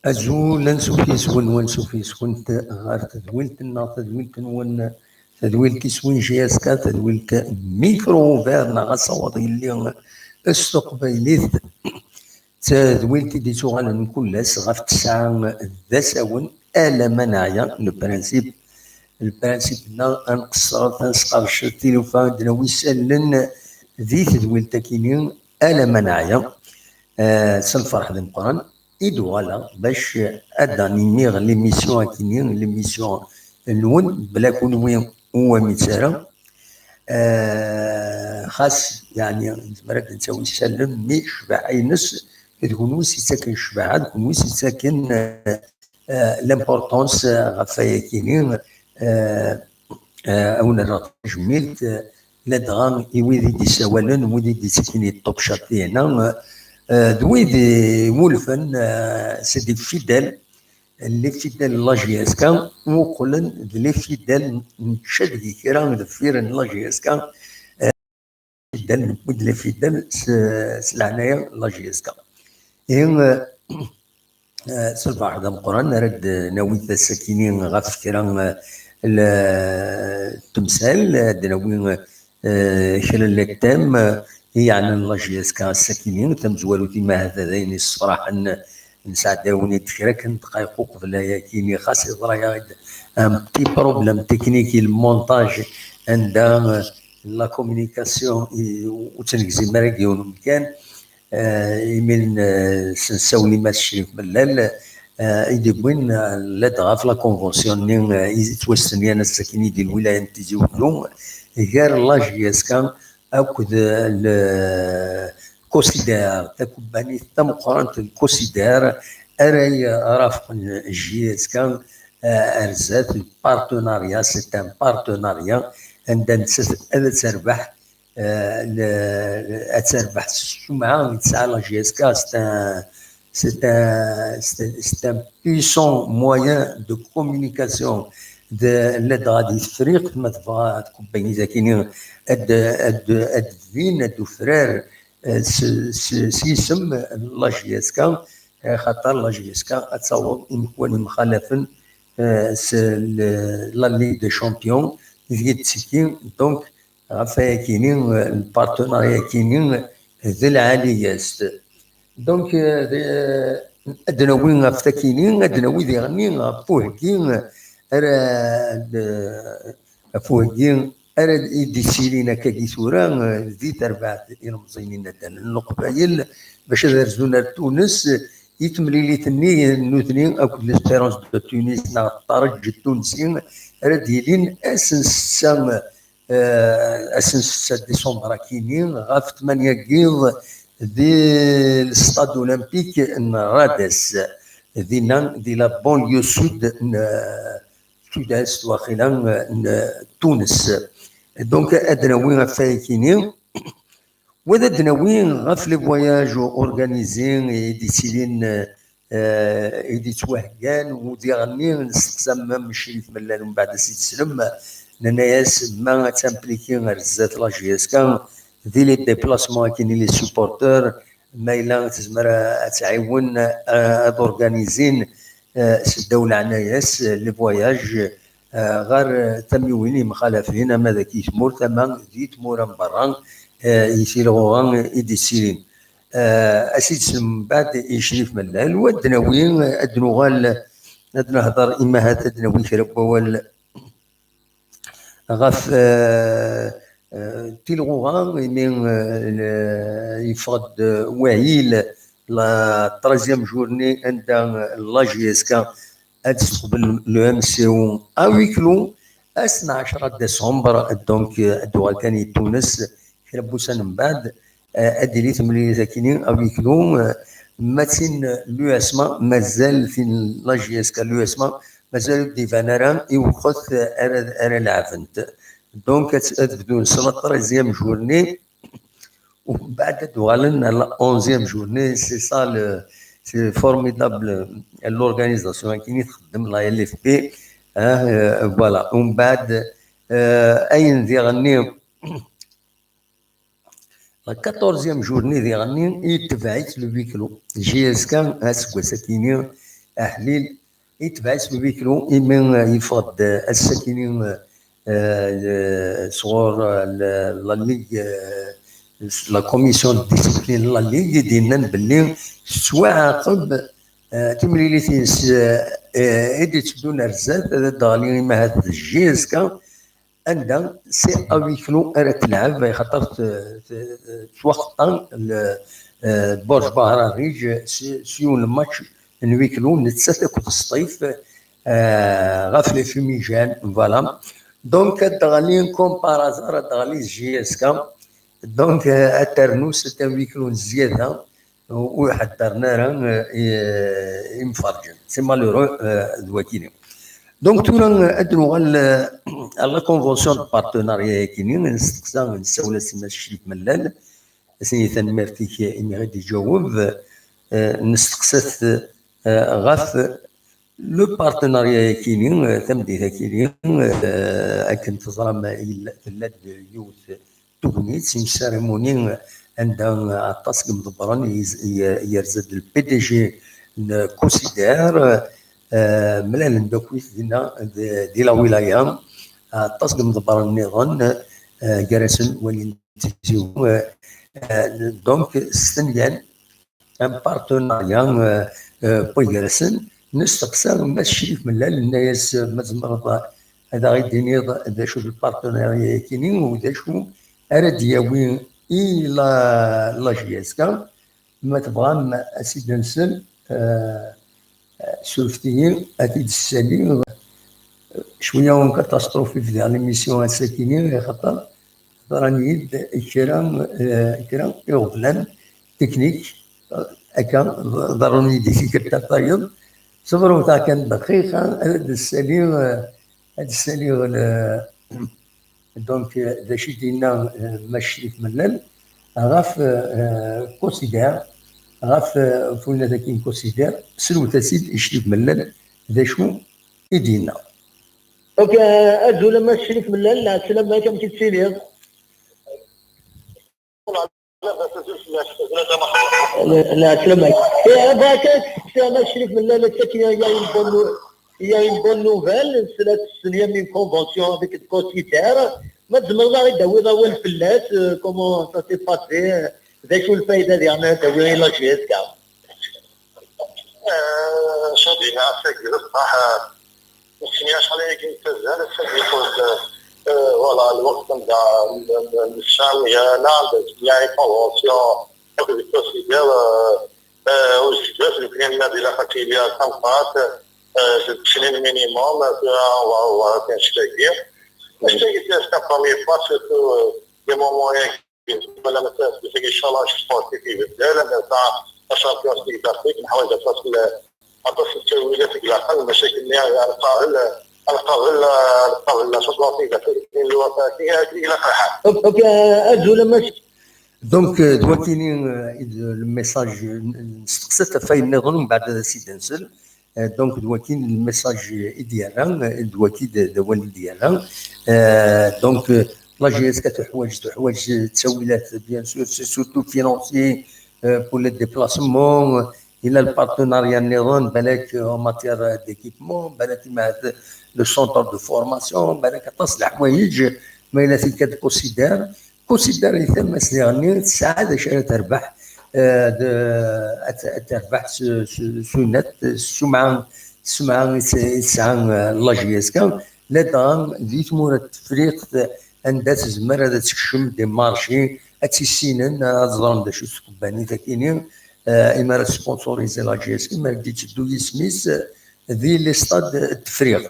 أزول نسوفيس ونسوفيس كنت غير تدويلتنا تدويلتن تدويلت سوين جياسكا تدويلت ميكرو فيرنا غصوت اللي استقبيليت تدويلت دي تغال كلاس غف 9 ذاساون آلا منايا البرانسيب نقصر تنسقرش التليفون دنا يسألن ذي تدويلت كينين آلا منايا سنفرح ذي القرآن إدوالا باش أدانيميغ ليميسيون كينين ليميسيون نون بلا كونوين هو مثالا خاص يعني نتبرك نسوي سلم مي شبع ينس تكون وسي ساكن شبع تكون وسي ساكن لامبورطونس غفايا كينين أو نرى جميلت لدغان يويدي دي سوالن ويدي دي سكيني الطوب شاطينا دويدي مولفن سيدي فيدال اللي فيدال لاجياسكا وقلن اللي فيدال نشد كيرا دفيرن لاجياسكا فيدال نبود اللي فيدال سلعنايا لاجياسكا إن سلفا هذا القرآن رد ناوي السكينين غف كيرا التمثال دناوي خلال التام يعني لاجياسكا السكينين تم زوالو ديما هذا ذين الصراحة نساعدوني تشرك دقائق قبل كيني خاص يضرا ان بتي بروبليم تكنيكي المونتاج عند لا كومونيكاسيون وتنكزي مراكيون مكان يمين سنساولي ما الشريف ملال يدبوين لا دغاف لا كونفونسيون يتوسن انا السكيني ديال الولايه نتيجي وكلهم غير لاجياسكا أكد الكوسيدار تكباني تم قرانة الكوسيدار أراي رافق جياسكا أرزات البارتناريا سيتان بارتناريا عندنا تربح تربح السمعة تسعى لا جياسكا c'est un puissant moyen de communication de l'aide غادي تفريق ما تبغى تكون بين ذاكينين الدين الدفرار سيسم لاجياسكا خاطر لاجياسكا اتصور يكون مخالفا لا ليغ دي شامبيون ديال تسكين دونك غافا كاينين البارتناريا كاينين ذي العاليات دونك ادنا وين فتاكينين ادنا وين يغني فوهكين فوهكين دي سيرينا كي سورا دي تربع المزينين دان القبايل باش يرزونا تونس يتملي تني نوثني اكو ليسبيرونس دو تونس نا الطرج التونسي ديالين اسنس ديسمبر كينين غاف 8 كيض دي الستاد اولمبيك رادس دي لا بونليو سود سود-est واخيرا تونس دونك ادنا وين فايكيني وذا ادنا وين غاف لي فواياج اورغانيزي دي سيلين دي توهكان ودي غني نستقسم مشريف ملال من بعد سيد سلم ناس ما تامبليكي غير الزات لا جياسكا دي لي ديبلاسمون كاينين لي سوبورتور مايلا تزمر تعاون اورغانيزين الدولة عناياس لي فواياج غير تمويني مخالفين ماذا كيتمور تمام دي تمور من برا يسيروا يدي سيرين اسيد من بعد يشريف ملال ودناوي ادنوغال نهضر اما هذا ادناوي كربوال غاف تيلغوغا من يفرض وعيل لا 13e جورني عند لا جي اس كا تستقبل لو ام سي او اويكلو 12 ديسمبر. دونك الدول كان تونس كربوسان من بعد اديلي ثمانية ساكنين اويكلو ماتين لو اسما مازال في لا جي اس كا لو اسما مازال دي فانران يوخذ ارا العفنت. دونك تبدو السنه 13 جورني ومن بعد دوالن لا 11 جورني. سي سا سي فورميدابل لورغانيزاسيون كي تخدم لا ال اف بي فوالا. ومن بعد اين ذي غني لا 14 جورني ذي غني يتبعت لو بيكلو جي اس كان اسكو ساكينين احليل يتبعت لو بيكلو من يفرض الساكنين صغور لا ليغ لا كوميسيون ديسيبلين لا ليغ دينا باللي تعاقب تمريليتيس اديت دون رزات دالي ما هاد الجيزكا عندها سي اويكلو راه تلعب خاطر توقطا برج بهرانيج سيون الماتش نويكلو نتساتك في الصيف غاف لي فيميجان فوالا. دونك دغالي كومبارازار دغالي جي اس كا دونك اترنوس تاويكلو زياده وحضرنا راه يمفرجن سي مالورو دواكيني. دونك تونا ادرو على كونفونسيون بارتناريا كيني نستقسى نساولا سيما الشريف ملال سي تنمرتيك اني غادي يجاوب نستقسات غاف لو بارتناريا كيني تمديها كيني اكن تزرم بلاد يوث تونيت سي سيريموني عندها عطاس مضبران يرزد البي دي جي كونسيدير ملال ندوكويت دينا دي لا ولايه عطاس مضبران النظام جرسن ولينتيزيو. دونك ستنيان ان بارتناريا بوي جرسن نستقسى ما الشريف ملال الناس مزمر هذا غيديني ذا شو البارتناريا كينين وذا شو اراد ياوي الى لا جي اس كا ما تبغى اسيد نسل سولفتي اكيد السالي شويه كاتاستروفي في هذه الميسيون الساكنين خاطر راني كرام يغلن تكنيك هكا ضروري ديك التطيب صبروا تاع كان دقيقه هذا السالي دونك ذا شي دينا ماشي ملل غاف كونسيدير غاف فولنا ذاك كونسيدير سلو تسيد يشريف ملل ذا شو يدينا. اوكي ادو لما الشريف ملل لا سلام كم تتسيلي لا سلامك هذاك سلام الشريف ملل السكينه il y a une bonne nouvelle, c'est la sixième convention avec le considère. ما تزمرنا يداوي اول فلات كومون سا سي باسي ذاك الفايده ديالنا داوي لا جي اس كا شادي مع ساكي الصراحه مشيناش عليك نتزال ساكي قلت فوالا الوقت نتاع الشام يعني كونفونسيون avec le considère aussi le premier de la famille à Saint-Pat c'est le minimum on va s'installer. Mais je sais que c'est la première fois, surtout des moments où la مثلا ان شاء الله سبورتيف يبدا لان الشامبيونز ليغ دافريك نحاول نتصل التسويلات كاع المشاكل اللي القابل شامبيونز ليغ دافريك اللي هو الى فرحه. اوكي ادو لما دونك دواكيني الميساج نستقصت فاين نظن بعد سيد نسل دونك دواكين الميساج ديالنا دواكي دوال ديالنا دونك لا جي اس كتحواج تسويلات بيان سور سي سورتو فينونسي بور لي ديبلاسمون الى البارتناريا النظام بالك ان ماتير ديكيبمون بالك مع لو سونتر دو فورماسيون بالك تصل حوايج ما الى تلك كونسيدير يتم سيغني السعاده اش تربح تربح سنة سمعة لا جي اس كا لا دام ديت مورا تفريق عندها تزمر هذا تكشم دي مارشي اتسينن ظلم دا شو سكباني تاكيني اما سبونسوريزي لا جي اس اما بديت تدو سميث ذي لي ستاد تفريغ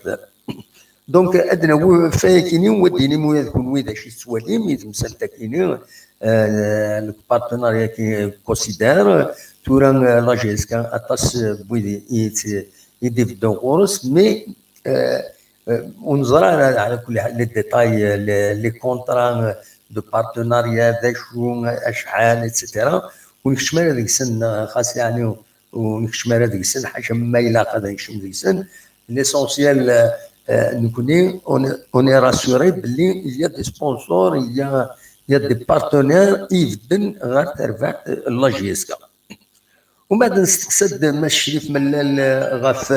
دونك ادنا فايكيني وديني مو يكون ويدا شي سواليم يتمثل تاكيني البارتناريا كي كونسيدير توران لا جي اس كان اطاس بويدي يدي في الدوغورس مي ونظرا على كل حال لي ديتاي لي كونترا دو بارتناريا ذا شو اشحال اتسيتيرا ونكشمل هذيك السن خاص يعني ونكشمل هذيك السن حاجه ما يلاقى هذاك الشيء هذيك السن ليسونسيال نكوني اوني راسوري باللي يا دي سبونسور يا دي بارتنير يفدن غير ترفع لا جي اس كا ومن بعد نستقصد ما الشريف ملال غاف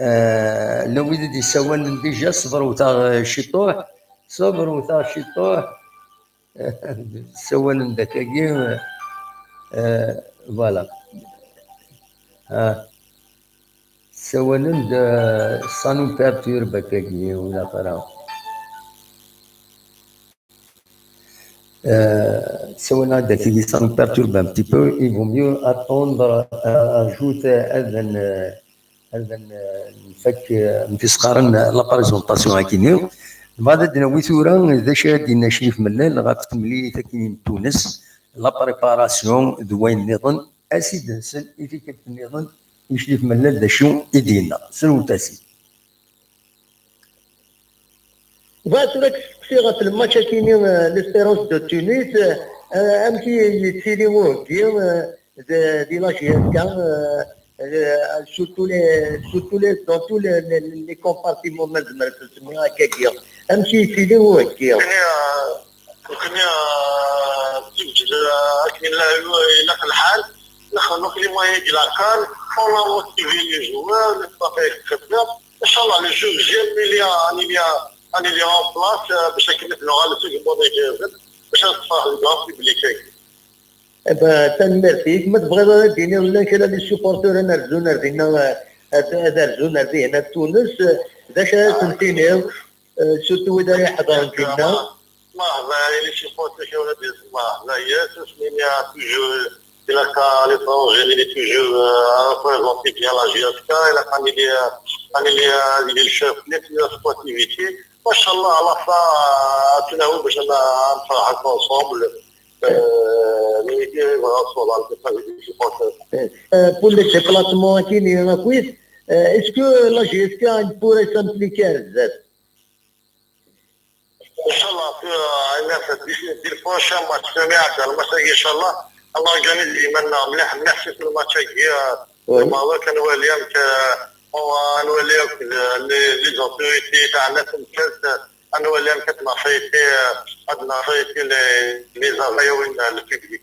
لو وليد يسوان ديجا صبر وتا شيطوح صبر وتا شيطوح سوان داكاكي فوالا سوان سانو بيرتور بكاكي ولا فرا سوينا داكي سانو بيرتور un petit peu il vaut mieux attendre ajouter هذا نفك نتسقارن لا بريزونطاسيون هاكيني بعد دنا ثورا اذا شادينا شريف ملال غتكملي تاكينين تونس لا بريباراسيون دوين نظن اسيد نسل في كيف النظن يشريف ملال دا شو يدينا سلو تاسي فاتورك صيغه الماتش كاينين ليسبيرونس دو تونس امشي يتسيليو كيم دي لا جي اس كان surtout dans tous les compartiments مزمر تسميها كاكيا امشي يفيدي هو كاكيا كنا تيجي الى في الحال نخلي ما يجي لاكار اون موتيفي لي جوار صافي خدمه ان شاء الله لو جو جيم اني لي اون بلاص باش نكملوا على سوق الموديل باش نصفى الكاف بلي كاكيا تنمرتيك ما تبغي ديني ولا كلا لي سوبورتور انا رزونا دينا هذا رزونا دي هنا تونس باش سنتينيو سورتو اذا يحضر كنا ما هذا لي سوبورتور ولا دي ما هذا يا سمينيا توجور الى كا لي طونجي لي توجور ريبريزونتي بيان لا جي اس كا الى كان لي الشيف لي سبورتيفيتي ما شاء الله على فا تناول باش نفرحوا انصومبل pour les déplacements qui n'y en a plus, est-ce que la gestion pourrait s'impliquer à Z? ان شاء الله في البروشان ماتش سمعت الماتش ان شاء الله الله يجاني ايماننا مليح نحسن في الماتش الماضي كان وليام نوليو لي زوتوريتي تاعنا في الكاس انا وليام كتنافيتي عندنا فايتي لي زافيوين البيبليك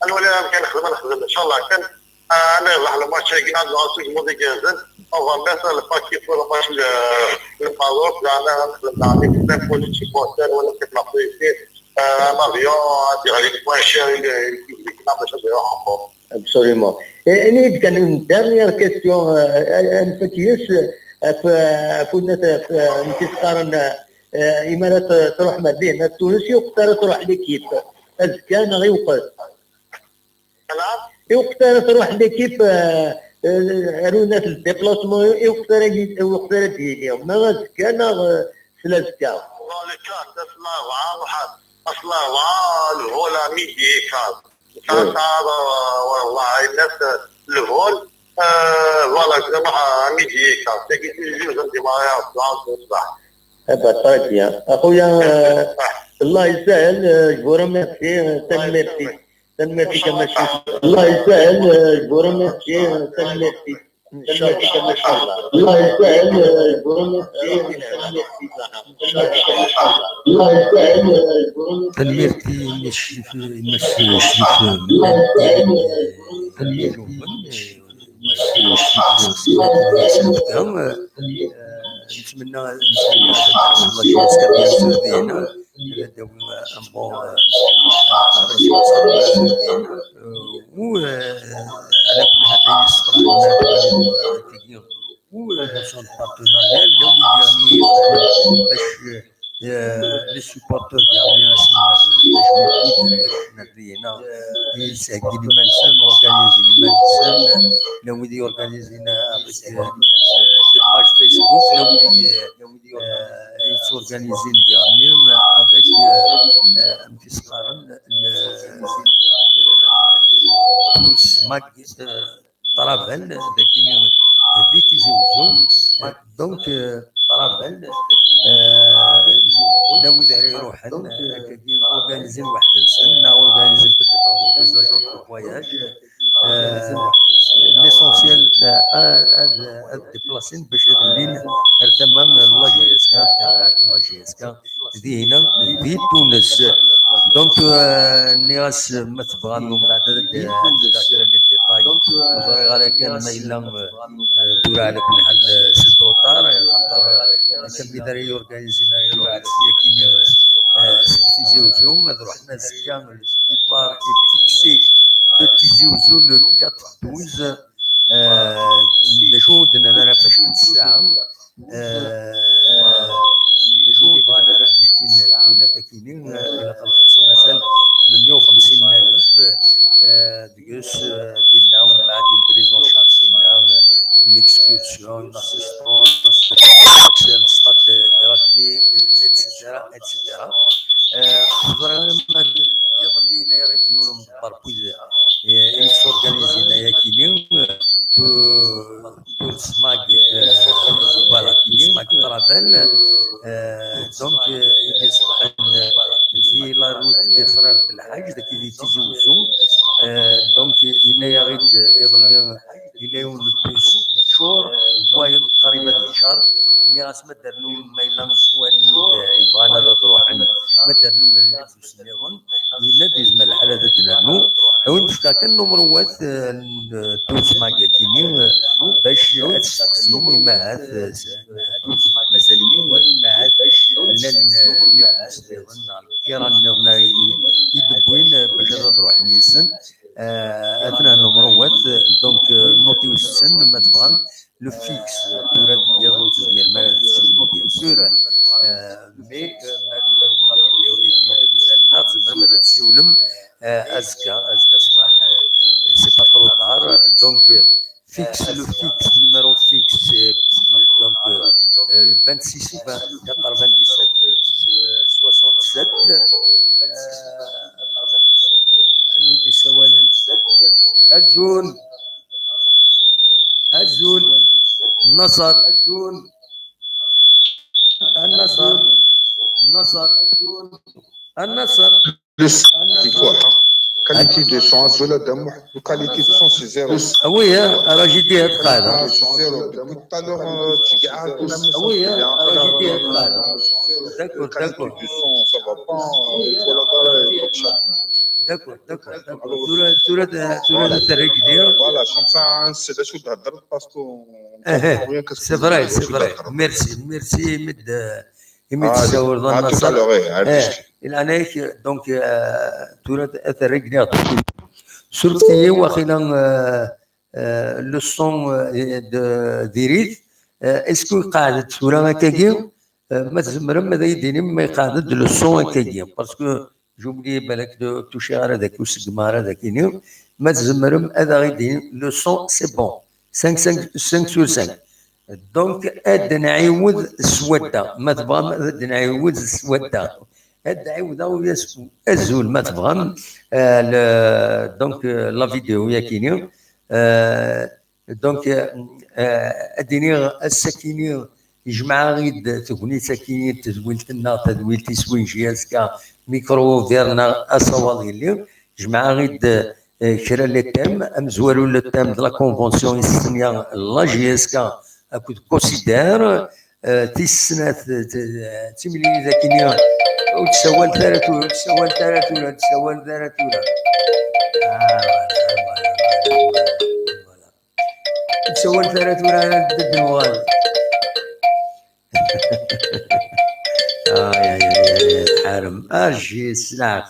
انا وليام كنخدم ان شاء الله كان انا راح الماتش كان ناقص مودي جازن او مثلا الباكي فور الماتش الماروك انا نعطيك بزاف بوليتيك بوستر ولا كتنافيتي مافيون ديريكت بوان شير البيبليك باش نديرو Absolument. Et une dernière question, un petit كنا نتسقارن إما تروح مدينة تونس يقدر تروح ليكيب كان غيوقف يقدر تروح ليكيب هرونا في الديبلاسمون يقدر تجيهم ما كان ثلاث كان أصلا الهولا ميدي كان هذا والله الناس الهول فوالا كما ميدي كان تيجي جوج ديمايا صباح هذا طاجيا اخويا الله يسهل جبور ميرسي تنمرتي كما شفت الله يسهل جبور ميرسي تنمرتي كما شاء الله الله يسهل جبور ميرسي الله يسهل تنمرتي مش نتمنى الله يسكت دينا نداو ان بون وعلى كل حال يصبر و بارتناريا لو يعني باش لي سوبورتور ديالنا تجميع حنا يسهل لي مالسن اورغانيزي لي مالسن لو ويدي اورغانيزينا افيك دي باج فيسبوك لو ويدي يتورغانيزين ديالنا افيك امتسقارن توس ماك طرابل داكيني دي تيزوجو دونك طرابل لو يدير يروح كاين اورغانيزين واحد السنه اورغانيزين بوتيت دي زاجون دو فواياج ليسونسيال هاد ديبلاسين باش الليل تمام لا جي اس كا تاعت لا جي اس كا دي هنا في تونس دونك الناس ما تبغى من بعد دير ديتاي وزري غير كان ما الا دور على كل حال سي تروطار خاطر كان بيدار يورغانيزينا يروح ياكيني تيزي وزو ما رحنا زكا ديبار فيكسي دو تيزي وزو لو 4 12 شو درنا انا فاش الساعه شو بغينا باش كنا فاكينين الى خلصنا مازال 850,000 ديوس ديالنا ومن بعد اون بريزون شارج ديالنا اون اكسكورسيون اون اسيستونس اكسل ستاد غراتوي اتسيتيرا اتسيتيرا يظل لينا يغيبون باربوي يسورغانيزينا ياكينين تو سماك فوالا سماك طرابل دونك يصبح في لا روت دي فرار الحاج داك اللي تيزوجو دونك إلا يغيد يظل إلا يون بلوس شهور وايد قريبة الشهر مي غاس ما دارلو ما إلا وان يبغى هذا تروح ما دارلو من اللي تسميهم إلا ديز ما الحالة دارلو وين فكا كان نمروات توس ماكيني باش تستقسيني معاه مازال يوالي معاه باش كي رانا يدبوين باش تروح نيسن اثناء نمروات دونك نوتيو السن ما تبغى لو فيكس تورا ديالو تزمير ما تسولو بيان سور مي ما تسولم ازكى صباح سي با ترو طار دونك فيكس لو فيكس نيميرو فيكس دونك 26 97 67 نودي سوالا الزول النصر Plus, il faut. Qualité de son, cela d'amour. Qualité de son, c'est zéro. Oui, alors j'ai dit être C'est zéro. Tout à l'heure, tu gardes la maison. Oui, alors j'ai dit être D'accord. Qualité du son, ça va pas. Il faut la d'accord. Voilà, comme ça, c'est la chose d'adresse parce qu'on. C'est vrai. Merci. يمد تصور ظن النصر الانيك دونك تورا اثر رجليات سورتي واخيلا لو سون ديريت اسكو قاعده تورا هكاكي ما تزمرم ماذا يديني ما يقعد لو سون هكاكي باسكو جوبلي بالك دو توشي على ذاك وسقمار هذاك ما تزمرم هذا غيدين لو سون سي بون 5 sur 5 دونك اد نعيود السوده ما تبغى اد نعيود السوده اد عيوده الزول ما تبغى دونك لا فيديو يا كينيو دونك اديني السكيني يجمع غيد تغني سكيني تزويلت لنا تزويل تسوين جياسكا ميكرو ديالنا اصوال اللي جمع غيد كرا لي تيم امزوالو لو تيم دو لا كونفونسيون السنيه لا جياسكا اكو كونسيدير تيسنات تيملي ذاكينيا وتسوال ثلاثه تسوال ثلاثه ضد المغال حارم اجي سلاعه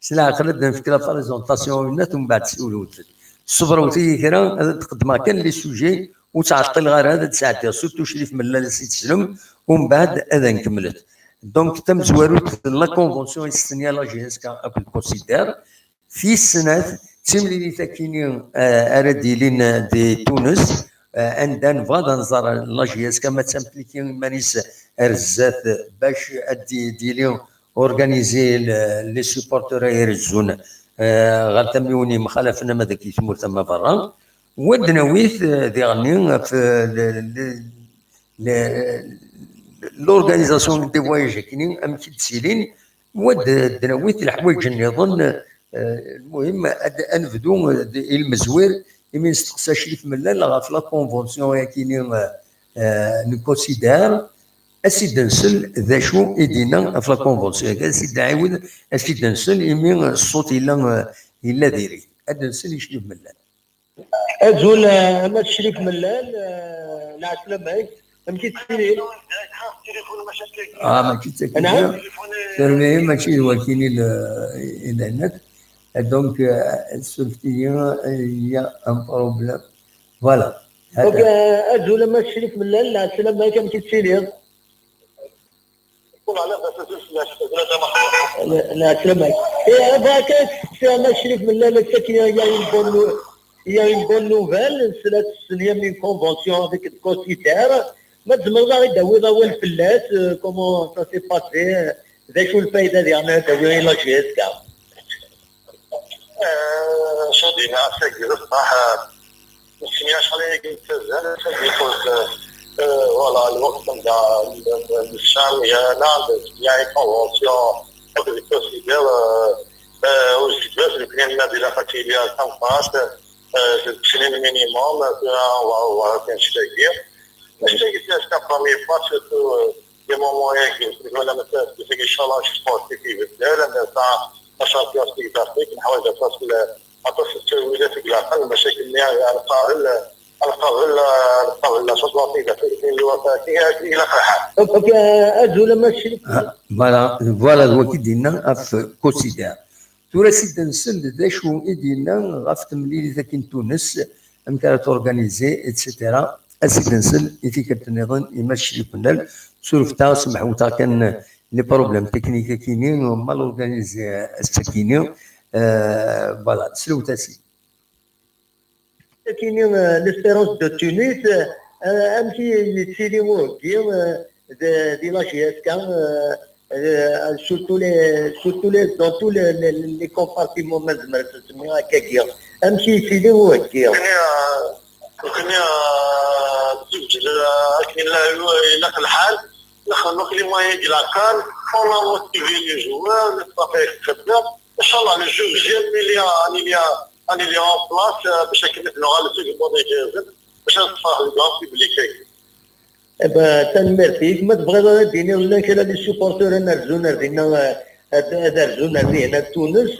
نفك لا بريزونطاسيون ومن بعد تسولو الصبر وتي كرا تقدمها كان لي سوجي وتعطل غير هذا تساعد سورتو شريف من لا سيت سلم ومن بعد هذا نكملت دونك تم زواروت لا كونفونسيون يستنيا لا جي اس كا ابل كونسيدير في السنة تملي تاكيني ارديلين دي تونس عندنا فادا نزار لا جي اس كما تمبليكي مانيس ارزات باش ادي ديليون اورغانيزي لي سوبورتور يرزون غالتميوني مخالفنا ما ذاك يثمر ثم برا ودنويث ديغني في لورغانيزاسيون دي فواياج كاينين ام تسيلين ود دنويث الحوايج نظن المهم انفدو المزوير يمين استقسى شريف ملال غاف لا كونفونسيون كاينين نكونسيدير اسيد نسل ذا شو ايدينا في لا كونفونسيون اسيد عاود اسيد نسل يمين الصوت الا ديري اد نسل يشريف ملال ازول ما شريف ملال نعسلم معك فهمتي تسيري ما كنت نعم ترمي ماشي هو كاين الانت دونك السلفتيه هي ان بروبليم فوالا دونك ازول ما شريف ملال نعسلم معك فهمتي تسيري لا سلامك يا باك ما شريف ملال كاين يا une bonne nouvelle c'est la une convention avec le considère ما تزمر غير يداوي ضوال الفلات كومون سا سي باسي ذا شو الفايده ديالنا داوي لا جي اس كا شادينا ساكي الصراحه ما سمعش عليك انت زاد ساكي قلت فوالا الوقت نتاع الشام يا نعم يعني كونفونسيون avec le considère aussi bien le client de la fatigué à 100 c'est le minimum on va faire مش تيجي تسكب première fois surtout des moments qui ولا مثلا تيجي ان شاء الله سبورتيف لان تاع نشاط في داخلك نحاول نتصل التسويلات في العقل المشاكل اللي القبل صوتي داخلك اللي وفاتها الى فرحه اوكي ازول ماشي فوالا هو كي دينا في كونسيدير تورا سيد نسل ذا شو ايدينا غاف تمليل ذاك تونس امكانت اورغانيزي اتسيتيرا اسيد نسل يفيك النظام يمشي بنال سولفتا سمحوتا كان لي بروبليم تكنيك كاينين ومال اورغانيزي السكينين فوالا سلوتا سي كاينين ليسبيرونس دو تونس امشي تسيريمو ديال دي لا جي اس كان surtout dans tous les compartiments مازال تسميها كاكيا امشي يسيدي هو كاكيا كنا تسجل لك الحال نخلق لي موان ديال لاكار اون موتيفي لي جوار صافي خدام ان شاء الله لو جو ديال اني لي اون بلاص باش نكملوا على سوق موديل باش نصفح الكاع في بليكي تنمرتيك ما تبغي ديني ولا كاين لي سوبورتور نرجو نردينا نرجو نردي هنا تونس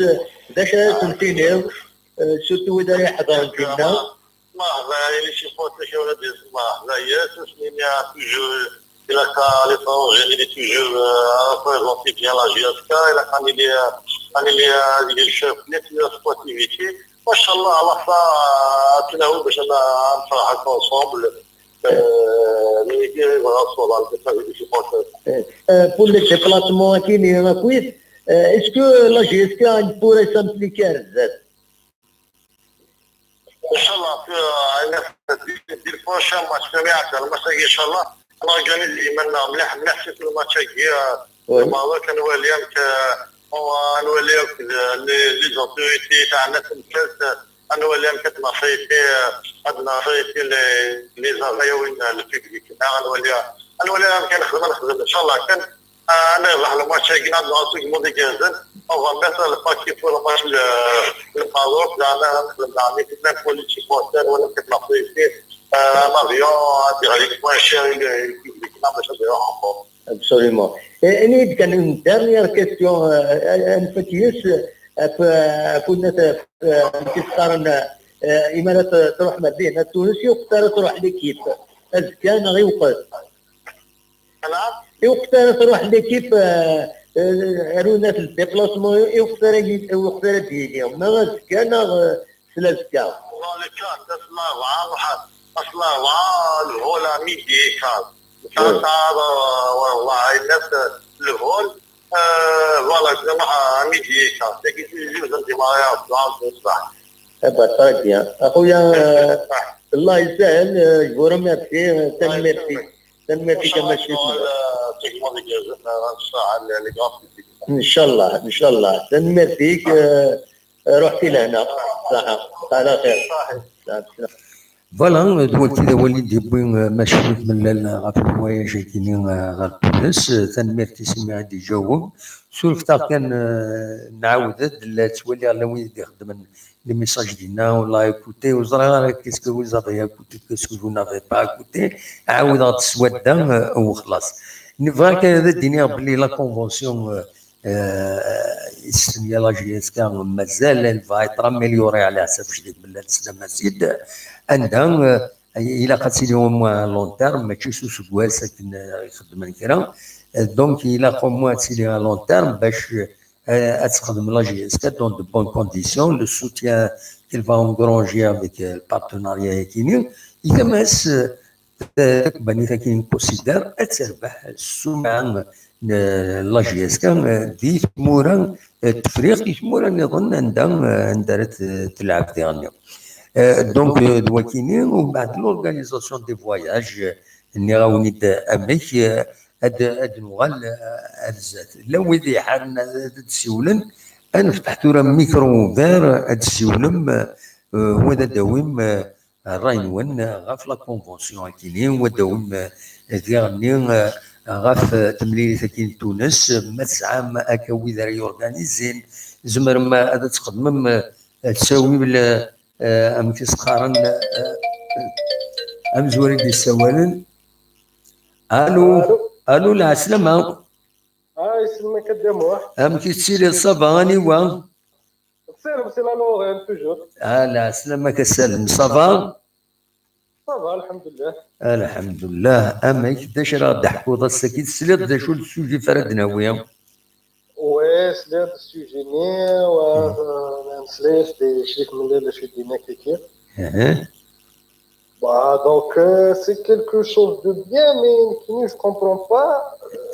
باش تنتينيو سورتو اذا يحضر فينا ما هذا شي فوت ولا ديال ما هي تسمينيا توجور الى كا لي طونجي لي توجور ريبريزونتي بيان لا جي اس كا الى كان لي الشيف نيت سبورتيفيتي ما شاء الله على خا تناول باش نفرحوا انصومبل pour les déplacements qui n'est pas quitte est-ce que la gestion pourrait s'impliquer ان شاء الله في البروشان ماتش سمعت الماتش ان شاء الله اورغانيزي منا مليح في الماتش ما كان اليوم نوليو لي زوتوريتي تاعنا في الكاس نوليو كتنصيفي عندنا صيفي لي زغيوين البيبليك نوليو كنخدم ان شاء الله كان انا راح الماتش كنا نعطيك مودي جازن او مثلا الباكي فور ماتش الماروك انا نخدم عليه كنا بوليتي بوستر ولا كتنصيفي مافيون دي غادي موان شير البيبليك باش نديرو Absolument. Et quand une dernière question, un petit كنا كيختارنا إما تروح مدينة تونس يختار تروح ليكيب كان غير وقت يختار تروح ليكيب رونا في الديبلاسمون يختار ديالهم ما كان ثلاث كان والله كان اصلا الهولا ميدي كان والله الناس le vol. Voilà, vraiment à midi et quart. C'est que je vais démarrer à plan de ça. très bien. أخويا الله يسهل يقولوا ميرسي تنميرسي كما شفنا إن شاء الله تنميرسيك رحتي لهنا صح على خير فوالا دوا كذا وليد يبوي ماشي من غاف الحوايج كيني غير تونس تنميرتي سمي غادي يجاوب سولفتا كان نعاود تولي على وين يخدم لي ميساج ديالنا ولا ايكوتي وزرا كيسكو vous avez écouté qu'est-ce que vous n'avez pas écouté عاود غاد تسودا وخلاص نفاك هذا الدنيا بلي لا كونفونسيون السميه لا جي اس كا مازال فايتر مليوري على حسب شديد من السلام سيد عندها الى قاتي لهم لون تيرم ماشي سو سكوال ساكن يخدم كرا دونك الى موا تسيلي لون تيرم باش تخدم لا جي اس كا دون دو بون كونديسيون لو سوتيان qu'il va engranger avec le partenariat كيني يتماس بني كاين كونسيدير تربح السمعه لا جي اس كان دي ثمورا التفريق ثمورا نظن عندها تلعب ديالنا دونك دواكيني ومن بعد لورغانيزاسيون دي فواياج اللي غاوني اميك هاد نوغال الزات لو ذي حالنا تسولن انا فتحت راه ميكرو فير هاد السولم هو داوم الراينوان غاف لا كونفونسيون كيني هو داوم ديالني غاف تمليل كاين تونس ما تسعى ما اكاوي ذا يورغانيزين زمر ما هذا تخدم تساوي بال ام كيسقارن ام زوري دي السوالن الو العسلامة يسلمك الدموع ام كيتسيري صافا وا سير لا لوغين توجور العسلامة كسلم صافا صافا الحمد لله اما كيفاش راه ضحكوا ضا السكيت سليط دا شو السوجي فردنا ويا وي سليط السوجي ني و نسليش دي شريك من الليل شي دينا كيكي donc c'est quelque chose de bien mais qui je comprends pas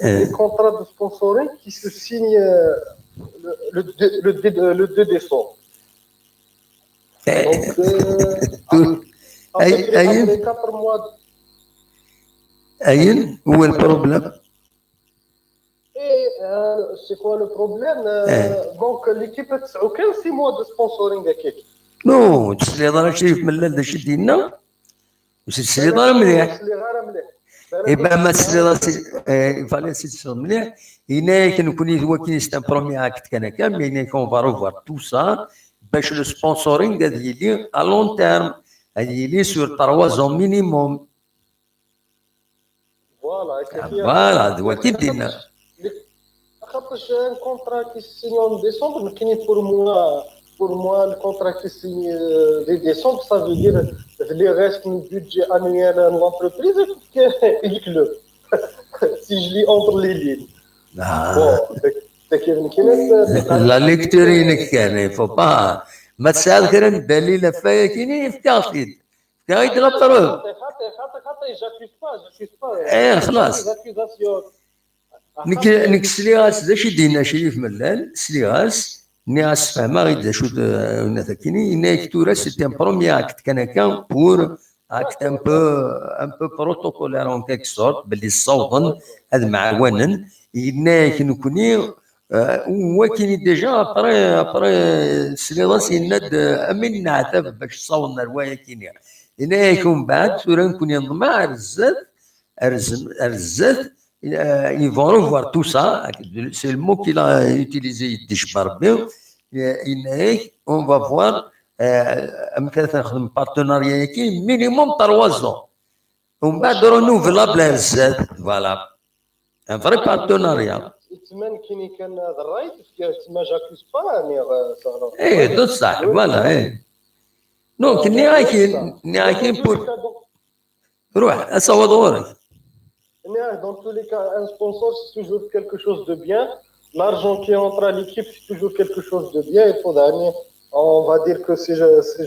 les contrats de sponsoring qui se signent le 2 décembre donc أين 4 mois أين هو البروبليم et c'est quoi le problème donc l'équipe تسعو كان 6 mois de sponsoring هكاك نو تسليط راه شريف من الليل داك ديالنا واش تسليط راه مليح إبا ما تسليط فالي سيتسون مليح هنايا كنكون هو كاين سيت ان بروميير اكت كان كامل هنايا كون فا روفوار تو سا باش لو سبونسورينغ غادي يلي ا لون تيرم غادي يلي سور 3 زون مينيموم فوالا هو كي دينا خاطرش ان كونترا كي سيني اون ديسمبر كاين pour moi le contrat qui signe dès décembre ça veut dire les restes du budget annuel de l'entreprise et du club si je lis entre les lignes لا ليكتورين كان فوبا ما تسال غير الدليل فيا كاين يفتاخد كاين غطرو خلاص نيك سليغاس داش يدينا شريف ملال سليغاس ناس فهمها غير شو هنا كاينين هناك تورا سيتي ان بروميير اكت كان بور اكت ان بو بروتوكولار اون كيك سورت باللي الصوضن هذا معاونا هناك نكوني هو كاين ديجا ابري سليغاس يناد امين نعتف باش صونا روايه كاين هناك ومن بعد تورا نكون نضمع رزات ils vont revoir tout ça, c'est le mot qu'il a utilisé, on va voir un partenariat qui est minimum 3 ans. On va de renouvelable, voilà, un vrai partenariat. Eh, tout ça, voilà. Donc, n'y a qu'un pour... روح أصوّد غورك. Dans tous les cas, un sponsor, c'est toujours quelque chose de bien. L'argent qui entre à l'équipe, c'est toujours quelque chose de bien. Il faut gagner. On va dire que ces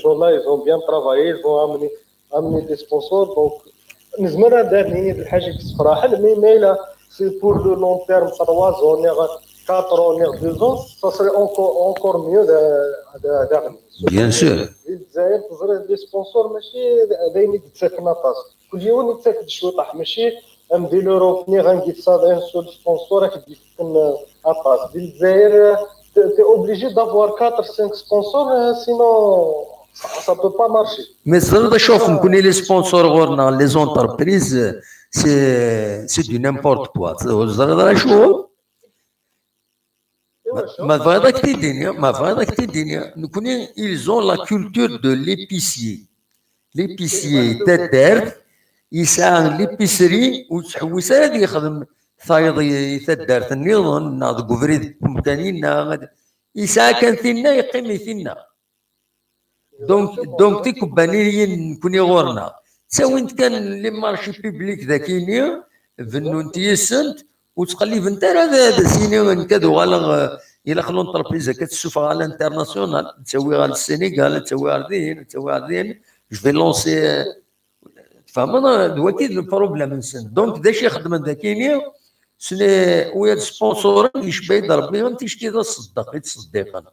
gens-là, ils ont bien travaillé, ils ont amené des sponsors. Donc, نزمرها دارني بالحاجه كتفرح مي مايله c'est pour le long terme, 3 ans, 4 ans, 2 ans, ça serait encore mieux d'avenir. Bien sûr. الجزائر تزرع دي سبونسور ماشي دايما يتساكن طاس كل يوم يتساكن شويطح ماشي ندير لوروبني غنجي تصادر سول سبونسور راك تسكن طاس في الجزائر تي اوبليجي دافوار 4 5 سبونسور سينو ça peut pas marcher. Mais ça, شوف نكون لي سبونسور غورنا لي زونتربريز سي دو نيمبورت كوا زرا شو ما فادك تي الدنيا نكون ils ont la culture de l'épicier تدار يسعى ليبيسري وتحوس هذه يخدم ثايض يتدار النظام ناض قفريد مكانين يسعى كان ثينا يقيم ثينا دونك تي كومبانيين نكوني غورنا تساوي كان لي مارشي بيبليك ذاكيني فنون تيسنت وتقلي فنت هذا سيني كذا غالغ الى خلو انتربريز كتشوف على الانترناسيونال تسوي على السنغال تسوي على الدين جو في لونسي فهمنا دلوقتي البروبليم نسن دونك داش يخدم ذاكيني سني ويا سبونسور يشبه يضرب بهم تيشتي تصدق يتصدق انا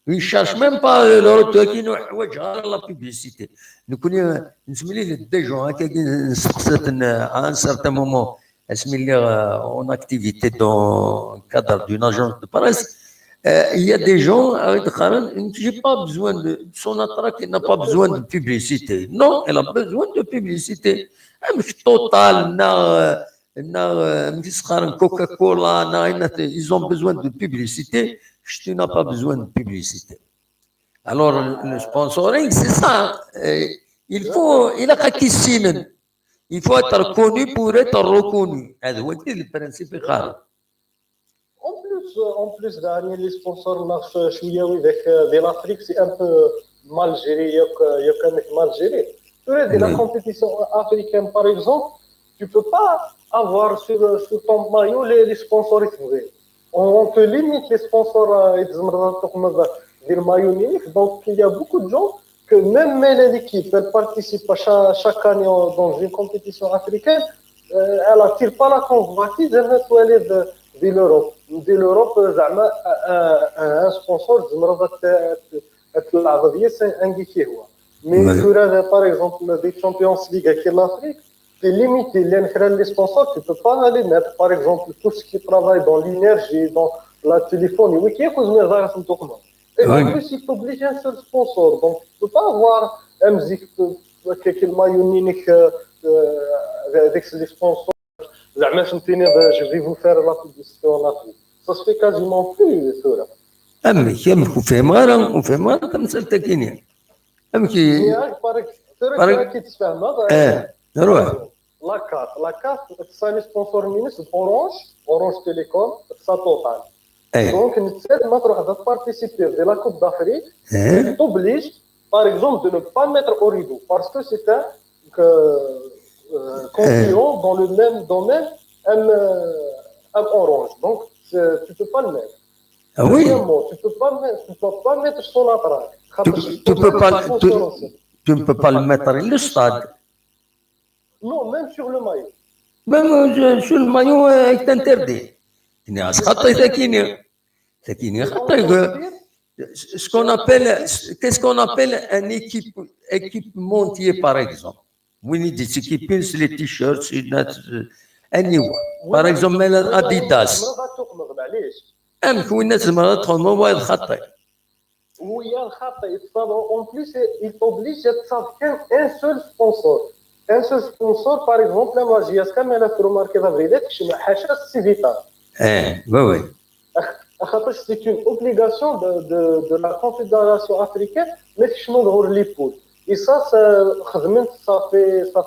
يشارش ميم با لو تاكينو حوايج غير لا بيبليسيتي نكون نسمي لي ديجون هكا نسقسات ان سارتان مومون اسمي لي اون اكتيفيتي دون كادر دون اجونس دو بريس il y a des gens j'ai pas besoin de son attraque n'a pas besoin de publicité non elle a besoin de publicité مش total مش Coca-Cola ils ont besoin de publicité tu n'as pas besoin de publicité alors le sponsoring c'est ça il faut être connu pour être reconnu هذا هو البرانسيب خارج En plus, les sponsors marchent avec l'Afrique, c'est un peu mal géré, il y a quand même mal géré. La compétition africaine, par exemple, tu ne peux pas avoir sur ton maillot les sponsors. On te limite les sponsors des maillots uniques. Donc, il y a beaucoup de gens que même l'équipe, elle participe chaque année dans une compétition africaine, elle n'attire pas la convoitise, elle nettoie de l'Europe. De l'Europe, un sponsor, c'est un guichet. Mais par exemple, des Champions League avec l'Afrique, c'est limité. Les sponsors, tu ne peux pas aller mettre, par exemple, tout ce qui travaille dans l'énergie, dans la téléphonie. Oui, qui est cause de la et en plus, il t'oblige un seul sponsor. Donc, tu ne peux pas avoir un musique qui est maillot unique avec les sponsors. Je vais vous faire la publicité en Afrique. Ça se fait quasiment plus, ça. أمك وفي مرة تمثل تكيني أمك نروح La carte, c'est le sponsor ministre Orange Télécom, ça total. Donc, tu participer à la Coupe d'Afrique, tu t'obliges, par exemple, de ne pas mettre Origo, parce que c'est un concurrent dans le même domaine, un Orange. Donc, tu ne peux pas le mettre. Ah oui. Tu ne peux pas mettre son attraque. Tu ne peux pas le mettre dans le stade. Non, même sur le maillot. Même sur le maillot est interdit. Qu'est-ce qu'on appelle un équipementier, par exemple? We need to équiper les t-shirts, anyway. Par exemple, Adidas. كون الناس ما تدخل موبايل خطي ويا الخطي اون بليس il t'oblige à تصاحب un seul sponsor par exemple la Magias كامله في ماركه فابريدات حاشا سي فيتال oui خاطر c'est une obligation de la confédération africaine ما فيش نظهر لي بول et ça خدمت ça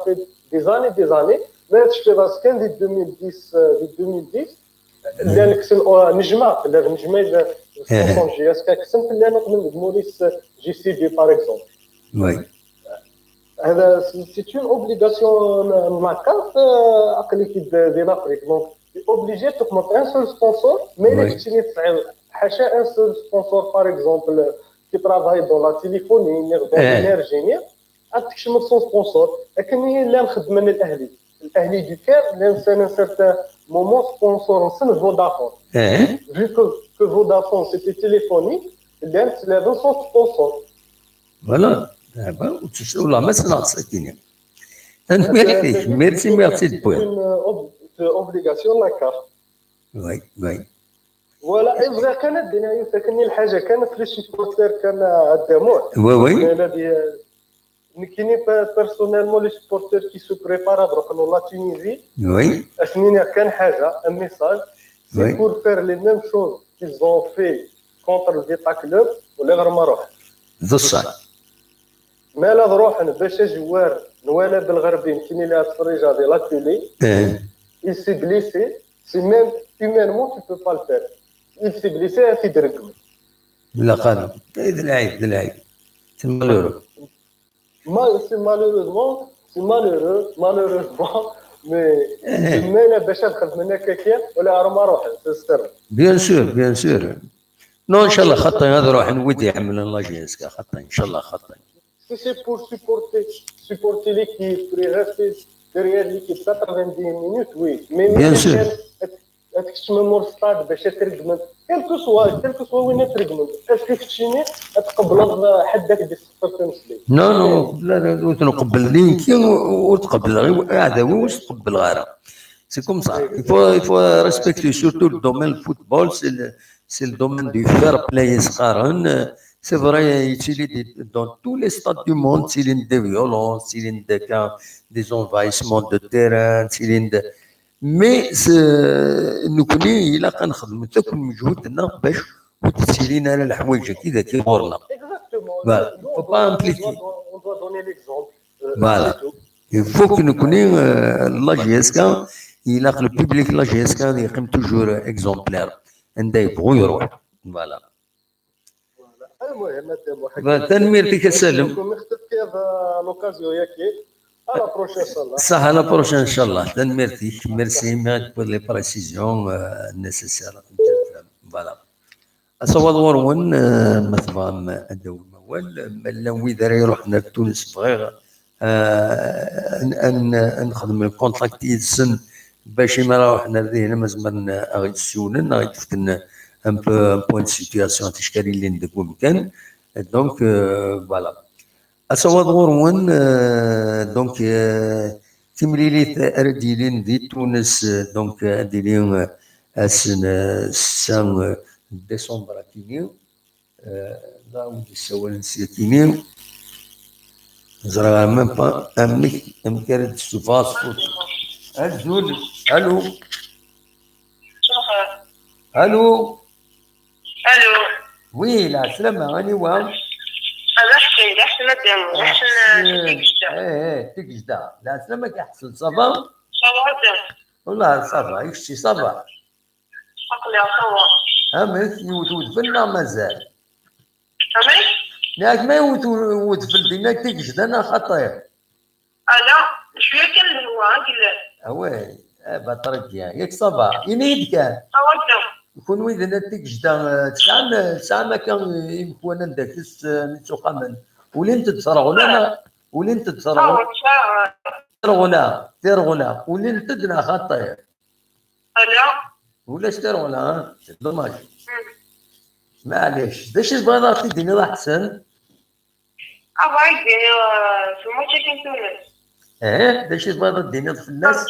fait des années ما هادشي في راس كان دي 2010 اللي نكسل نجمع سبونسور جي اس كاكسم اللي نقدم موريس جي سي بي باغ اكزومبل وي هذا سي اون اوبليغاسيون ماركات عقليتي ديال لافريك دونك اوبليجي تقمط ان سول سبونسور مي تشري تصعيب حاشا ان سول سبونسور باغ اكزومبل كي ترافاي دون لا تيليفوني دون لينيرجي عندك شي سون سبونسور لكن هي اللي نخدم من الاهلي الاهلي دو كان لانس ان سيرتان مومون سبونسور نسن فودافون vu que Vodafone c'était téléphonique لانس لازم سون سبونسور فوالا دابا والله ما سمعت ساكنين ميرسي ميرسي c'est بوين une obligation la carte وي وي ولا إبغى كانت دينا ساكنين الحاجه كانت لي سيبورتير كان الدموع وي وي كاينين بيرسونيلمون لي سبورتير كي سو بريبارا بروح لا تونيزي وي اسنين كان حاجه ان ميساج Oui. سي بور فير لي ميم شوز كي زون في كونتر فيتا كلوب ولا غير ما روح ذو الصح مالا روح باش جوار نوالا بالغربين كاين اللي تفرج هذه لا تيلي il s'est blessé c'est même humainement tu peux pas le faire il s'est blessé في دركم لا قال ذا العيب تمالورو c'est malheureusement mais مالا باش نخرج من هكاك ولا غير ما روح سيستر بيان سور نو ان شاء الله خطا هذا روح نودي يعمل الله جيسكا خطا ان شاء الله خطا si c'est pour supporter l'équipe pour rester derrière l'équipe 90 minutes oui mais Bien sûr. تكتشم الستاد باش ترقم كلكو سوا وين ترقم اسكو تكتشيني تقبل حدك ديال 0 تمثلي نو لا تنقبل لينكين وتقبل غير عداوي واش تقبل غيرها سي كوم سا il faut respecter surtout le domaine du football c'est le domaine du fair play صغارن c'est vrai il est dans tous les stades du monde s'il y a des violences s'il y a des envahissements de terrain s'il y a مي نكوني الا كنخدموا حتى كل مجهودنا باش وتسهيل لنا الحوايج كذا كيغورنا exactement faut pas impliquer on doit donner l'exemple voilà il faut que نكوني لا جيسكا الا le public لا جيسكا يقيم توجور اكزومبلير عنده يبغوا يروح فوالا المهم تنميرتك السلم نختفي هذا لوكازيون ياكي على بروشين ان شاء الله صح على بروشين ان شاء الله تنميرتي ميرسي pour les précisions nécessaires فوالا اصوات ورون مثلا الدول الموال ملا ويدار يروحنا لتونس بغير ان نخدم الكونتراكتي السن باش ما روحنا لهنا مازال غير سيونن غير تفتن ان بوان سيتياسيون تشكالي اللي ندك ممكن دونك فوالا أصوات ورون دونك تمريليت أرديلين دي تونس دونك أديلين السن ديسمبر كينيو لا ودي سوال نسيتيني زرا ميم با أمكرت سوفاس الزول ألو ألو وي لا سلامة راني وام لحسن الدم لحسن تكجدا لا سلامك احسن صبا والله صبا يكشي صبا عقلي صوا امك يوتود فينا مازال امي ياك ما يوتود في الدنيا تكجدا انا خطير انا شويه كان هو قال اوي بطريقيا ياك صبا ينيد كان يكون ويدنا تكجدا تسعة ما كان يمكن ندكس نتوقمن ولين تتصرغنا ولين تتصرغنا ترغنا ولين تدنا خطير انا ولاش ترغنا دوماج معليش باش البيضات في الدنيا راه احسن ابغى في الماتش كان تونس باش البيضات الدنيا في الناس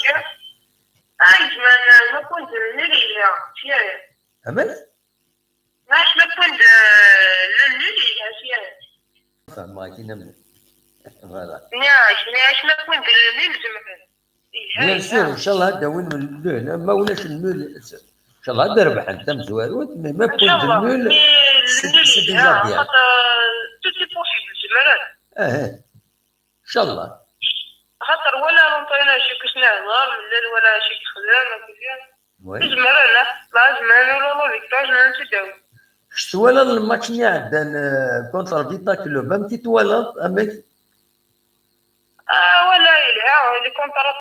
ما كنت نري فيها امل ما كنت نري فيها فما كاين من فوالا ناش ما كنت نلزم بيان سور ان شاء الله هذا وين اللول ما ولاش اللول ان شاء الله تربح انت مزوارود ما كنت اللول سي ديجا بيان توتي بوسيبل زعما ان شاء الله خاطر ولا نطينا شي كسنا نهار من الليل ولا شي خدام كذا لازم نولو فيكتور نسيتو شت ولا الماتش اللي عندنا كونتر فيتا كلوب فهمتي توالط امك ولا يلها اللي كونتر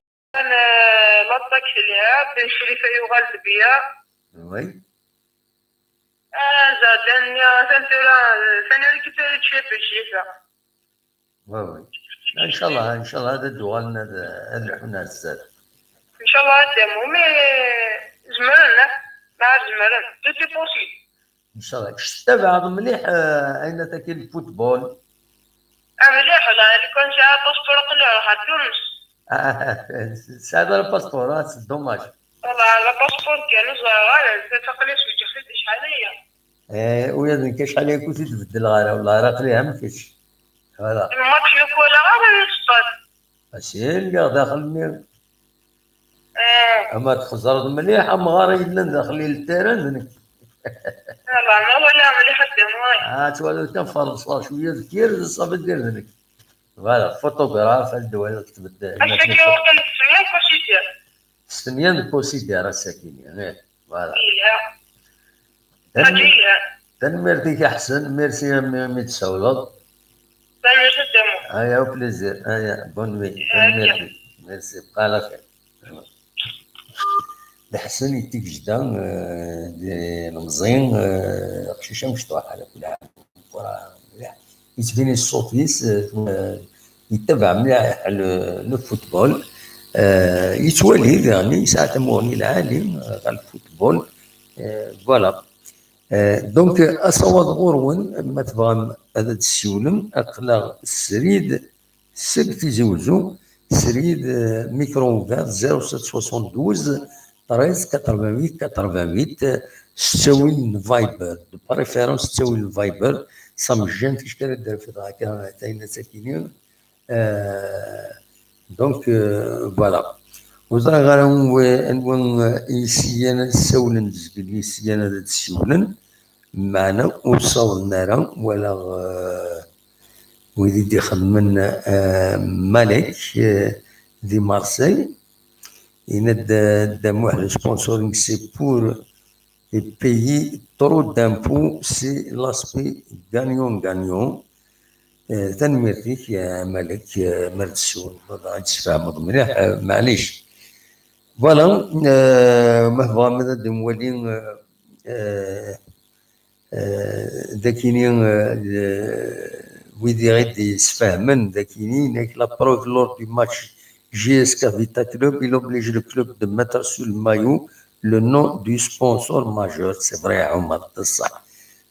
لاطاك ليها بن شريفه يغلب بيا وي زادن سنتورا سنه كثير تشيف الشيفه وي ان شاء الله هذا الدوال هذا الحنا الساد شاء الله قدامه مي زمرنا مع زمرنا توتي بوسيبل ان شاء الله. تتابع مليح اين تكين الفوتبول؟ مليح والله اللي كان جا باسبور قليل راح تونس سعد الباسبور سي دوماج والله على باسبور كان صغار تقليص في جحيد شحالية ويا كاش عليك كنت تبدل غير والله راه قليها ما كاينش فوالا الماتش الكولا غير نصطاد ماشي اللي داخل مير اما تخزر مليح اما غير الا داخلين للتيران والله ما ولا مليح قدام تولي تنفرص شويه كثير الصبر دير ذلك فوالا فوتوغراف الدول تبدا الساكن وقت السمية كوسيدير السميان كوسيدير الساكن يعني فوالا تنميرتك احسن ميرسي متسولط هيا وبليزير هيا بون وي تنميرتك ميرسي بقى على خير الحسن يتيك جدا المزين قشيشه مشطوح على كل حال مليح يتبين الصوت يتبع مليح لو فوتبول يتولي يعني ساعة مغني العالم على الفوتبول فوالا دونك اصوات غورون ما تبغى هذا تسولم اقلا السريد سبت يزوجو سريد ميكرو فار 0772 13 88 88 ستاوي فايبر دو بريفيرونس ستاوي الفايبر صامجان كيش كان دار في ضاكا تاينا ساكنين دونك فوالا وزرا غير يسيانا سولن زكلي يسيانا ذات السولن معنا وصولنا راه ولا ويدي خدمن مالك دي مارسيل il donne le sponsoring, c'est pour payer trop d'impôts, c'est l'aspect gagnant-gagnant. تنميرتك يا ملك مرتسون تفهم مليح معليش فوالا مهما ماذا دموالين ذاكينين ويدي غير يسفهمن ذاكينين لا بروف لور دو ماتش GSK Vita Club, il oblige le club de mettre sur le maillot le nom du sponsor majeur. C'est vrai, Omar Tassa.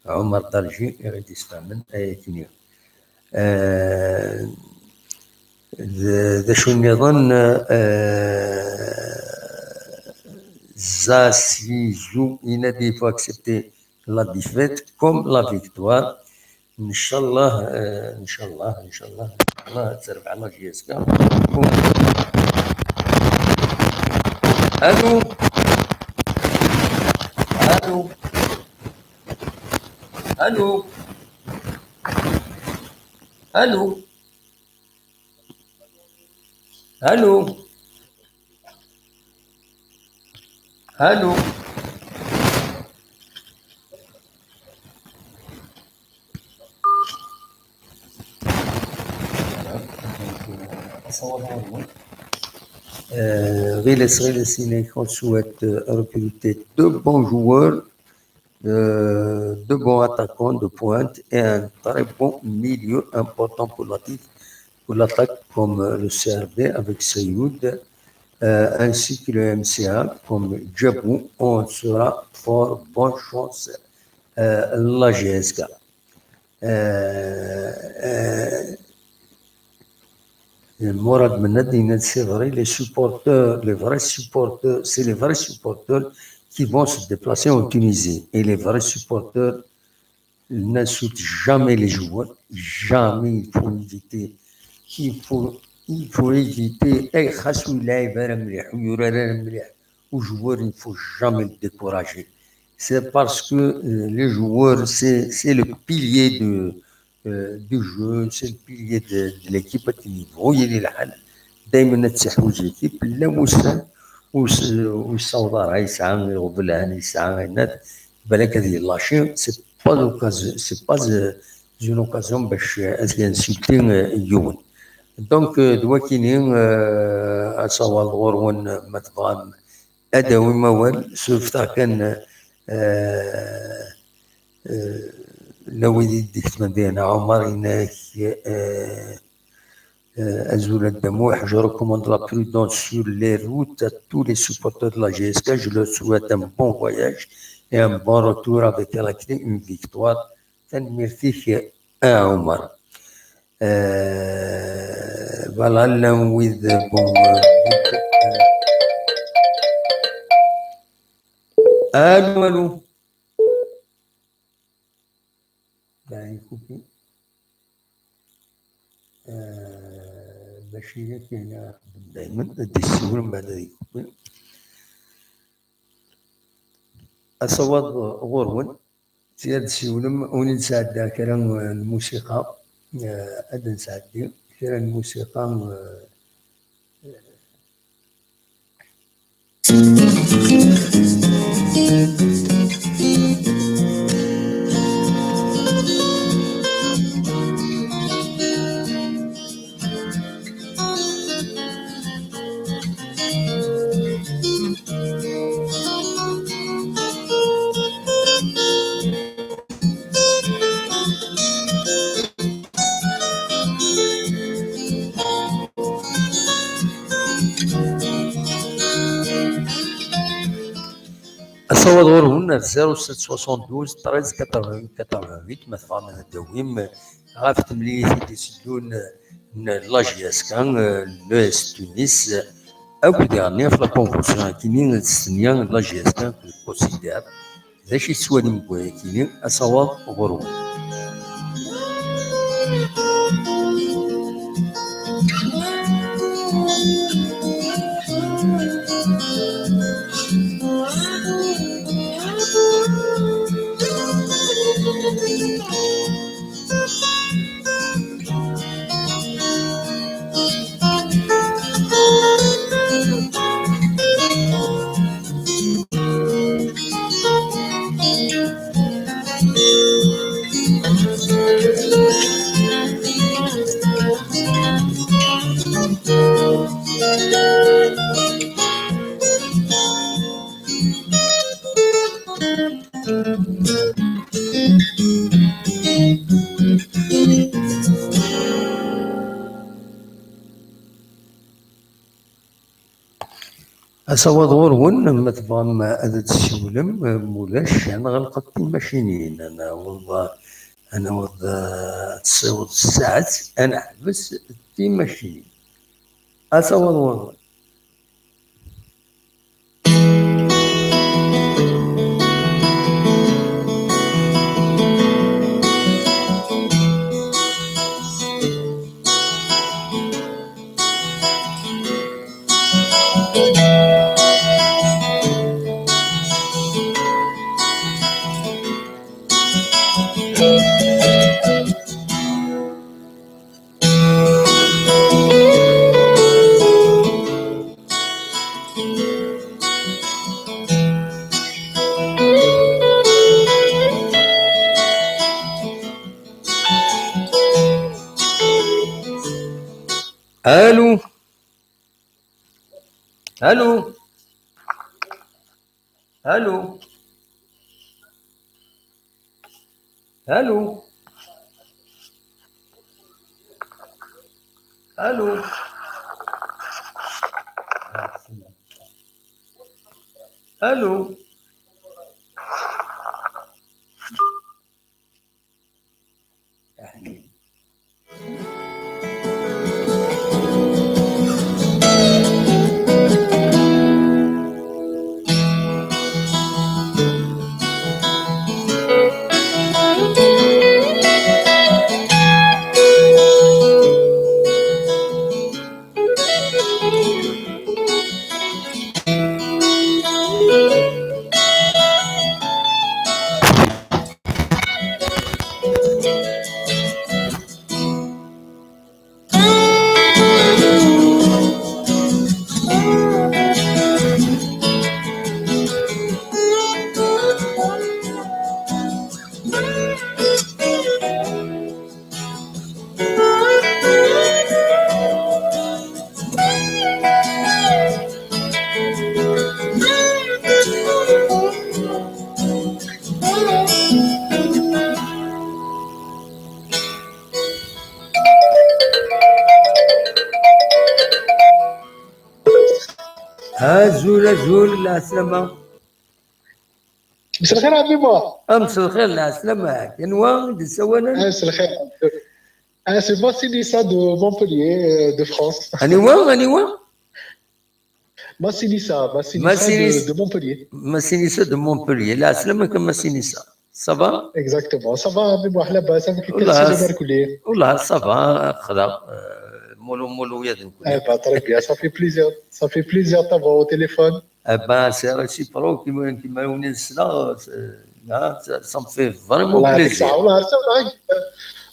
Omar Darji, il dit ça, de شو نظن Zassizou, il a dit qu'il faut accepter la défaite comme la victoire. Inch'Allah, Inch'Allah, Inch'Allah, Allah تربحنا GSK. Allô? Allô? Allô? Allô? Allô? Allô? Riles Sénégal souhaite recruter deux bons joueurs, deux bons attaquants de pointe et un très bon milieu important pour l'attaque comme le CRB avec Sayoud, ainsi que le MCA comme Djabou. On sera fort, bonne chance la GSK. Morad Menad, c'est vrai, les vrais supporters, c'est les vrais supporters qui vont se déplacer en Tunisie. Et les vrais supporters n'insultent jamais les joueurs, jamais. Il faut éviter, aux joueurs, il ne faut jamais les décourager. C'est parce que les joueurs, c'est le pilier du jeu, c'est le pilier de l'équipe à niveau. Il est là. دائما تحوج l'équipe لا والصوضه يسعى وبلان يسعى الناس بالك هذه لاشي سي با une occasion باش انسولتي يوم دونك دوا كاينين اصوال غورون ما تبغى اداوي موال سوفتا كان لو يديك تمدينا عمر إنك Azoul Adamouh, je recommande la prudence sur les routes à tous les supporters de la GSK. Je leur souhaite un bon voyage et un bon retour avec à la clé une victoire. Tanmirtik à Omar. Voilà, là with bon. Allô, allô. Ben, écoutez. باش هي هنا دائما دي السهول من بعد يكون أصوات غرون زياد السولم ونساعد كلام الموسيقى أدى نساعد كلام الموسيقى أصوات غرون 0772 13 88 88 مثلا من الدويم غاف مليح يسدون لاجياسكان لويس تونس أو ديرني في لا كونفورسيون كينين السنيان لاجياسكان كونسيدير ذا شي سوالي مبويا كينين أصوات غرون. أصوات غرون ما تبغى هذا السولم مولاش أنا غلقت الماشينين أنا والله أنا والله تصوت الساعات أنا حبس الماشينين أصوات غرون. الو الو الو الو الو الو زول العسلامة مساء الخير عمي moi. أمس الخير العسلامة كنوا دسوانا مساء الخير. C'est moi Sinissa de Montpellier, de France. أنيوا Massinissa de Montpellier. Massinissa de Montpellier العسلامة كماسينيسا صافا Exactement. Ça va عمي moi لاباس ça كيف كتسير كليه. والله صافا خدا مولو يد نكون Très bien, ça fait plaisir de t'avoir au téléphone. سي ريسيبروك كيما ونسنا ça me fait vraiment والله يعطيك plaisir. الصحة. والله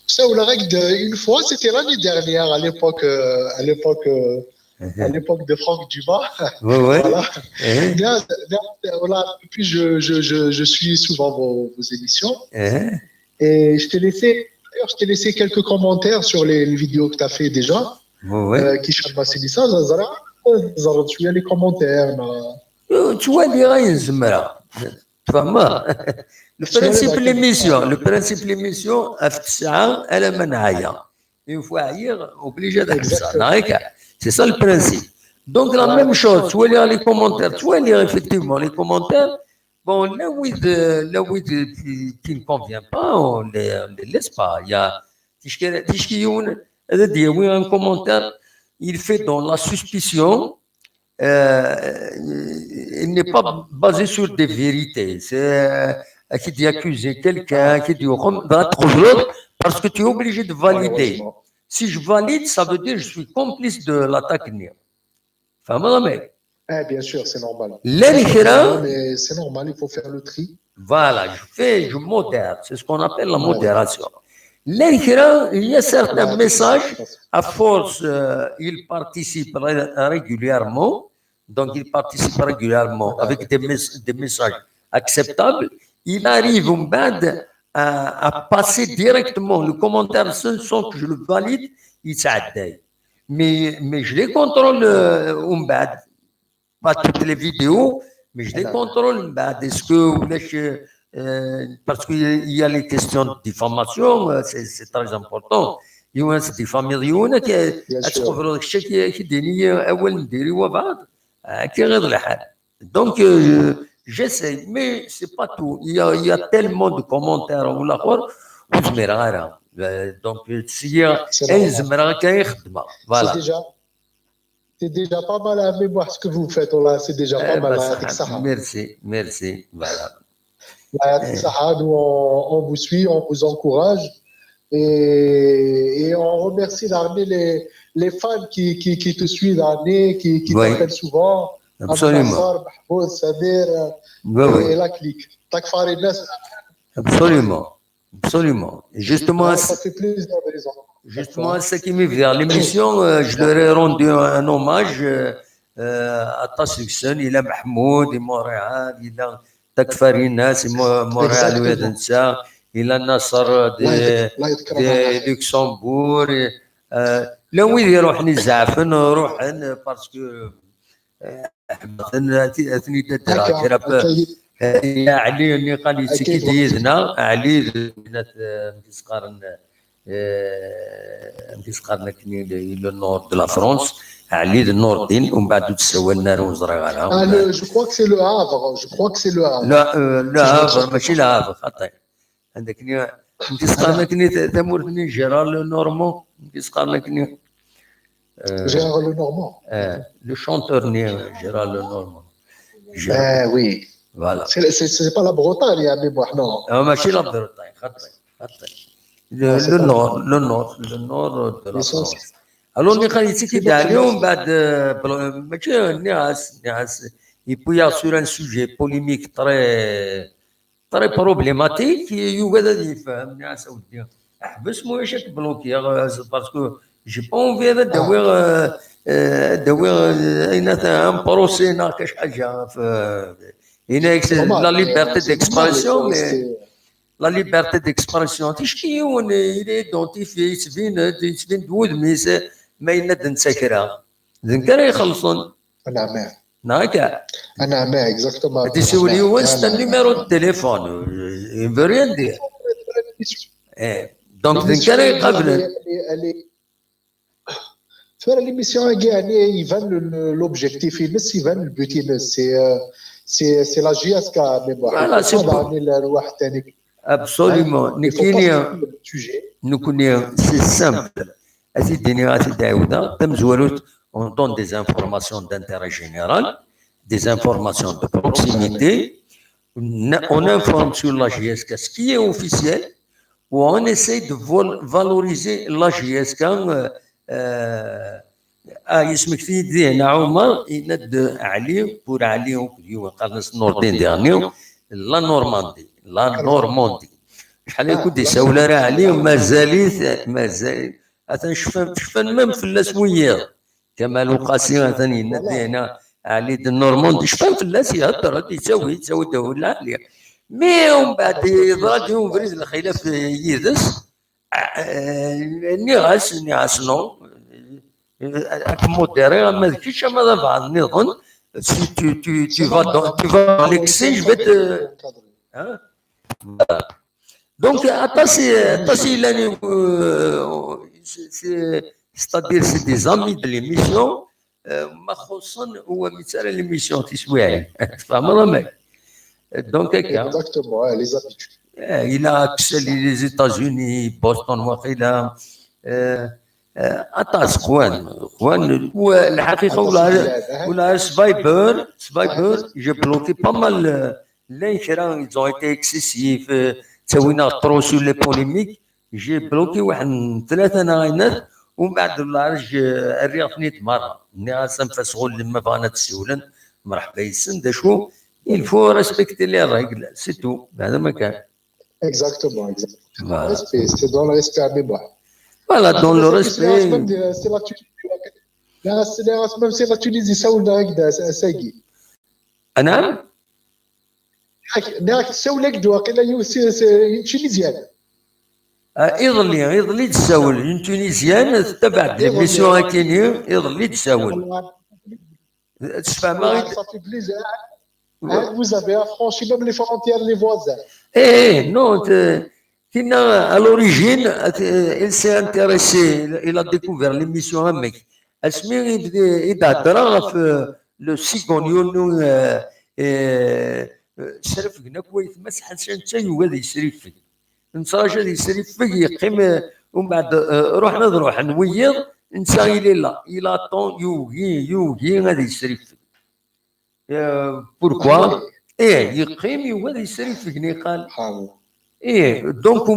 ça ولا غير une fois, c'était l'année dernière à l'époque de Franck Dumas. Ouais. Voilà. Eh, Bien, voilà. Puis je suis souvent vos émissions eh, et d'ailleurs, je t'ai laissé quelques commentaires sur les vidéos que tu as fait déjà. ouais. Qui chante Massinissa, زرت شوية les commentaires. Tu vois, les gens, ils aiment. تفهمها le principe l'émission في 9 على ما نعيا une fois عيا obligé d'حبسها نهايك c'est ça le principe donc la même chose tu vois les commentaires tu vois effectivement les commentaires bon là où qui ne convient pas on les laisse pas il y a تشكيون هذا ديوي un commentaire il fait dans la suspicion il n'est pas basé sur des vérités. C'est qui dit accuser quelqu'un, qui dit parce que tu es obligé de valider. Si je valide, ça veut dire que je suis complice de l'attaque. Bien sûr, c'est normal. Mais c'est normal, il faut faire le tri. Voilà, je modère. C'est ce qu'on appelle la modération. Il y a certains messages, à force, ils participent régulièrement. Donc, il participe régulièrement avec des messages acceptables. Il arrive à passer directement le commentaire sans que je le valide, il s'aide. Mais je les contrôle, pas toutes les vidéos, mais je les contrôle. Est-ce que, parce qu'il y a les questions de diffamation, c'est très important. Il y a des diffamation donc j'essaie mais c'est pas tout il y a tellement de commentaires donc voilà c'est déjà pas mal à mémoire ce que vous faites là c'est déjà pas mal merci voilà nous on vous suit on vous encourage et on remercie l'armée les fans qui te suivent l'année, qui t'appellent souvent. Absolument. Mahmoud, Samir et la clique. Absolument. Et justement, ça fait plaisir de les entendre. Justement, ce qui me vient à l'émission, je leur ai rendu un hommage à Tassikson, il a Mahmoud, il a Montréal, il a Takfarina, c'est Montréal, il a Nasser de Luxembourg. لا وين يروح نزعفن نروحن باسكو اثني تدرا يا علي اللي قال لي تكيدنا علي بنات مسقارنا كني لو نور دو لا فرونس علي النور دين ومن بعد تسوى النار وزرا جو كخوا كو سي لو هافر لا هافر ماشي لا هافر خطي عندك مسقارنا كني تمورتني جيرال نورمون مسقارنا كني Gérard Lenormand. Le chanteur né Gérard Lenormand. Oui. Voilà. C'est pas la Bretagne, à mémoire, non. Non, c'est la Bretagne. Le nord de la France. Alors, nous avons dit que il peut y avoir sur un sujet polémique très problématique, il y a des femmes, بس مو ايش بلوكي باسكو جي با انفي هذا داوي اين ان بروسي ناقش حاجه هنا لا ليبرتي ديكسبرسيون لا ليبرتي ديكسبرسيون تشكيون الى ايدونتيفي يتبين دود ميس ما يند نسكرها ذنكر يخلصون ناكا انا ما اكزاكتومون تسولي وين النيميرو التليفون يفريان دير دونك ذنكر قبل Faire l'émission il va l'objectif, il va le but, c'est la JSK. Voilà, c'est absolument. C'est simple. On donne des informations d'intérêt général, des informations de proximité. On informe sur la JSK ce qui est officiel, ou on essaie de valoriser la JSK. يسمك في يدينا عمر يند علي بور علي وقرنس نوردين ديرنيو لا نورماندي شحال يكون يساولا راه عليهم مازال اثن شفن ميم في الاسمويه كمال وقاسي اثن يند هنا علي د النورماندي شفن في الناس يهضر يساوي دوله عليا مي ومن بعد يضرب فريز الخلاف يدس نيغاس نو modéré, mais qui tu vas dans l'excès, je vais te. Hein? Donc, c'est-à-dire, c'est des amis de l'émission. L'émission, donc, exactement, les habitudes. Il a accès les États-Unis, Boston, خوان والحقيقه ولا سبايبر j'ai bloqué pas mal l'inférent, ils ont été excessifs سوينا trop sur les polémiques, j'ai bloqué واحد 3 ناينات ومن بعد العرج الرياضني مره الناس نفسغوا لما بغانا تسولن مرحبا يسن شو il faut respecter les règles c'est tout هذا ما كان exactement c'est dans le respect à mémoire. Voilà, dans le respect. C'est la Tunisie, ça ou la Sagui. أنا؟ ناك سولك دواك إلا c'est tunisienne. يضلي تساول une tunisienne تبع l'émission كينيو يضلي تساول. Ça fait plaisir. Vous avez affranchi même les frontières, les voisins. Eh non. À l'origine, il s'est intéressé, il a découvert l'émission Hamek. Asmir, il a draf le Sigonio, Serif Gnakouit, Massan Chay, où il s'est fait. Une sage, il s'est fait, il a روح نروح نويض إنسان il attend يوغي غادي يسري فيه. Pourquoi? يقيم يوغي يسري فيه قال. Et donc,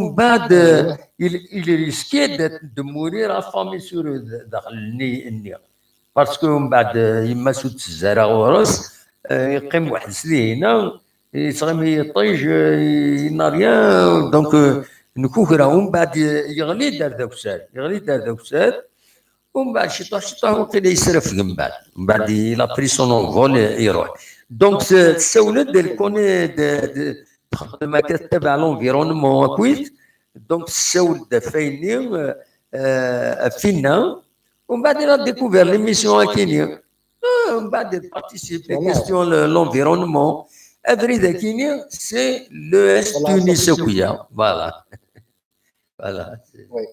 il risquait de mourir affamé sur le parce que il m'a soutenu il واحد سنين يصغم يطيج il n'a rien donc نكوكرا ومن بعد يغلي دار ذاك ساد ومن بعد شطح وقيل يسرف من بعد il a pris son envol يروح donc السولة ديال كوني ما كتبع l'environnement كويس دونك السول دفايني فينا ومن بعد il a découvert l'émission كينيا ومن بعد participer question l'environnement أدري كينيا c'est l'Est tunisien voilà oui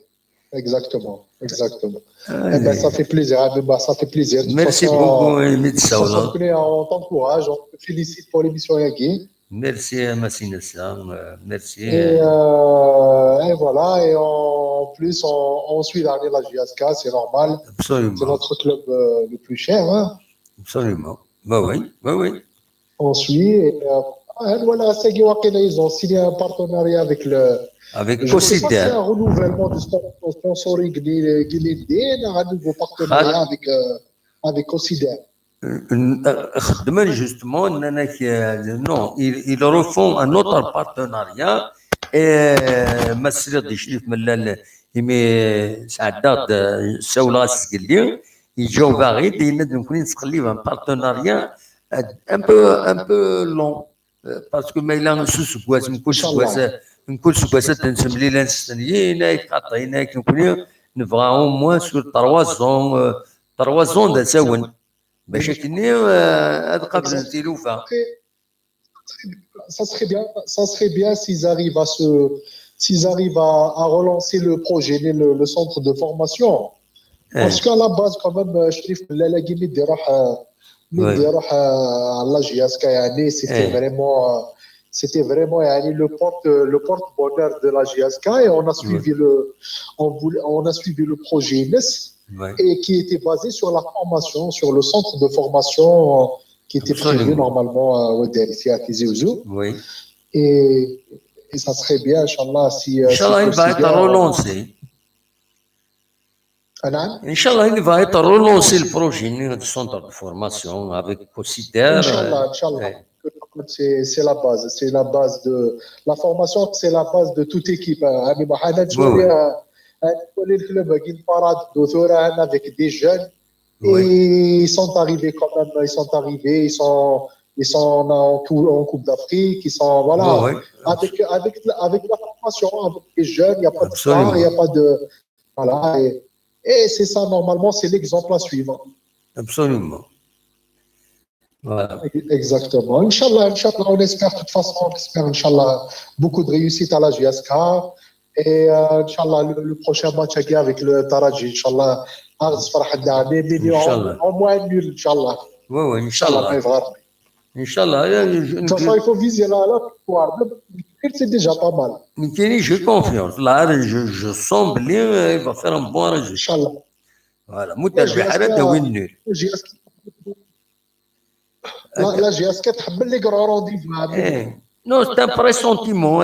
exactement ça fait plaisir ça fait plaisir merci beaucoup Mitsaoula on t'encourage on te félicite pour l'émission Yagui. Merci Massine Sam, merci. Et voilà, et en plus, on suit la JSK, c'est normal. Absolument. C'est notre club le plus cher. Hein. Absolument. Bah oui. On suit. Et voilà, ils ont signé un partenariat avec le. Avec Cosider. C'est un renouvellement de sponsoring un nouveau partenariat avec Cosider. Justement, non, ils refont un autre partenariat et مسرد يشرف من سعدات الشولة السكلية يجاو باغي دينا نكون نتقلب un partenariat un peu long parce que ما إلا سوسكواس نكون سكواسات تنسملي لنا السنين يقاطعينا كنكون نبغى au moins sur 3 ans دا ساون باش كني هاد قبل التلوفه. Ça serait bien s'ils arrivent à relancer le projet, le centre de formation. Parce qu'à la base, quand même, je trouve que la GSK, c'était vraiment le porte-bonheur de la GSK et on a suivi le projet INES et qui était basé sur la formation, sur le centre de formation qui était prévu normalement ici à Tizi Ouzou. Oui. Et ça serait bien, Inch'Allah, si. Inch'Allah, il va être relancé. Inch'Allah, il va être relancé le projet du centre de formation avec considère. Inch'Allah. C'est la base. C'est la base de la formation, c'est la base de toute équipe. Le club qui parade avec des jeunes. Et ils sont arrivés quand même. Ils sont en Coupe d'Afrique. Ils sont avec la formation, avec les jeunes. Il n'y a pas de star, il n'y a pas de voilà. Et c'est ça, normalement, c'est l'exemple à suivre. Absolument. Voilà. Exactement. Inch'Allah, on espère, de toute façon, Inch'Allah, beaucoup de réussite à la GSK. Et Inch'Allah, le prochain match avec le Taraji, Inch'Allah, au moins nul, Inch'Allah. Oui, Inch'Allah. Inch'Allah. Il faut viser la victoire. C'est déjà pas mal. Mais j'ai confiance. Là, je sens bien qu'il va faire un bon résultat. Inch'Allah. Voilà. Nul. La GSK تحب les grands rendez-vous. Non, c'est un pressentiment.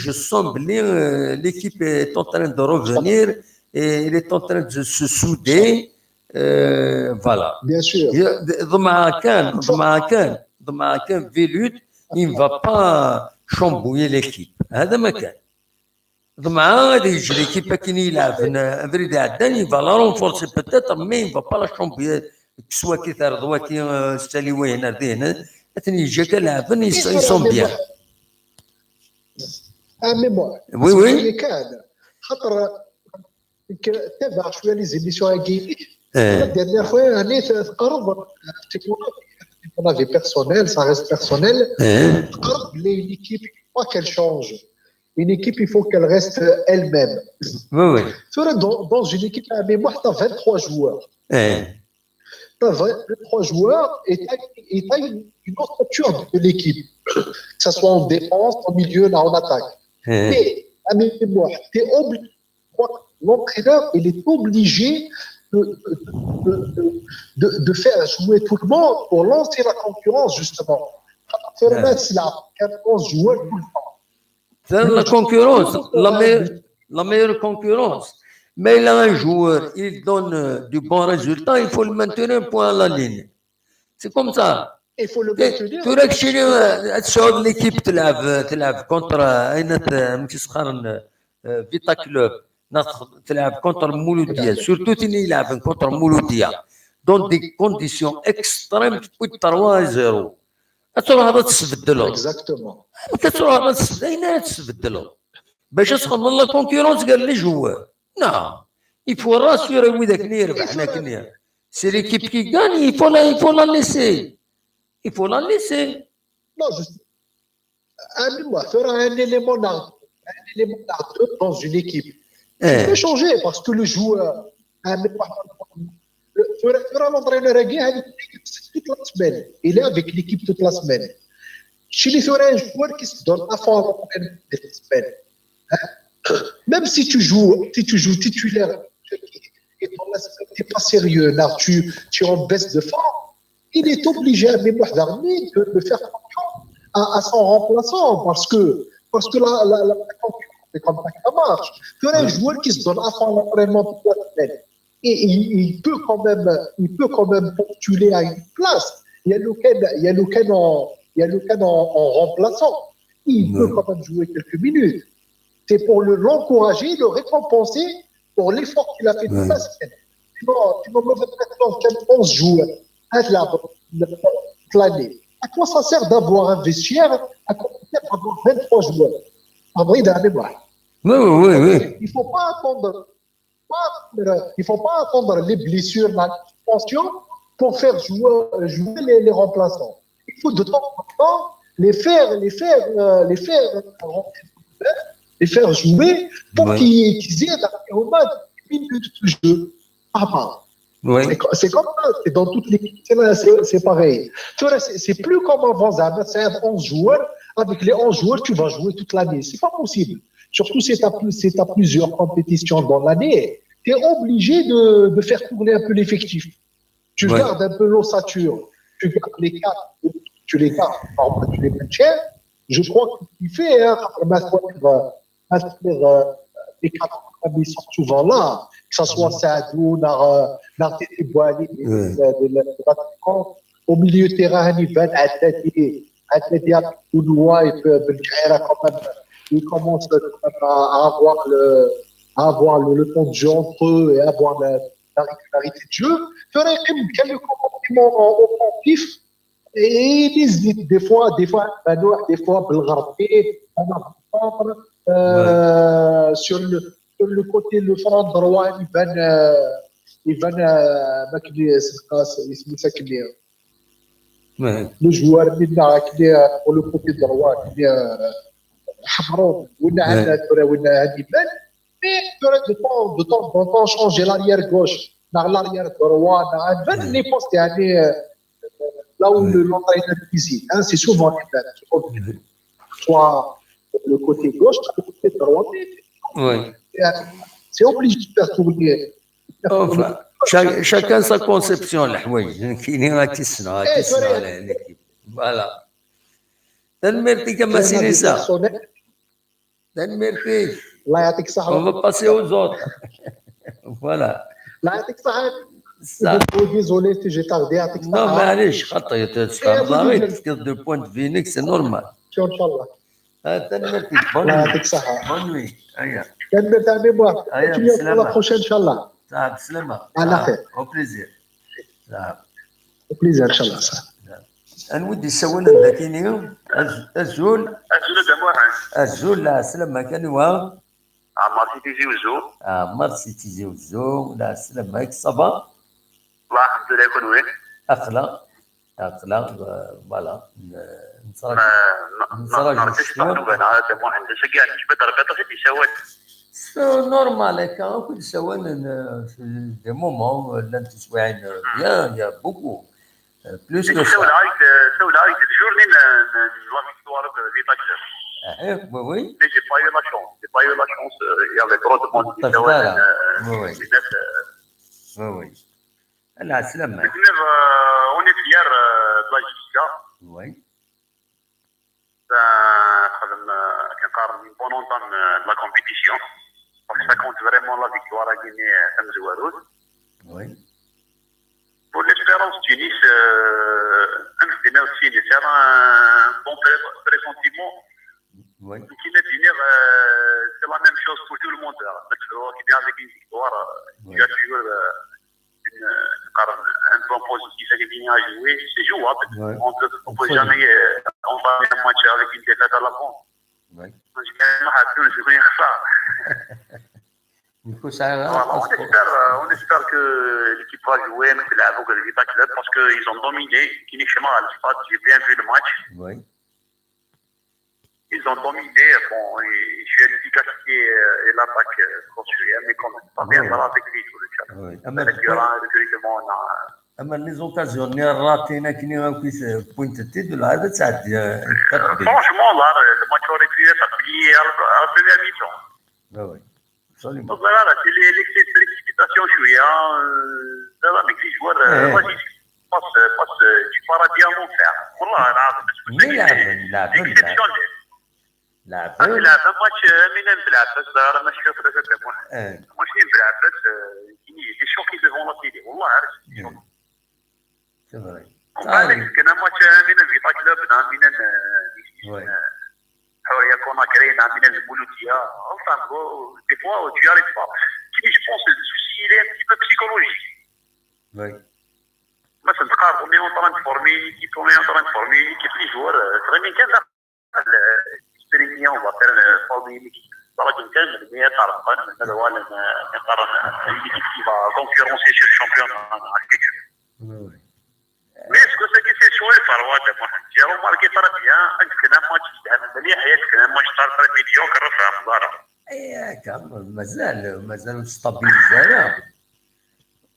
Je sens bien l'équipe est en train de revenir et il est en train de se souder. Voilà. Bien sûr. ضمعكان Vélut, il ne va pas chambouiller l'équipe. هذا ما كان. ضمعة غادي يجي l'équipe كي يلعب افريدي عداني il va la renforcer peut-être mais il ne va pas la chambouiller. سواء كي ثار كي ستاليوي هنا هنا اثني يجي كلاعبين يصوم بيان. وي كان خاطر تابع شويه لي زيميسيون هاكي الديرنيير فوا هاني تقرب on avait personnel, ça reste personnel. Une équipe, il ne faut pas qu'elle change. Une équipe, il faut qu'elle reste elle-même. Oui. Dans une équipe, mais moi, tu as 23 joueurs. Tu as 23 joueurs et tu as une autre structure de l'équipe. Que ce soit en défense, en milieu, là, en attaque. Mais, à mémoire, tu es obligé. L'entraîneur, il est obligé de faire jouer tout le monde pour lancer la concurrence, justement. C'est là, 14 joueurs tout le temps. C'est la concurrence, la meilleure concurrence. Mais il a un joueur, il donne du bon résultat, il faut le maintenir un point à la ligne. C'est comme ça. Il faut le maintenir. Tu vois l'équipe تلعب contre Vita Club. تلعب contre Mouloudia, surtout تني يلعب contre Mouloudia dans des conditions extrêmes تبوي 3-0 تروح هذا تستبدلوا exactement تروح هذا تستبدلوا باش تسخن لا كونكورونس قال لي جوار non il faut rassurer وذاك اللي يربح حنا كنيا سي ليكيب كي غاني il faut la laisser non juste un élément dans une équipe. Tu peux changer parce que le joueur, l'entraîneur toute la semaine. Il est avec l'équipe toute la semaine. Chez les un joueur qui se donne à fond toute la semaine. Même si tu joues titulaire et ton aspect n'est pas sérieux, là, tu es en baisse de forme, il est obligé à mémoire d'armée de faire confiance à son remplaçant parce que la c'est comme ça que ça marche. Tu as un joueur qui se donne à fond l'entraînement toute la semaine. Et il peut quand même postuler à une place. Il y a Louken en remplaçant. Il peut quand même jouer quelques minutes. C'est pour l'encourager, le récompenser pour l'effort qu'il a fait toute la semaine. Tu m'as mauvais traitement, 11 joueurs. L'année. À quoi ça sert d'avoir un vestiaire à côté d'avoir 23 joueurs? En vrai, dans la mémoire. Oui. Il ne faut pas attendre les blessures, la suspension pour faire jouer les remplaçants. Il faut de temps en temps les faire jouer pour qu'ils aident au match. Il minutes de jeu. Oui. C'est comme ça, c'est dans toutes les c'est pareil. Tu vois, c'est plus comme avant, c'est 11 joueurs. Avec les 11 joueurs, tu vas jouer toute l'année. C'est pas possible. Surtout si tu as plusieurs compétitions dans l'année, tu es obligé de faire tourner un peu l'effectif. Tu gardes un peu l'ossature. Tu gardes les 4, tu les gardes, tu les maintiens. Je crois qu'il fait, les 4 ils sont souvent là, que ce soit Saadou, Nartiti Bouali, au milieu de terrain, Atleti Bouloua et Belkaïra, quand même, ils commencent à avoir le temps de jeu entre eux et à avoir la régularité de jeu. Il y aurait même quelques comportements offensifs. Et ils disent des fois, Belgradé, sur le côté, le front droit, il va le joueur pour le côté droit, mais de temps en temps changer l'arrière gauche, dans l'arrière droit, dans les postes, là où l'entraîneur visite. C'est souvent les mêmes. Soit le côté gauche, soit le côté droit. Oui. C'est obligé de faire tourner. Enfin, chacun sa conception, l'équipe. Voilà. Merci, Massinissa. Merci. On va passer aux autres. Voilà. Désolé si j'ai tardé. Non, معليش خطيت ضريت دو بوينت فينيك سي نورمال. Inch'Allah. تنمرتي الله يعطيك الصحة. بون نوي. هيا. تنمرت à mémoire. هيا Tu viens pour la بسلامة. prochaine, Inch'Allah. صح بسلامة. على خير. au plaisir. صح. Au plaisir, Inch'Allah. أنا ودي سوينا ذاكيني الزول الزول لا سلامة كانوا عمار سيتي زوزو مرسي تيجي وزو لا سلامة صبا الله الحمد لله يكون وين أخلاق فوالا نرجعش نحن انا تمو عند شقيا نجبد ربيطه في سوات نورمال هكا كل سوان في دي مومون لا نتسوى بيان يا بوكو بلوس كو سول عايد الجورني لا فيكتوار في تاكلر oui. Mais j'ai pas eu la chance. Il y avait trop de monde qui oui. La salam. On est fiers de la Justice. Oui. Une bonne entente de la compétition. Parce que ça compte vraiment la victoire à Guinée à Mzouaroud. Oui. Pour l'espérance Tunis, un bon pressentiment. Oui. Qui va finir, c'est la même chose pour tout le monde. Qui vient avec une victoire, tu as toujours un point positif qui vient à jouer. C'est jouable. On ne peut jamais entamer un match avec une défaite à la fin. Oui. On espère que l'équipe va jouer parce qu'ils ont dominé. J'ai bien vu le match. Oui. Ils ont dominé, bon, je suis l'efficacité et l'attaque construite, mais quand même, pas bien avec lui tout le temps. Oui. أما les occasions اللي راتينا كني غنكيس بوينت تيد ولا هذا تعدي Franchement, là, le match aurait pu être plié à la première mi-temps. Oui, absolument. Donc voilà, c'est l'excitation شوية. Avec les joueurs, vas-y, passe, tu pars bien mon frère. والله العظيم. Exceptionnel. لعب ماتش من بلعبس راه ماشي كتر ماشي بلعبس دي شوكي ديفون لا تيلي والله عارف كنا ماتش من فيتا كلوب من حوريه كوناكري من البولوتيا enfin des fois tu arrives pas qui je pense le souci il est un petit peu psychologique oui مثلا تقارب مي اون طران فورمي كي تومي اون طران فورمي كيف لي جوار تريني كان on va faire une quinzaine, mais l'équipe qui va concurrencer sur le championnat. Mais est-ce que c'est que c'est sur le Faroua j'ai remarqué très bien que un match médiocre هكا مازال ستابيليزايا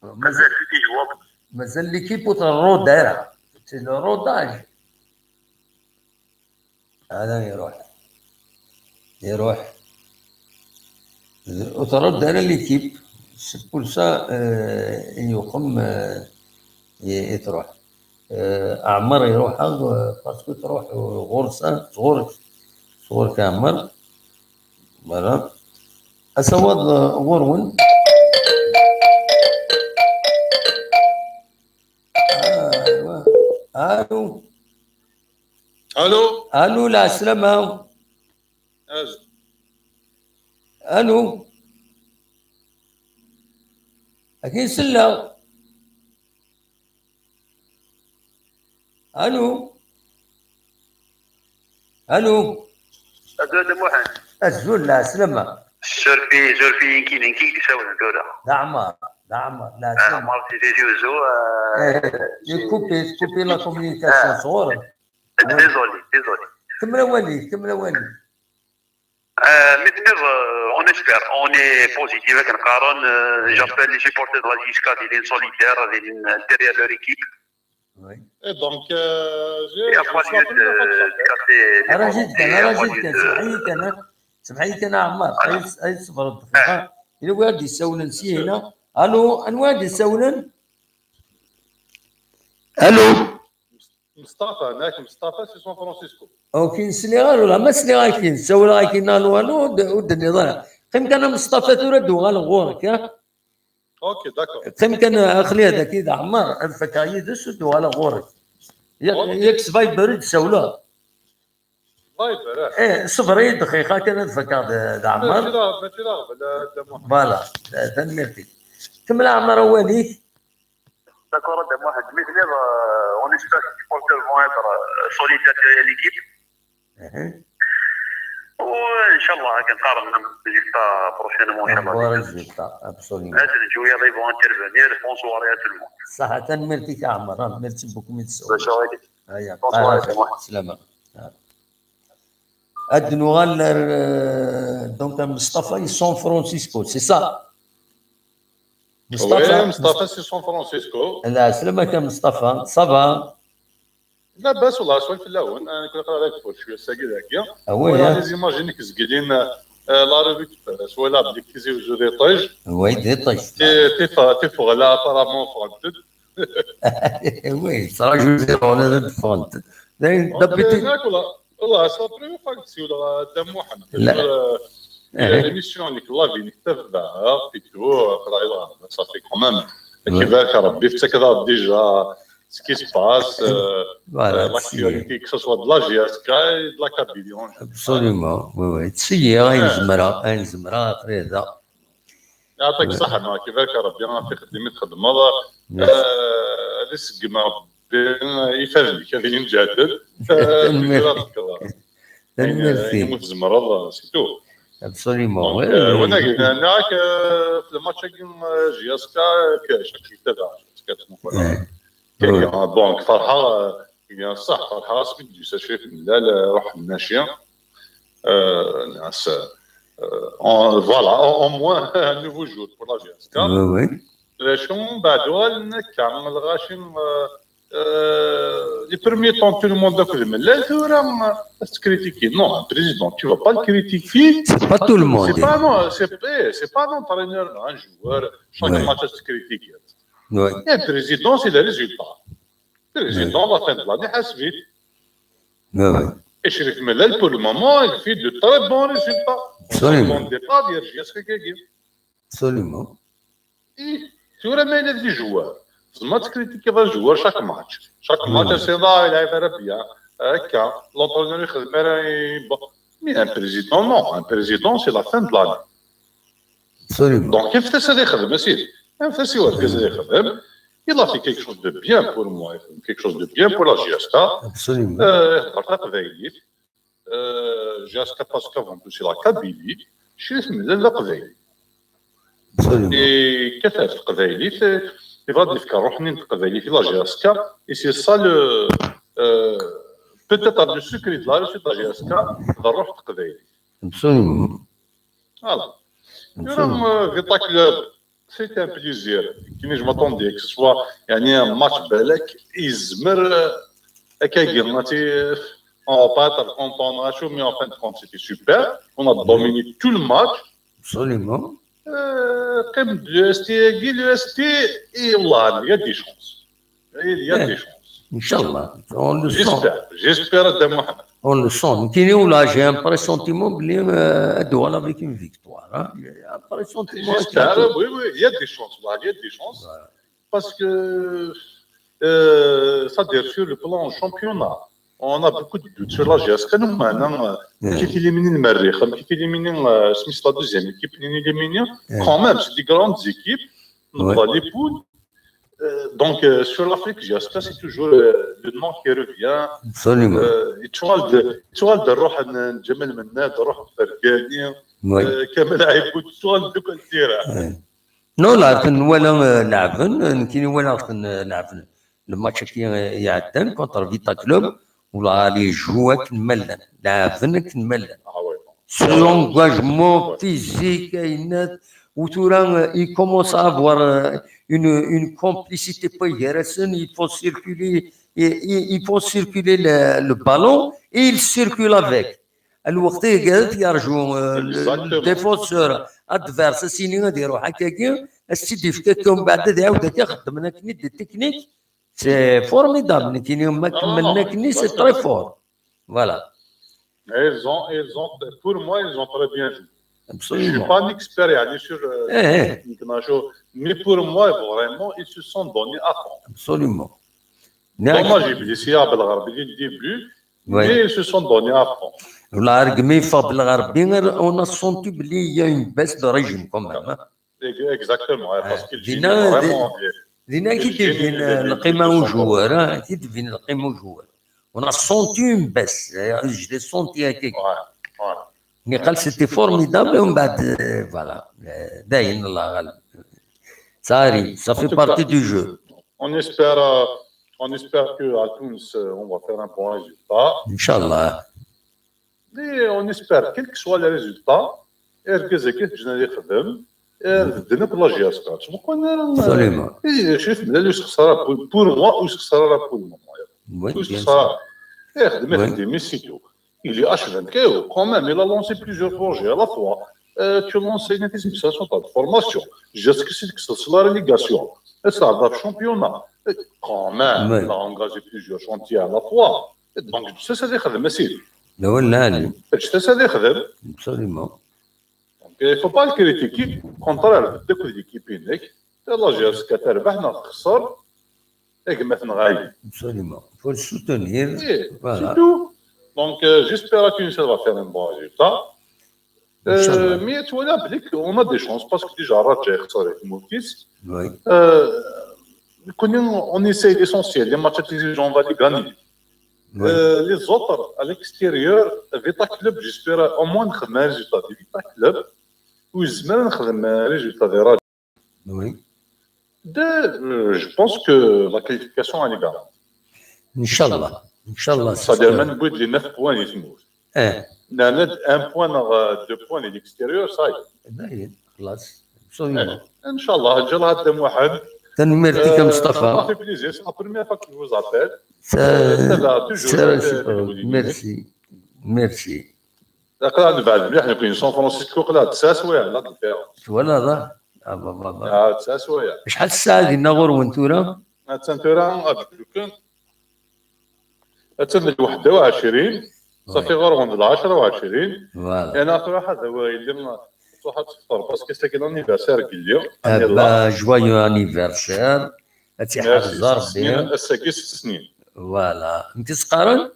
مازال في جواب. مازال ليكيب تاع دايره سي لو روداج هذا يروح وترى دايره ليكيب بور سا يقوم يتروح عمر يروح باسكو تروح غرسه صغور كعمر فوالا اسود غرون الو الو لا سلامة الو اكيد سلة الو هذا محمد الزول لا سلامة زرفي كاين كي يساوي دوله دعمر لا سلامة عمر سيدي وزو يكوبي لا كوميونيكاسيون صغور ديزولي كمل اولي maintenant on espère on est positif avec Karon j'appelle les supporters de la JSK qui sont solidaires derrière leur équipe. Oui. Et donc Il n'y a pas lieu de casser les أنا سمحيك أنا عمار أي صفر الدقيقة إلى وادي السولن سينا ألو أن وادي السولن ألو مصطفى سي سان فرانسيسكو. أو كاين سليغال ولا ما سليغال كاين سول كاين الو ودني ضايع قيم كان مصطفى ترد وغال غورك اوكي داكور قيم كان خلي هذاك إذا عمار الفكاية دس وغال غورك يكس فايبر تسولها فايبر ايه صفر دقيقة كانت فكاد عمار فوالا تنمرتي كمل عمار أوليك. D'accord, Mohamed. Maintenant, on espère que les supporters vont être solidaires derrière l'équipe. Inch'Allah, on a des résultats prochainement. Bon résultat, absolument. Les joueurs vont intervenir. Bonne soirée à tout le monde. صحة merci عمار merci beaucoup Bonne soirée. سلامة. الدنوغال دونك مصطفى سان فرانسيسكو سي سا. مصطفى سي سان فرانسيسكو. لا سلامك يا مصطفى صافا. لا باس والله شوي في الاول انا كنت نقرا لك شويه ساكي ذاك وي لي زيماجين كزقلين لا ريفيك سوا لا بلي كيزي جو دي طيج وي دي طيج تي فغلا طرامون فونت وي صراحه جو دي اون فونت دبيتي والله صابري فاك سيولا دم محمد لا ليميسيون اللي كلافي نتبعها فيتو قرايله صافي كومام كيفاش ربي افتكر ديجا ce qui se passe, l'actualité, que ce soit de la GSK et de la Kabylie. Absolument, oui. تسيي غاين زمرا قريضة. يعطيك الصحة معك كيفاش ربي أنا في خدمة خدمة لسقما يفرلك هذه ينجدد. يموت زمرا سيتو. Absolument, oui. وانا هناك في الماتش GSK كاش يتابع بونك فرحه يعني صح فرحه سميت شايف لا روح الناشيه الناس فوالا او موان نوفو جور بور لا جيسكا وي لاشون بعدوال كامل غاشم لي بروميي طون تو لو موند داك الملل ثورا تكريتيكي نو بريزيدون tu vas pas le critiquer c'est pas tout le monde c'est pas non entraîneur un joueur chaque match تكريتيكي. Oui. Le président, c'est le résultat. Le président, à la fin de l'année, Hasbit. Oui. Et Chérif Mellel, pour le moment, il fait de très bons résultats. Absolument. On ne demande pas dire Absolument. Et tu ramènes les joueurs. Tu ne critiques pas les joueurs chaque match. Chaque match, c'est là, il a bien. L'entraîneur, il bon. Mais un président, non. Un président, c'est la fin de l'année. Absolument. Donc, il faut que ça même si il a fait quelque chose de bien pour moi, quelque chose de bien pour la GSK. Absolument. GSK parce qu'avant tout c'est la Kabylie, Chérif Mellel القبائلي. Absolument. Et كثر القبائلي يبغى نفكر روحنا القبائلي في la GSK et c'est ça le peut-être le secret de la réussite de la GSK ضروح القبائلي. Absolument. Voilà. Vita Club, c'était un plaisir. Je m'attendais que ce soit un match belek, Izmir, on va pas être content, mais en fin de compte, c'était super. On a dominé tout le match. Absolument. Comme l'UST, et Allah, il y a des chances. Il y a des chances. Inch'Allah. On le sent. J'espère demain. On le sent. Là, j'ai un pressentiment que douane avec une victoire. Hein. Un pressentiment. J'espère, oui, il y a des chances. Il y a des chances. Parce que ça veut dire sur le plan championnat, on a beaucoup de buts sur la GS. Quand nous maintenant, qui élimine le Merrick, qui élimine Smith la deuxième équipe, quand même, c'est des grandes équipes. On va les poules. Donc, sur l'Afrique, j'espère que c'est toujours le nom qui revient. Absolument. السؤال ده نروح نجمل من الناس نروح فرقاني كامل عيبوت السؤال ده كل ديره. نو لكن ولا لعبن كاين ولا لعبن الماتش كي يعدن كونتر فيتا كلوب ولا لي جواك نملن لعبن كنملن سو انغاجمون فيزيك كاينات وتورا il commence à avoir une complicité pas يرسن il faut circuler le ballon et il circule avec الوقت قالت يرجو الديفونسور ادفيرس سيني غادي يروح هكاكي السيدي فكاكم بعد عاود يخدم كني دي تكنيك سي فورميدابل كاين ما كملنا كني سي تري فور فوالا. Pour moi, ils ont très bien joué. Absolument. Je ne suis pas un expert sur mais pour moi, vraiment, ils se sont donnés à fond. Absolument. Moi, j'ai blessé à Belgarabi dès le début, mais ils se sont donnés à fond. On a senti qu'il y a une baisse de régime quand même. Exactement, parce qu'il y a vraiment... On a senti une baisse. Je l'ai senti à quelque chose. C'était formidable. Voilà. Ça arrive, ça fait partie du jeu. On espère qu'à Tunis, on va faire un bon résultat. Inch'Allah. Et on espère, quel que soit le résultat, Absolument. Pour moi, pour moi. Il est H24, quand même, il a lancé plusieurs projets à la fois. Tu lances une de formation. Jusqu'à ce que c'est la relégation. Ça va le championnat. Quand même, il a engagé plusieurs chantiers à la fois. Donc, c'est ça qui est facile. C'est ça qui est absolument. Donc, il ne faut pas le critiquer. Contraire, de l'équipe unique, la GS qui a terminé absolument. Il faut le soutenir. Voilà. C'est tout. Donc, j'espère que ça va faire un bon résultat. Mais tu vois, on a des chances parce que déjà, on essaye l'essentiel. Les matchs exigeants, on va les gagner. Les autres, à l'extérieur, Vita Club, j'espère au moins un résultat de Vita Club ou un résultat de Raja. Oui. Je pense que la qualification est garantie. Inch'Allah. Inch'Allah. C'est-à-dire, même bout de 9 points, il se mousse. Un point, 2 points à l'extérieur, ça y est. خلاص. Absolument. Inch'Allah, Inch'Allah, هذا واحد. تنمرتك مصطفى. Ça fait plaisir, c'est la première fois que je vous appelle. Merci. Merci. أقرأ نبعد مليح نكون سان فرانسيسكو قلع 9 سوايع لا الفيرونس. ولا ذا. 9 سوايع. شحال الساعة ديالنا غور وانتورا؟ تنتورا أتم 21 صافي غير من 10 و20. فوالا. أنا صراحة هو اللي صراحة تفطر باسكو ساكن انيفرسير اليوم. جوايو انيفرسير. هاتي حزر بهم. الساكي 6 سنين. فوالا. أنت صقارن؟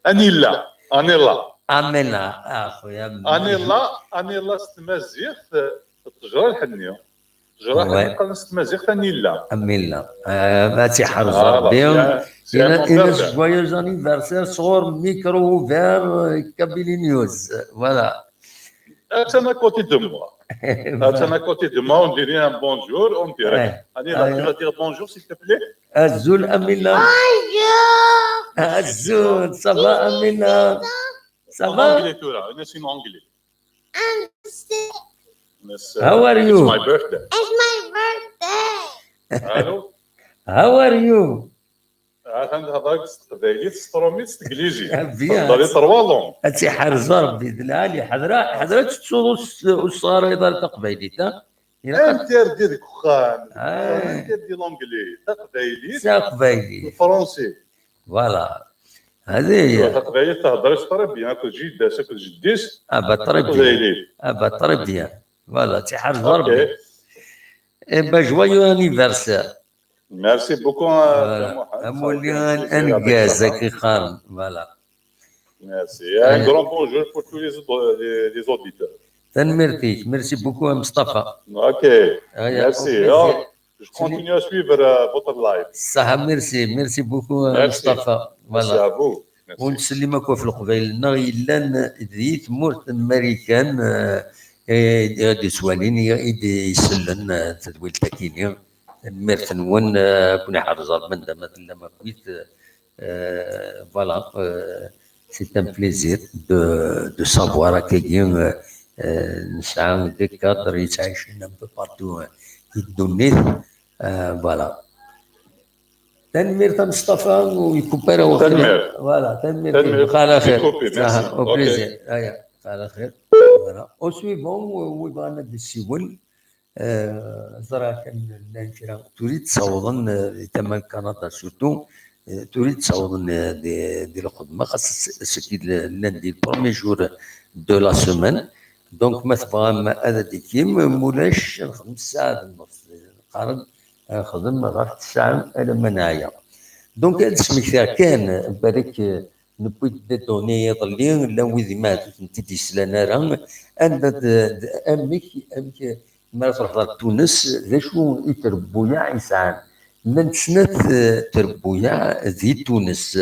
أني لا. أمينا أخويا. أني لا ستمازيغ التجرة الحنية. التجرة الحنية ستمازيغ أني لا. أمينا. هاتي حزر بهم. إلى جوايوز انيفرسير صغور ميكرو فير كابيلي نيوز. فوالا. أنا كوتي دو موا. أنا كوتي دو موا on dirait un bonjour on dirait. أني لا tu vas dire bonjour s'il te plaît. الزول أمينا. الزول ça va أمينا. Ça va? En anglais, tu vois, c'est en anglais. Miss, How are you? It's my birthday. It's my birthday. الو How are you? عاد هضرك تقبايليت ستروميت تقليجي Bien. تفضلي تروالون هاتي حرز ربي دلالي حضرات تصوروا الصغار إذا تقبيليت ها؟ انتر ديال الكخان آه. انتر ديال لونجلي تقبايليت تقبيلي الفرنسي فوالا هذه هي تقبايليت تهضري ترى بيان كل جداس كل جديس ابا طري بيان تقبايليت ابا طري بيان فوالا تي حرز اوكي ربي با جويو انيفرسير ميرسي بوكو موليان انجاز كي خان فوالا ميرسي ان غران بونجور بور تو لي اوديتور تنمرتيك ميرسي بوكو مصطفى اوكي هيا، ميرسي أوكي. Je continue à suivre votre live. صح ميرسي بوكو ميرسي. مصطفى Merci à فوالا vous. Merci. ونسلمك في القبيل إلا ذي تمورت أمريكان دي سوالين يدي يسلن تدويل تاكيني ميرت نون كوني حافظ من دام لما كويت فوالا سي ان بليزير دو سافوار هكاكي نسعى دي كادر يتعايشين ان بو بارتو يدونيت فوالا تنمير مصطفى ويكوبيرا تنمير. فوالا تنمير. تنمير على خير يكوبي، ميرسي. او أوكي. بليزير هيا على خير فوالا او سويفون ويبغى ندي السيول زرا كان الانشراء تريد تصوضن ثمن كندا سورتو تريد تصوضن دي الخدمه خاص سكيد لاندي البرومي جور دو لا سيمين دونك ما تبغى هذا ديكيم مولاش نخدم ساعه ونص نقارن نخدم غير 9 الى منايا دونك هذا السميك كان بالك نبغي دي دوني يضلي لا ويدي ما تنتي سلانا راه امك ما تروح تونس ذا شو يتربويا عيسان من سنة تربويا ذي تونس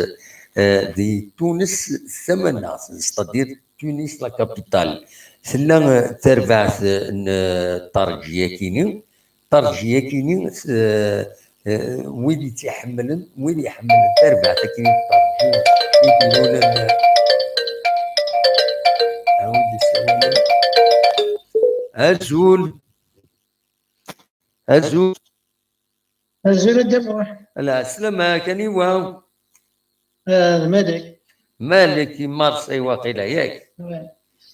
ذي تونس ثمن ناس ستادير تونس لا كابيتال ثلا تربعت طرجيا كيني ويلي تيحملن ويلي يحملن تربعت كيني طرجيا يديروا لنا عاودي السلام أزول الزول الدفع لا سلامة كاني واو الملك مارسي واقيلا ياك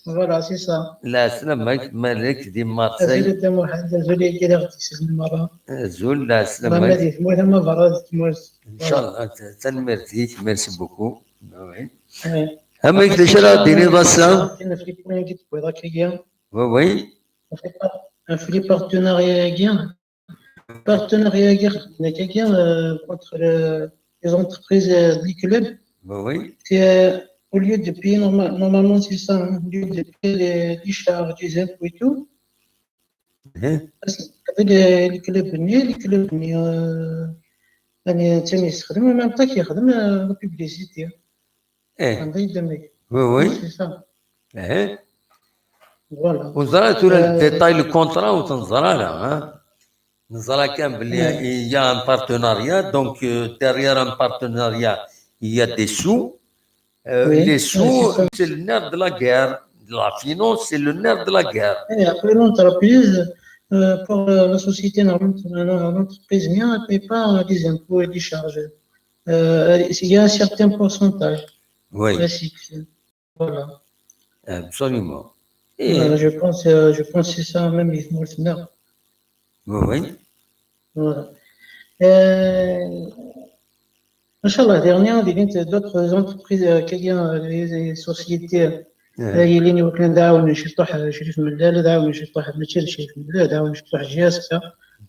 فوالا سي سا لا سلامك مالك دي الزول مارسي الدفع الزول يجي يغتسل المرة زول لا ما سلامك مادي تموت ما فراد تموت ان شاء الله تنمرتيك ميرسي بوكو اما كيفاش راه ديري ضاسه كاين في لي كيت بيضا كيا وي في لي بارتناريا كيا خدمنا كيا كونتر لي زونتربريز دي كلوب وي au lieu de payer normalement c'est ça, hein, au lieu de payer les charges, les impôts et tout, avec les clubs يعني تاني يستخدم وما بقاش يخدم لا بيبليسيتي ايه عندي يدمج وي سي سا ايه فوالا وزرات ولا ديتاي الكونترا وتنزرا لا ها نزرا كان بلي يا ان بارتناريا دونك ديريير ان بارتناريا يا دي سو les sous, c'est le nerf de la guerre. La finance, c'est le nerf de la guerre. Et après l'entreprise, pour la société, l'entreprise ne paye pas les impôts et les charges. Il y a un certain pourcentage. Oui, Classique. Voilà. absolument. Je pense que c'est ça même, ils font le nerf. Oui. Voilà. Inch'Allah, dernière, d'autres entreprises, les sociétés, اللي وكنا دعونا نشطح شريف ملال دعونا نشطح ماشي شريف ملال دعونا نشطح جياسكا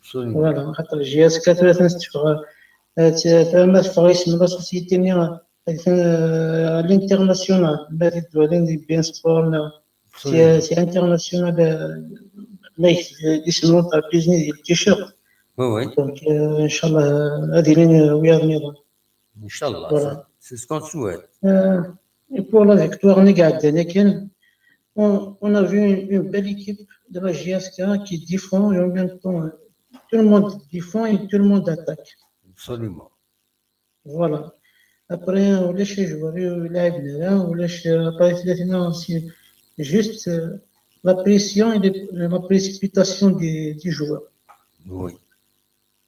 فوالا خاطر جياسكا ثلاث نستفغ ثلاث تفغ اسم لا سوسيتي نيا الانترناسيونال بادي الدولين دي بيان سبور سي انترناسيونال اسم لونتربريز ديال التيشيرت وي دونك ان شاء الله هذه لين ويا النظام ان شاء الله سي سكون سويت Et pour la victoire négative, on a vu une belle équipe de la GSK qui défend et en même temps tout le monde défend et tout le monde attaque. Absolument. Voilà. Après, on laisse jouer, on laisse après c'est juste la pression et la précipitation des joueurs. Oui.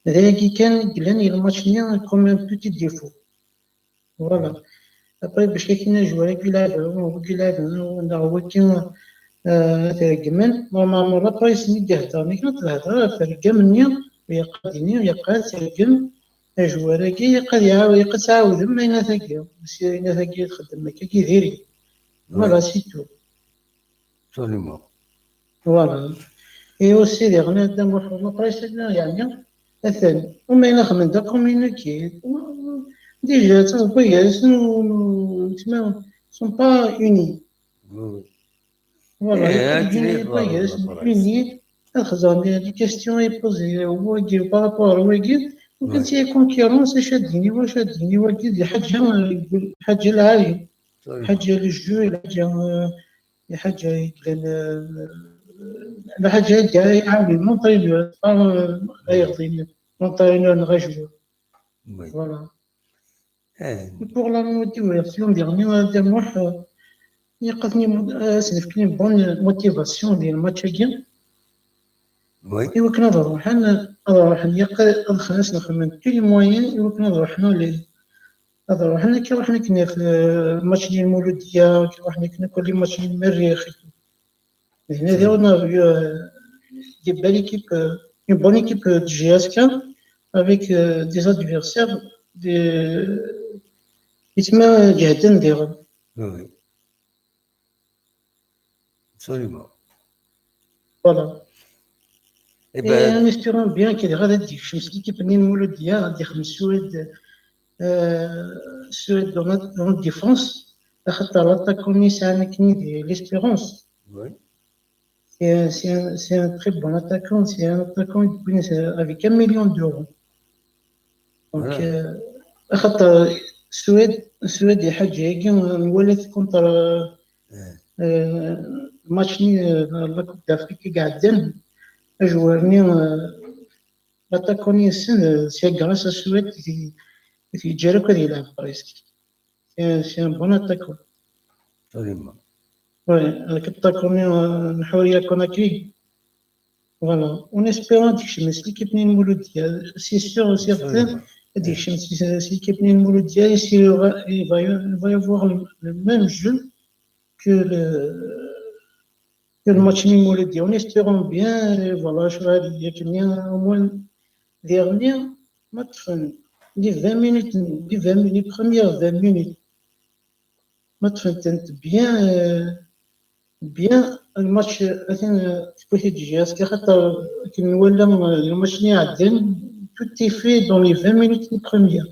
هذا كي كان لاني الماتش نيا كوم ان بوتي ديفو فوالا ابري باش كاين جوار كيلعب هو كيما ترجمن نورمالمون لا بريس ني هضر ملي كانت الهضره ترجمني ويقادني ويقاد ترجم جوار كي يقاد يعاود يقاد تعاود ما ينا ثاكي بس ينا ثاكي تخدم هكا كي ديري فوالا سي تو Absolument. فوالا اي اوسي دي غنا دام واحد لا بريس يعني مثلا وما ينخمن دا كوميونيكي ديجا تنبغي تسمى سون با اوني فوالا اوني الخزان دي كيستيون يبوزي هو يجي بارابور هو يجي وقلت هي كونكيرونس شاديني واكي دي حاجه العالي حاجه للجو حاجه الحاجه ديالي يعاون مونطرينور لا يغضيني مونطرينور نغجو فوالا pour la motivation dernière ديال يقتني بون موتيفاسيون ديال الماتش كاع ايوا كنا نروح خلاص نخمم كل موين ايوا كنا روحنا كي روحنا كنا في الماتش ديال المولوديه كي روحنا كنا كل ماتش ديال المريخ هنا ديالنا des belles équipes, une bonne équipe de GSK avec des adversaires qui se mettent جهدا ديالهم. Oui. Absolument. Voilà. Et en espérant bien qu'il y aura des choses qui peuvent nous le dire, des Suède dans notre défense, l'attaquant c'est l'espérance. Oui. C'est un très bon attaquant. C'est un attaquant avec 1 million d'euros. Donc, Suède est حاجة نولد contre match la Coupe d'Afrique قاعدين joueurs l'attaquant c'est grâce à Suède qui جرب كده يلعب presque. C'est un bon attaquant. Absolument. Ouais, avec l'attaquant Nahouria Konakri. Voilà, en espérant que l'équipe n'est pas c'est sûr, certain, si l'équipe n'est pas il va y avoir le même jeu que le match Mimoulidi. En espérant bien, voilà, je vais dire au moins dernier, les 20 minutes, les premières 20 minutes, bien الماتش تبغي تجي اسكي خاطر كي نولى الماتش نعدل tout est fait dans les 20 minutes les premières.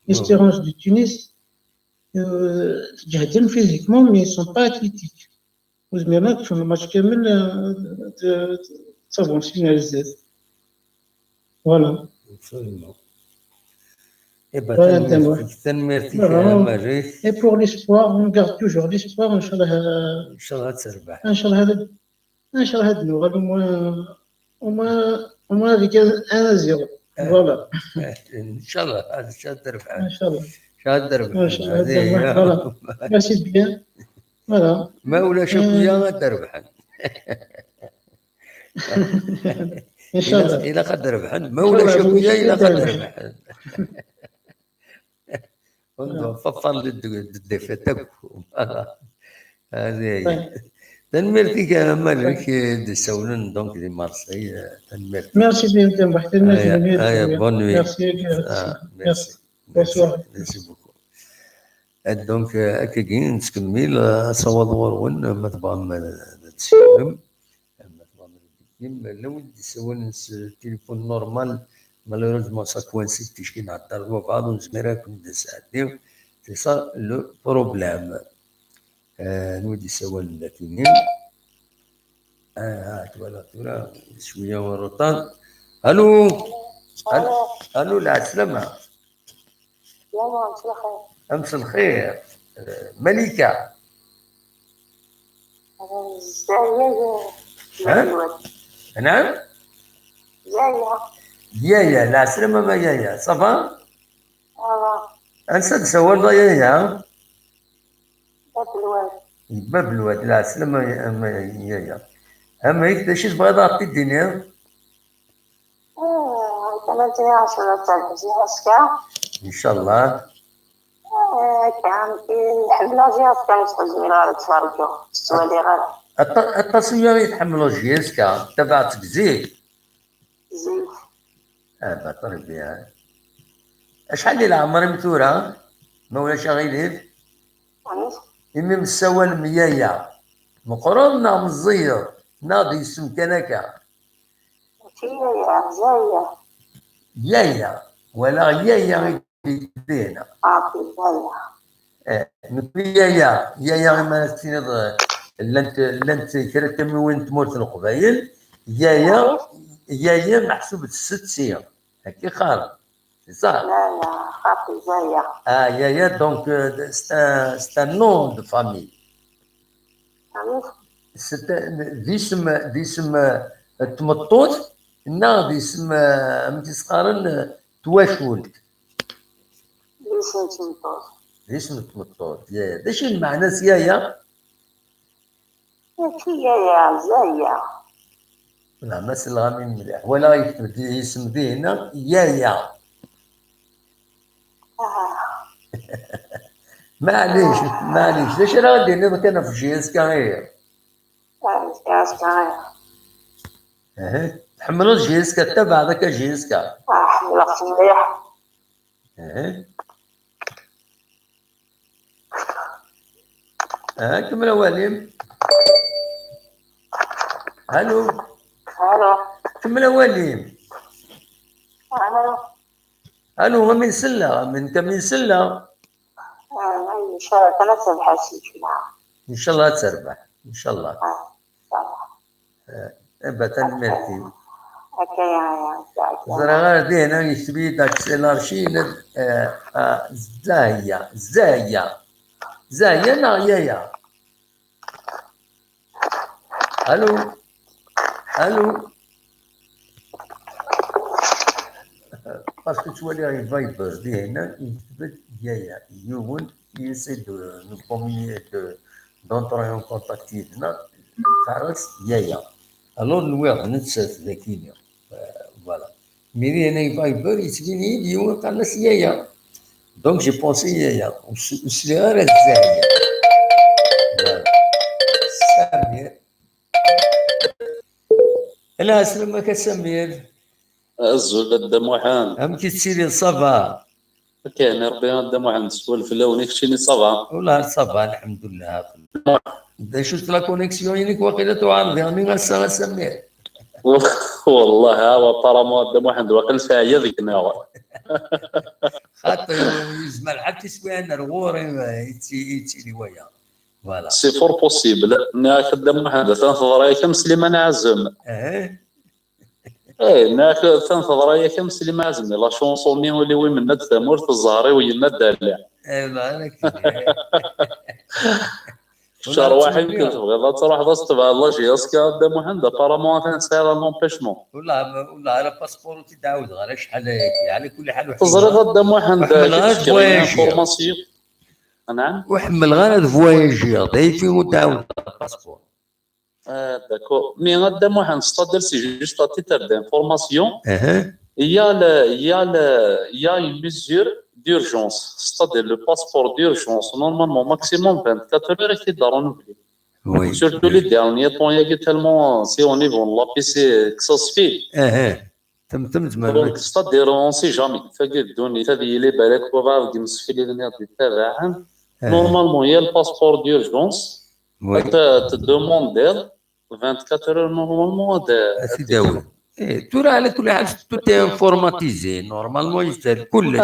L'Espérance de Tunis جاهدين physiquement mais ils sont pas athlétiques. وزميلنا في الماتش كامل تصابون فينا بزاف. Voilà. Et pour l'espoir, on garde toujours l'espoir, Inch'Allah. Inch'Allah, au moins avec 1-0. Voilà. Inch'Allah, voilà. Merci bien. Voilà. ما شكويا تربحن. Inch'Allah. إلى قد ربحن ما ولا شكويا إلى قد ربحن. فضل الدفاتك هذه تنمرتي كمالك دسولن دونك دي مارسي تنمرتي ميرسي بيان بحث بون نوي ميرسي ميرسي بوكو دونك اكاكين نكمل صواد ورون ما تبغى ما تسلم ما تبغى لو دسولن تليفون نورمال malheureusement ça coïncide puisqu'il n'a pas le droit de se mettre à décider. C'est ça le problème. Nous disons que voilà, je suis en retard. Allô, allô, la salama. أمس الخير ملكة. نعم. يايا لا سلامة ما يايا صفا؟ أنسى تسول يايا؟ باب الواد العسل ما يا اما هيك داش تبغى تعطي الدنيا. كانت عشرة جهازك ان شاء الله. كان الحملة جهاز كانت تحزمي غير تفرجو السوالي غير التصوير يتحملوا جيسكا تبعتك زيك زيت بطل بها. شحال ديال العمر مثورة مولا شغيلين إمي مسوى الميايا مقروننا مزير ناضي اسم كنكا فيا زايا يايا ولا يايا يدينا عاطي زايا نقول يايا ما تنض لنت كرت من وين تموت القبايل يايا محسوب 6 سنين هكي خالد صح. لا لا عاطي زايا يايا دونك c'est un nom de famille. ذي اسم تمطوط نا ذي اسم متسقارن تواشولت ليش تمطوط ذي اسم تمطوط داش المعنى يايا يا زايا لا ما سلغامي مليح ولا يكتب اسم ذي هنا يايا. معليش ليش راه دينا كان في جيسكا غير تحملوا جيسكا تبع ذاك جيسكا حملة مليح كمل وليم. الو كمل وليم. الو من سله من كم سله ان شاء الله تنسبح ان شاء الله تربح ان شاء الله. ابدا مرتي زرا دينا يشتري داك الارشين زايا نايا. الو باسكو تولي غير فايبر دينا يكتب يايا يوون يسي دو كوموني دونتري اون كونتاكتيفنا خلاص يايا الو نوير نتسات ذاكينيا فوالا ميري انا فايبر يتبيني اليوم قال لك يايا دونك جي بونسي يايا وسلي غير الزاهيه. سمير لا سلامك سمير الزول الدموحان هم كيتسيري صافا كاين ربي الدموحان سولف الاولاني كشيني صافا والله صافا الحمد لله. دا شفت لا كونيكسيون ينك واقيلا تعارض يعني غا سمير والله ها هو طرامو الدموحان واقيلا فيها هي ذيك النهار خاطر يزمل حتى سوي انا الغور يتسيلي ويا فوالا سي فور بوسيبل ناك الدموحان تنتظر كم سليمان عزم ناك تنتظر كم سليمان عزم لا شونسون مي ولي وي من الثمور الزهري وينا الدالع ايوا شهر واحد يمكن تبغي تروح تبع الله جياسكا دموحان بارامون تنسير لومبيشمون ولا على باسبور تداود غير شحال هيك على كل حال تزرق دموحان فورماسيون. نعم وحمل غير فواياجي ضيفي وداود الباسبور داكور مي غدا موحد ستادير سي جوست ا تيتر دانفورماسيون il y a une mesure d'urgence, c'est-à-dire le passeport d'urgence, normalement maximum 24 heures et de renouveler. Oui. Surtout les derniers temps, il y a tellement, si on est bon, la PC, que ça se fait. Donc, c'est-à-dire, on ne sait jamais. Normalement, il y a le passeport d'urgence. Tu demandes d'aide 24 heures normalement. ترى على كل حال توت انفورماتيزي نورمالمون يستاهل كلش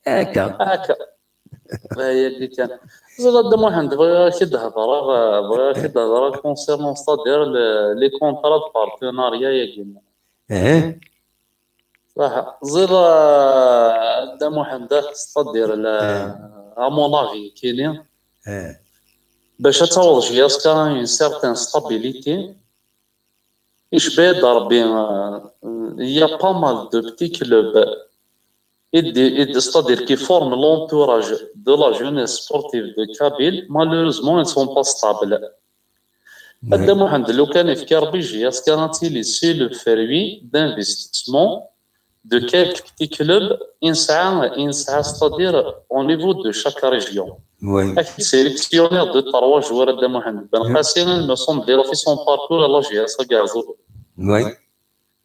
هكا هي اللي كان زاد واحد بغا كي تهضر كونسيرنون ستادير لي كونطرا دو بارتناريا يا كيما صح زيد قدام واحد ستادير ا مون افي كاينين باش تعوض جياسكا اون سيرتان ستابيليتي il y a pas mal de petits clubs c'est-à-dire qui forment l'entourage de la jeunesse sportive de Kabylie, malheureusement, ils ne sont pas stables. هذا واحد لو كان يفكر بيجي اسكارانتي سي لو فروي d'investissement de quelques petits clubs INSA, c'est-à-dire au niveau de chaque région. Oui. Sélectionneur de trois joueurs de Mohamed Ben Qassem, il me semble, il a fait son parcours à la GS Gazo. Oui.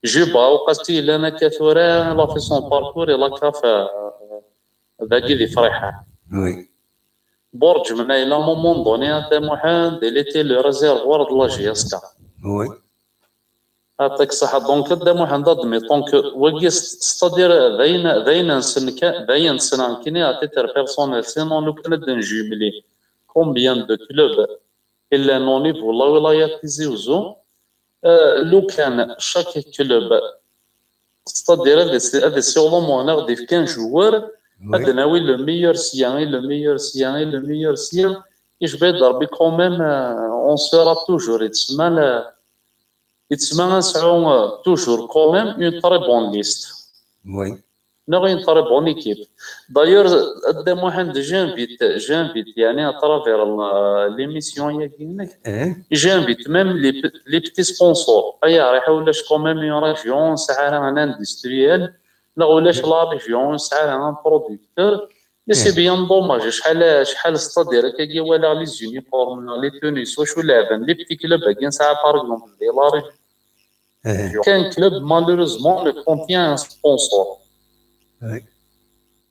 Juba, au Castille, il a fait son parcours et la CAF باقي لي فرحة. Oui. Borj, il a un moment donné, il était le réservoir de la GSK. Oui. Donc, admettons que, c'est-à-dire, d'ailleurs, c'est à titre personnel, sinon, nous pouvons jumeler combien de clubs il y a au niveau de la Wilayat Tizi-Ouzou, chaque club, c'est-à-dire, sur le moment, il y a 15 joueurs. Oui. Le meilleur sien, le meilleur sien, le meilleur sien. Et je vais dire, quand même, on sera toujours, toujours quand même une très bonne liste. Oui. Une très bonne équipe. D'ailleurs, j'invite, à travers l'émission, j'invite même les petits sponsors. Il y a quand même une région, c'est un industriel. لا ولاش لا ريجيون ساعه ان برودكتور لي سي بيان دوماج شحال ستادير كي ولا لي زونيفورم لي تونيس واش لعبن لي بتي كلوب باقيين ساعه باغ اكزومبل دي لا ريجيون كان كلوب مالوريزمون لو كونتيان ان سبونسور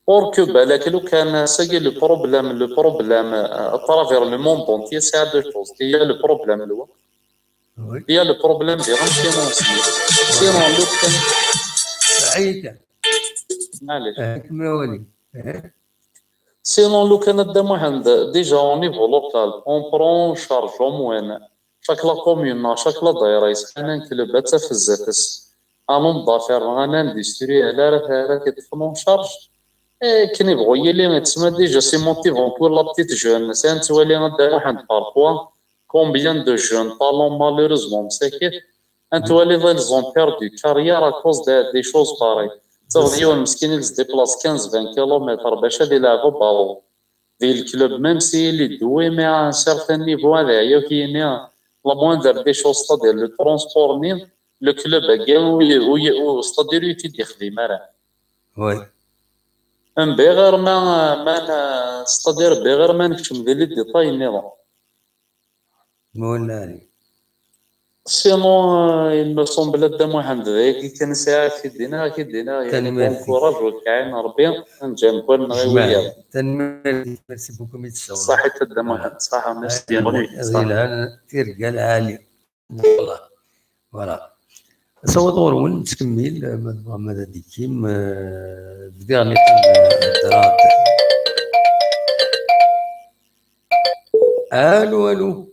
اور كو بالك لو كان ساكي لو بروبليم اترافير لو موند اونتيي ساعه دو شوز هي لو بروبليم الاول هي لو بروبليم دي غنفينونسي سينون لو كان عيده معليش كملوا سينون لو كان واحد ديجا اون نيفو لوكال اون برون شارج او موان شاك لا كوميون شاك لا دايره يسكن كلوب حتى في الزاتس انون دافير انا اندستري على كتفنون شارج كني بغو يلي تسمى ديجا سي موتيفون بور لا بتيت جون سان توالي غدا واحد بارفوا كومبيان دو جون طالون مالوريزمون مساكين انتوالي ils ont perdu carrière à cause des choses pareilles. تغذيو المسكين اللي ديبلاص 15-20 كيلومتر باش يلعبوا بالون ديال الكلوب ميم سي اللي دوي مي ان سيرتان نيفو هذايا كاين لا موندر دي شوز ستادير لو ترونسبور نيم لو كلوب كاع ستادير يتي يخدم راه وي ام بغير ما ستادير بغير ما نكتم ديال لي ديتاي نيضا مولاني سينون il me semble دام واحد ذاك كان ساعه في دينا يعني كونكوراج وكاين ربي نجي نكون غير ميرسي بوكو ميتساو صحيح دام واحد صح ميرسي غير تيرقال عالي فوالا صوت غورون تكمل ماذا ديكيم بدير الدرات الو الو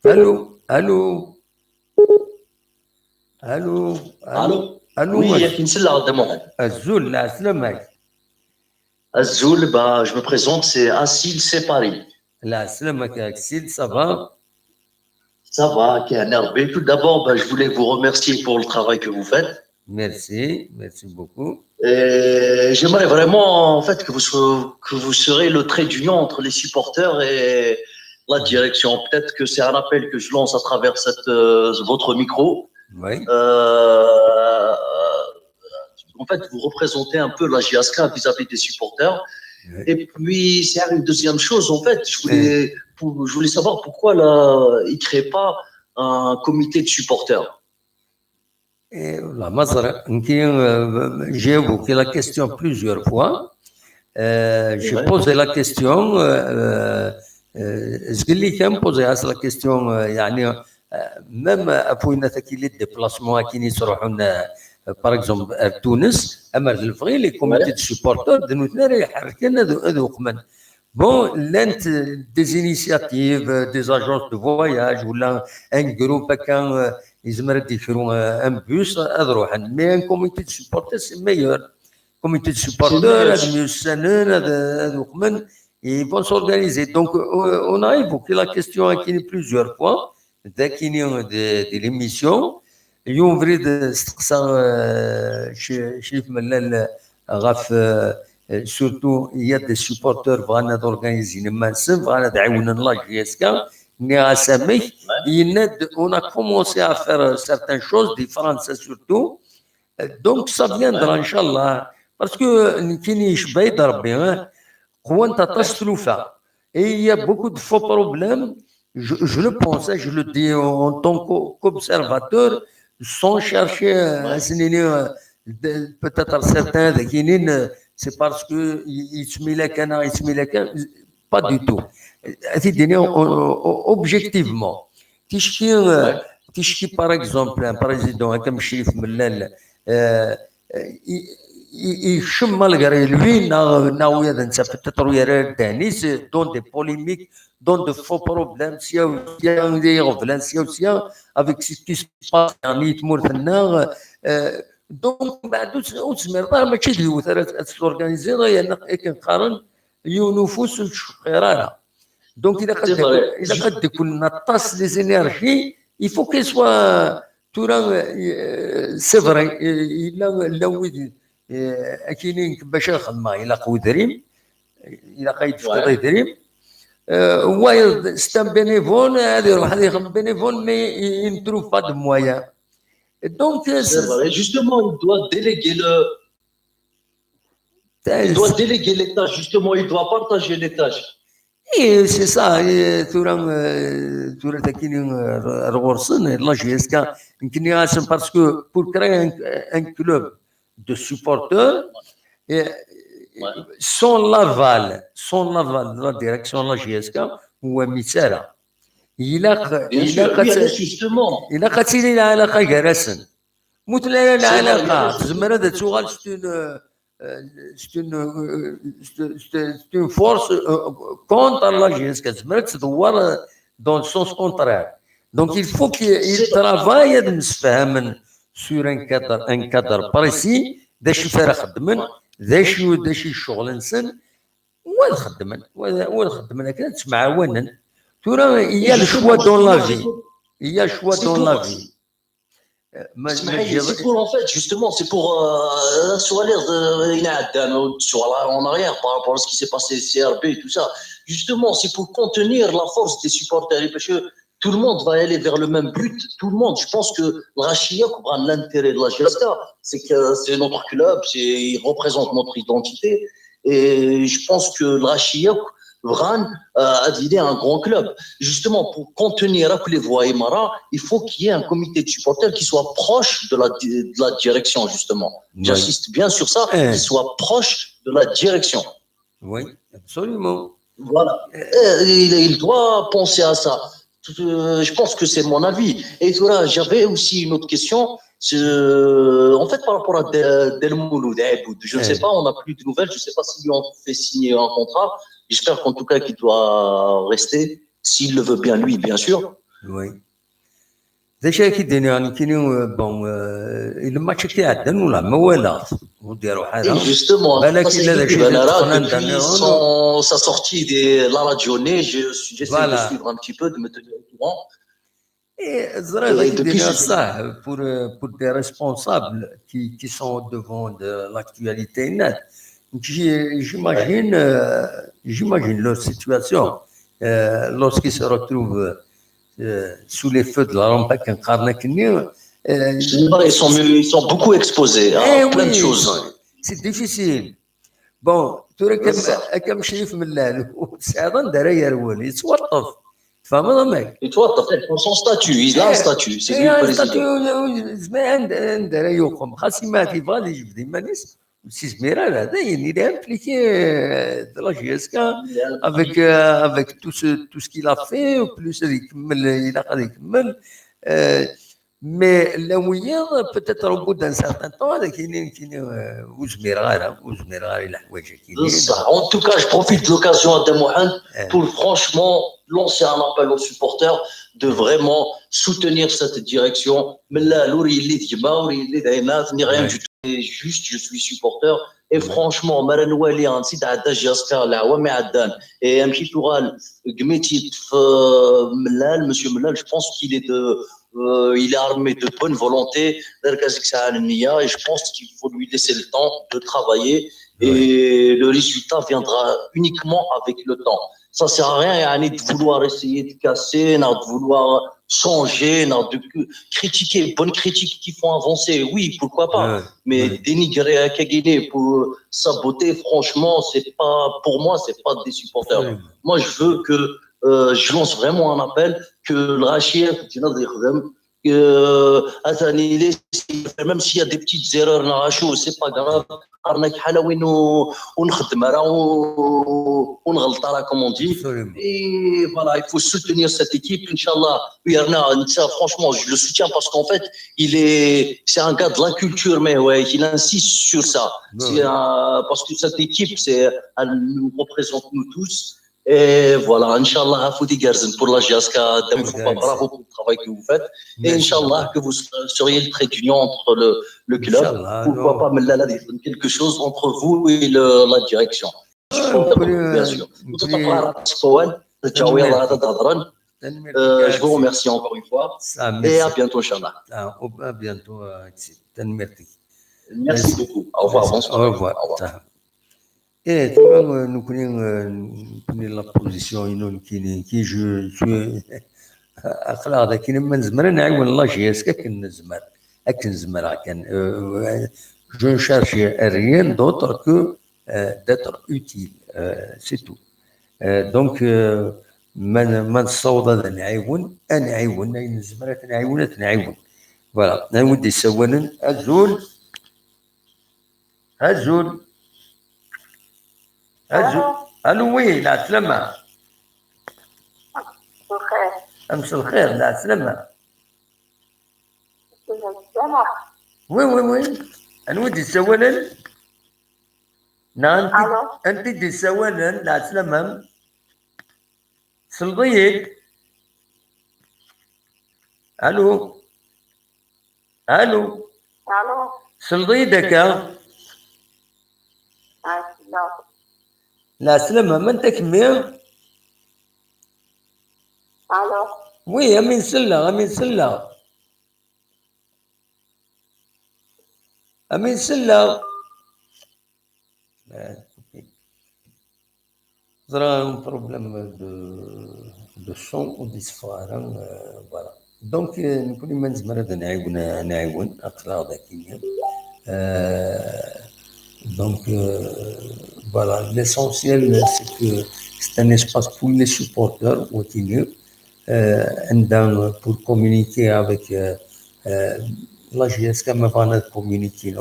الو الو الو الو الو وي كي نسلع قدام واحد الزول لا سلامك الزول je me présente c'est Assil Separi لا سلامك يا Assil ça va ça va كان ربي tout d'abord je voulais vous remercier pour le travail que vous faites merci beaucoup et j'aimerais vraiment en fait que vous serez le trait d'union entre les supporters et la direction. Peut-être que c'est un appel que je lance à travers votre micro. Oui. En fait, vous représentez un peu la GSK vis-à-vis des supporters. Oui. Et puis, c'est une deuxième chose, en fait. Je voulais savoir pourquoi ils ne créent pas un comité de supporters. J'ai évoqué la question plusieurs fois. J'ai posé la question. اللي كان بوزي هذه الكيستيون يعني ميم ابوينا تاكي لي ديبلاسمون كي يروحون باغ اكزومبل تونس اما الفغي لي كوميتي دو سيبورتور دنوتنا راه يحركنا ذوق من بون لانت دي انيشياتيف دي اجونس دو فواياج ولا ان جروب كان يزمر يديروا ان بوس اروحن مي ان كوميتي دو سيبورتور سي ميور كوميتي دو سيبورتور هذا ميوسانون هذا ذوق من ils vont s'organiser. Donc, on a évoqué la question à Kini plusieurs fois, de l'émission. اليوم بريد استقصى شريف ملال غاف سورتو يا دي سوبورتور بغانا دورغانيزي مانسن بغانا تعاون لا جيسكا ني غاسامي يناد اون ا كومونسي ا فير سيرتان شوز دي فرنسا سورتو دونك سا فياندرا ان شاء الله باسكو كاين شبايد ربي قوة نتاع تسلوفا et il y a beaucoup de faux problèmes je le pense je le dis en tant qu'observateur sans chercher à peut-être certains c'est parce que pas du tout objectivement تشكي par exemple un président comme Chérif Mellal يشم malgré lui peut-être dans des polémiques dans de faux problèmes avec ce qui se passe donc ماشي ديوث تورغانيزي كنقارن يونفوس الشقيرة donc إذا قد يكون نطاس لي زينيرجي il faut qu'il soit c'est vrai إلا كاينين باش يخدم إلا قوي دريم إلا قايد في دريم هو ستان بينيفول هذا يروح هذا يخدم بينيفول مي ينتروف با دو مويان donc justement il doit déléguer les tâches justement il doit partager les tâches et c'est ça تورا كاينين رغورسن لا جيسكا يمكن ياسم parce que pour créer un club de supporters sans l'aval de la direction de la GSK هو مثال إلا قتيلي العلاقة جرسن مثل العلاقة زمر هذا تشغل c'est une force contre la GSK زمر تدور dans le sens contraire donc il faut qu'il travaille نتفاهم sur un cadre précis داش فارا خدمن داش الشغل نسن وين خدمن هكذا تمعاونن ترى il y a le choix dans la vie il y a le choix dans la vie c'est pour en fait justement c'est pour en arrière par rapport à ce qui s'est passé CRB et tout ça justement c'est pour contenir la force des supporters parce que tout le monde va aller vers le même but. Tout le monde. Je pense que le Rachia, l'intérêt de la GSK, c'est que c'est notre club, il représente notre identité. Et je pense que le Rachia, Vran, a d'idée un grand club. Justement, pour contenir les voix Mara, il faut qu'il y ait un comité de supporters qui soit proche de la direction, justement. J'insiste bien sur ça, qui soit proche de la direction. Oui, absolument. Voilà. Il doit penser à ça. Je pense que c'est mon avis. Et voilà, j'avais aussi une autre question. En fait, par rapport à Delmouloud, je ne sais pas, on n'a plus de nouvelles. Je ne sais pas s'ils lui ont fait signer un contrat. J'espère qu'en tout cas qu'il doit rester, s'il le veut bien lui, bien sûr. Oui. Déjà, الماتش كيعدن ولا ما والاه وديروا حاجه justement sa sortie de la radionée j'essaie de suivre un petit peu de me tenir au courant et ça pour des responsables qui sont devant de l'actualité net j'imagine leur situation lorsqu'ils se retrouvent sous les feux de la lampe ils sont beaucoup exposés à plein de choses. C'est difficile. Bon, comme Chérif Mellal وسعد دريا الولي يتوظف فهمت يتوظف son statut il a un statut c'est lui le président زمان دريا يقوم خاص ما تيبغى يجبد مانيس سي زميرة هذا يعني il est impliqué de la GSK avec tout ce qu'il a fait plus il a يكمل mais là où il y a peut-être au bout d'un certain temps en tout cas je profite de l'occasion à Mohamed pour franchement lancer un appel aux supporters de vraiment soutenir cette direction mais là ni rien du tout. juste, je suis supporter. Et franchement, Maranouali, un site à Dajiaska, là, ouais, mais à Dan. Et un petit toural, Gmetit, Mellal, monsieur Mellal, je pense qu'il est il est armé de bonne volonté, et je pense qu'il faut lui laisser le temps de travailler et le résultat viendra uniquement avec le temps. Ça sert à rien de vouloir essayer de casser, de vouloir changer, de critiquer, bonnes critiques qui font avancer, oui, pourquoi pas, mais dénigrer à Kagine pour saboter, franchement, c'est pas, pour moi, c'est pas des supporters. Moi, je veux que, je lance vraiment un appel que le Rachir, même s'il y a des petites erreurs, c'est pas grave. Comme on dit. Et voilà, il faut soutenir cette équipe, Inch'Allah. Franchement, je le soutiens parce qu'en fait, c'est un gars de la culture, mais ouais, il insiste sur ça. Parce que cette équipe, elle nous représente nous tous. Et voilà, Inch'Allah, pour la Jiaska, bravo pour le travail que vous faites. Et Inch'Allah, que vous seriez le trait d'union entre le club. Pourquoi pas quelque chose entre vous et la direction. Bien sûr. Je vous remercie encore une fois. Et à bientôt, Inch'Allah. À bientôt. Merci beaucoup. Au revoir. Bonsoir. Au revoir. Et tu vois, nous connaissons la position qui joue. أخلاق كنا من زمان نعاون الله جياس كن زمان أكن زمان كان je ne cherche rien d'autre que d'être utile c'est tout donc من الصوت هذا نعاون أي زمان نعاون voilà نودي سوانا أزول ألو وي لا سلامة بخير أمس الخير لا سلامة وي أنا ودي سوالا نعم أنت دي سوالا لا سلامة سلضيك ألو سلضيدك لا سلامة من تكمل وي أمين سلة There a un problème de son ou d'isfara voilà donc نكون من زمان نعاون أخلاق ذكية donc voilà l'essentiel c'est que c'est un espace pour les supporters pour communiquer avec la GSK ما بغينا communiquer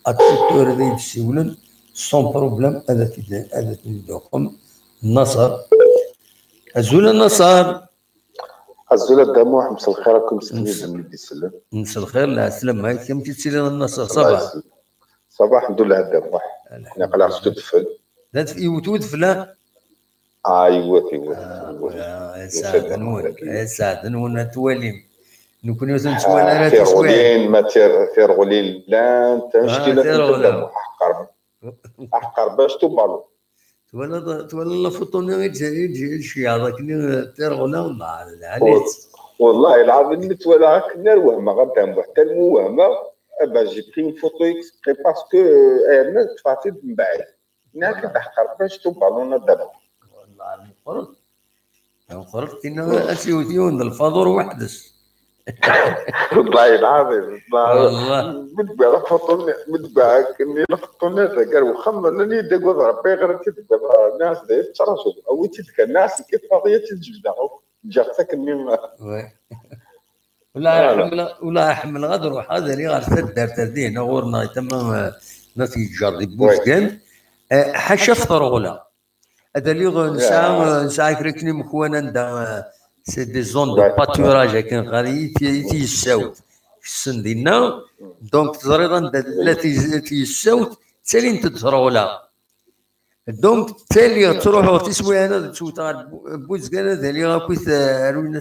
à toute heure يسولن sans problème هذا ندوقهم النصر الزول الدموع مساء الخير راكم مسكينين من السلام مساء الخير لا سلام كم تسير النصر صباح الحمد لله الدموع انا قلع تدفل يودفلا ايوا يا سعد تواليم نكون نتوالى تيرغولين ما تيرغولين لا تنشكي احقر باش تبالو تولى الفطون يجي شي هذاك تيرغولا ولا والله العظيم نتولى كنا الوهمه غنتهم حتى الموهمه j'ai pris une photo exprès parce que elle تفاصيل من بعد هناك تحقر باش تبالونا دابا والله قررت كنا اسيوتيون الفاضور وحدس والله العظيم والله متبع فطن متبع كني لفطنا قال وخمرني دغ ربي غير تدبر الناس ترشوا او تلك الناس كيف قضيه تجبدوا جاتك من ولا حمل غدر وهذا اللي غير تدار تدين غورنا تمام نتيجه بوزكان حشف طرغله هذا اللي نسعى كريكني مكوانا ندا سي دي زون دو باتوراج كان غادي تيساوت في السن ديالنا دونك تزريضا التي يساوت تالي تدرغلا دونك تالي تروحوا تسوي انا تسوت بوزكان هذا اللي غاكويت روينا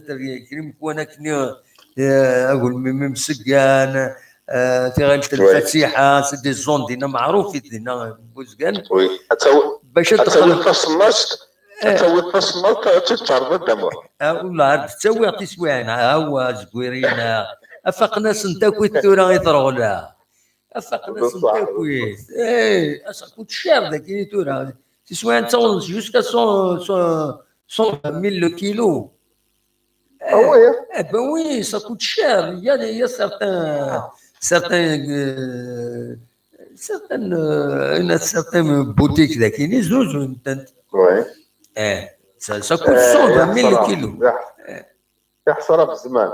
كريم كوانا كني اقول ممسكان في غاية الفسيحه سي دي زون دينا معروفين دينا بوزكان وي باش تدخل تصمت تسوي تصمت تتعرض دموع والله تسوي تسويعنا ها هو زكويرين افق ناس نتاكويت تورا يطرغولا افق ناس نتاكويت اصلا كنت شاب ذاك اللي تورا تسويعن تصور جوسكا 100 le kilo. Ah ouais. Eh ben oui, ça coûte cher. Il y a certaines boutiques là qui les usent. Ouais. Ça coûte 120 000 le kilo. يحصل في الزمان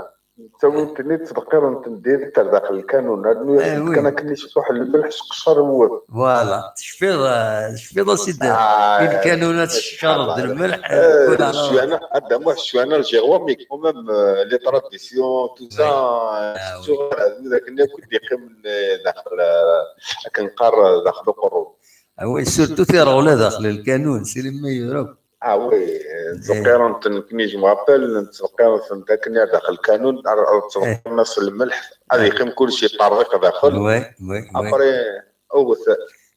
تسوي كني تذكر انت ندير تاع داخل الكانون هذا كان كني شطوح الملح قشر هو فوالا شفيضه سيدي الكانونات الشرب الملح الشوانه هذا مو الشوانه الجيغوا مي كومام لي تراديسيون تو سا هذا كنا كنت يقيم داخل كنقار داخل القرون وي سورتو تيرغولا داخل الكانون سي لي ميور وي تذكر كني جو مابيل تذكر كنا داخل الكانون تذكر نص الملح هذا يقيم كل شيء طارق داخل وي ابري اوث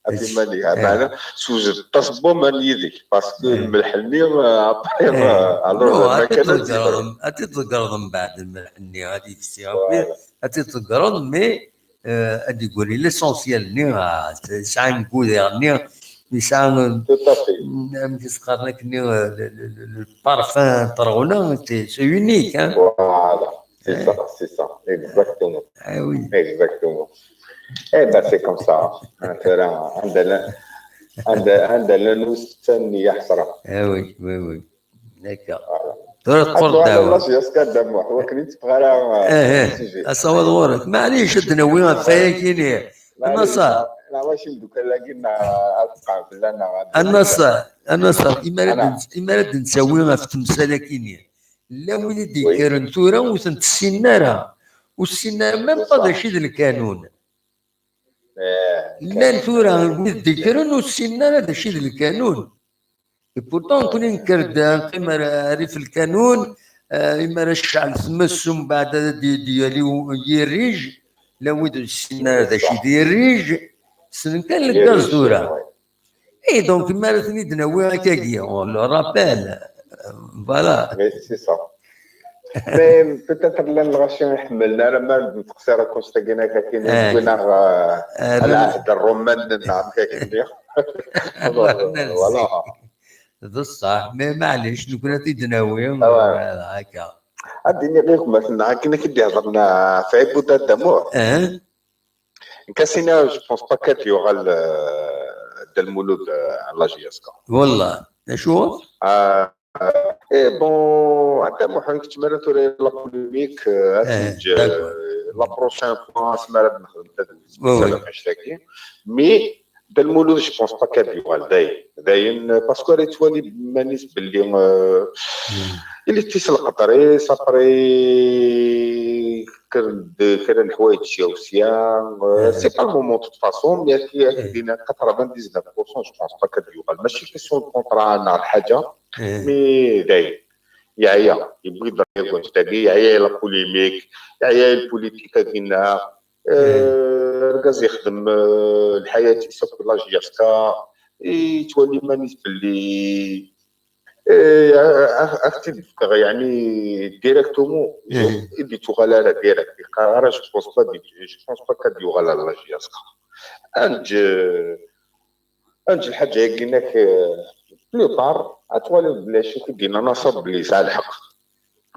هذه مالي معنا سوز تصبو من يديك باسكو الملح النير ابري ما كان اتذكرهم بعد الملح النير هذه في السياره اتذكرهم مي ادي يقول لي ليسونسيال نير ساعه نقول نير يسعى نسقر لك البارفان طرغونا سي يونيك فوالا سي سا اكزاكتومون وي اكزاكتومون با سي كوم سا عندنا نوس ثاني يحصر وي هكا تقول داو يسكا دموع وكنت تبغى اصوات غورك معليش الدنوي فيا كيني النصر لا واش ندوك لكن ابقى النصر إمارات نسويها في تمثال كينيا لا وليدي كارن ثورة وثنت السنارة والسنارة ما بقى شي الكانون لا الثورة وليدي كارن والسنارة هذا شي الكانون بورتون كوني نكرد نقيم ريف الكانون إمارات الشعب تمس ومن بعد ديالي يريج لا وليد السنارة هذا شي ديريج سن كان الغاز دورا اي دونك مالتني دناوي هكاكيا ولا رابيل فوالا سي صا مي بيتيتر الغاشي حملنا راه ما نتقصر كونستاكينا كاين زوينه العهد الرومان نعم كاين فوالا هذا الصح مي معليش نكون تيدناوي هكا اديني غير مثلا كنا كي هضرنا في عبوده الدموع كاسينا جو بونس با كات يوغا المولود على جياسكا والله شو اي بون عندنا محن كنت مالا توري لا بوليميك لا بروشين بوان سمارا نخدم تدويز مشتاكي مي دا المولود جو بونس با كات يوغا داين باسكو راه توالي مانيس باللي اللي تيس القطري صابري كان الحوايج شاوسيان سي با المومون دو فاسون مي كاين 99% جو بونس با كديوغال ماشي كيسيون كونطرا نهار حاجه مي داير يعيا يبغي يضرب كونستاكي يعيا لا بوليميك يعيا البوليتيكا ديالنا ركز يخدم الحياه يسوق لا جياسكا يتولي مانيس باللي اختي يعني ديريكتومون اللي تغالا ديريكت قرار جو بونس با كديو غالا لا جياسكا انج الحاجه قلناك بلو بار اتوالي بلا شو كدينا نصب بلي ساعه الحق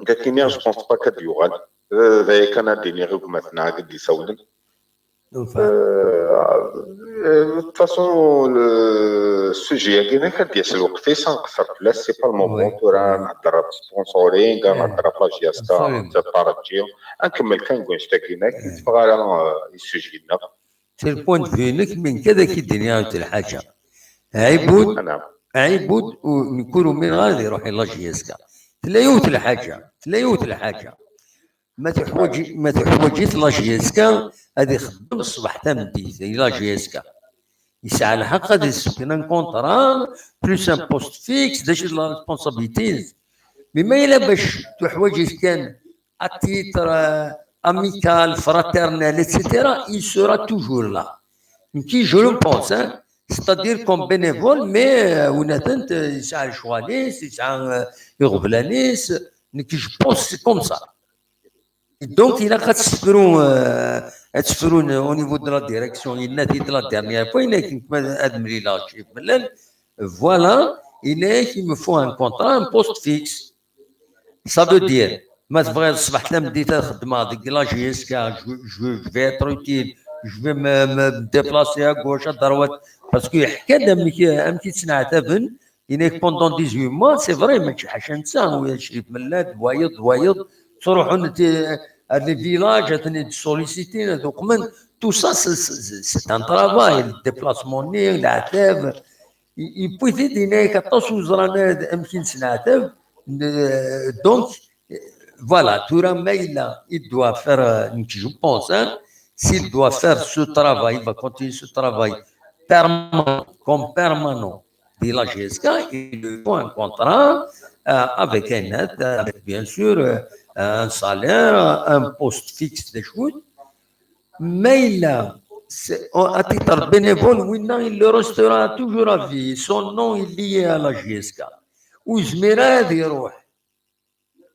كاين جو بونس با كديو غالا ذا كان ديني غير مثلا قد يسولن de toute façon, le sujet qui n'est qu'à dire c'est le fait sans que ça plaise, c'est pas le moment pour un sponsoring, un attrape GSK, un paratio, un comme quelqu'un qui est qui se fera le sujet là. C'est le point de vue من كذا كي الدنيا الحاجة عيبود ونكونوا من غادي يروح إلى GSK تلايوت الحاجة ما تحوجيت لا جياسكا هذه يخدم الصباح تمدي زي لا جياسكا يسعى الحق غادي يسكن ان كونطرا بلوس ان بوست فيكس داش لا ريسبونسابيلتيز بما الا باش تحوجيت كان التيتر amical, fraternel, etc., il sera toujours là. Qui, je le pense, hein, c'est-à-dire comme bénévole, mais on attend, c'est un chouanis, c'est un iroblanis, je pense que c'est comme ça. Et donc, il a qu'à se faire au niveau de la direction, il a dit de la dernière fois, il a dit voilà, il me faut un contrat, un poste fixe. Ça veut dire, ما تبغي الصباح بديت نخدم هذيك لا جيسكا جو في اتر اوتيل جو في me déplacer à gauche à droite parce que يحكى امكي تسنعتبن ينك pendant 18 mois c'est vrai ما تشحش انت ويا شريف ملات وايض تروحوا les villages تني solliciter donc من tout ça c'est un travail le déplacement العتاب يبغي يدينك اطاس وزرانا امكي تسنعتب donc voilà, il doit faire, je pense, hein, s'il doit faire ce travail, il va continuer ce travail permanent de la GSK, il lui faut un contrat avec un aide, avec bien sûr un salaire, un poste fixe des choses. Mais à titre bénévole, il le restera toujours à vie. Son nom est lié à la GSK. Ou je me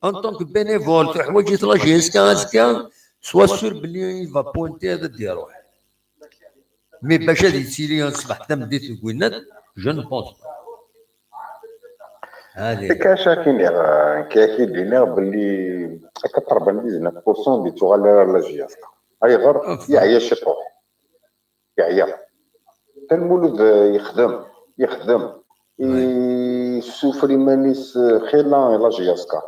en tant que bénévole في حوايج لا جيسكا سوا سور بلي يفا بوينتي هذا ديالو مي باش هذه تيلي نصبح حتى بديت الكوينات جو نو بونس هذه كاين دينا باللي 99% دي تغالير لا جياسكا اي غير يعيا شي طوح يعيا المولود يخدم يسوفري مانيس خيلا لا جياسكا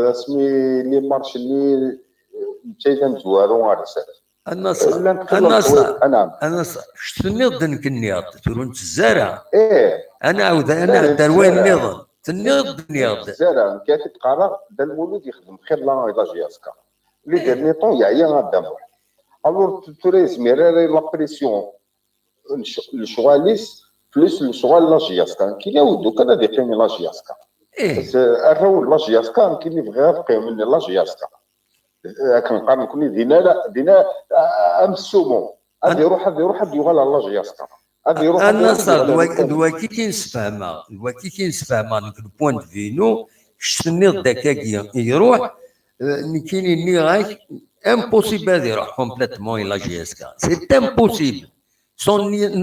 اسمي لي مارش اللي تايدن زوارو غارسات النصر شتو نظن كنياض ترون الزارع انا عاود انا دروين نظن تنيض نياض الزارع كاتب قرار دا المولود يخدم خير لا جياسكا لي ديرني طون يعيا غادام الور توريز ميراري لا بريسيون الشغاليس بلس الشغال لا جياسكا كاين ودو كان هذه قيمه لا جياسكا بس الرول لا جياسكا كاين اللي بغى يبقى من لا جياسكا كنقارن كوني دينا ام السومون هذه يروح يغال لا جياسكا هذه يروح دوا كي كنسفهمها من البوان دو فينو شنو داكا يروح كاينين اللي غاك امبوسيبل هذا يروح كومبليتمون لا جياسكا سي امبوسيبل son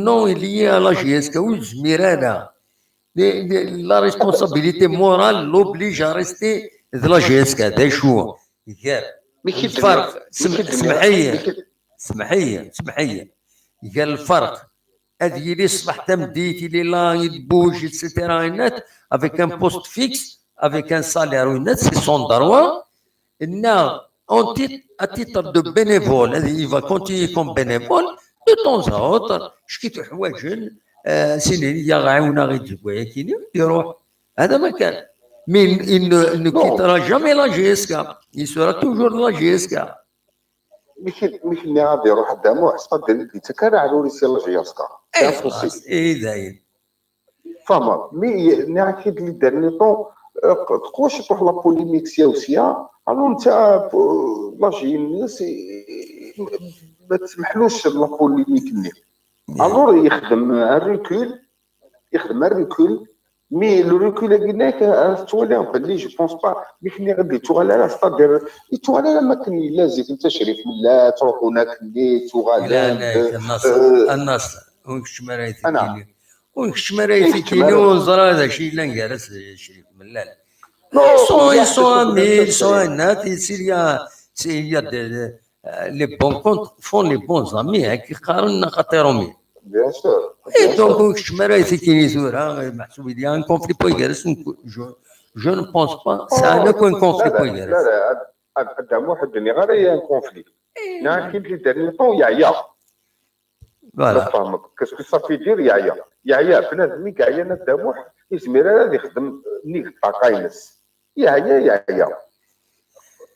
nom est lié à la GSK ou Mirada. La responsabilité morale l'oblige à rester de la GSK. Des choix. الفرق سمحية قال الفرق هذه اللي صبح تمديت اللي لا يدبوج etc. avec un poste fixe avec un salaire c'est son droit. À titre de bénévole il va continuer comme bénévole de temps à autre شكيت حوايج سيني يغاونا غير جبويا كيني يروح هذا ما كان mais il ne quittera jamais la GSK il sera toujours la GSK مش اللي غادي يروح قدامه حسب ديال كان على ريسي لا GSK داير فما مي ناكيد اللي دارني طون تقولش تروح لا بوليميك سياسيه الو انت لا جي الناس ما تسمحلوش لا بوليميك ني الو يخدم الريكول مي لو ريكول قلناك تولي باللي جو بونس با ملي غادي تغالى ستادير تغالى ما كان لازم انت شريف لا تروح هناك اللي تغالى النصر ونكش مرايتي كيني ونكش مرايتي كيني وزرا هذا الشيء لا نجالس شريف ملال soit net, s'il y a les bons comptes font les bons amis, qui carrent khateromi. Bien sûr. Et donc, je me réfère il y a un conflit pour je ne pense pas, c'est un conflit pour لا قدام واحد اللي غير هي ان كونفلي كاين اللي دارني طون يعيا فوالا فاهمك كاسكو صافي دير يعيا بنادم كاع يا قدام واحد يسمير هذا يخدم نيك طاقاينس يعيا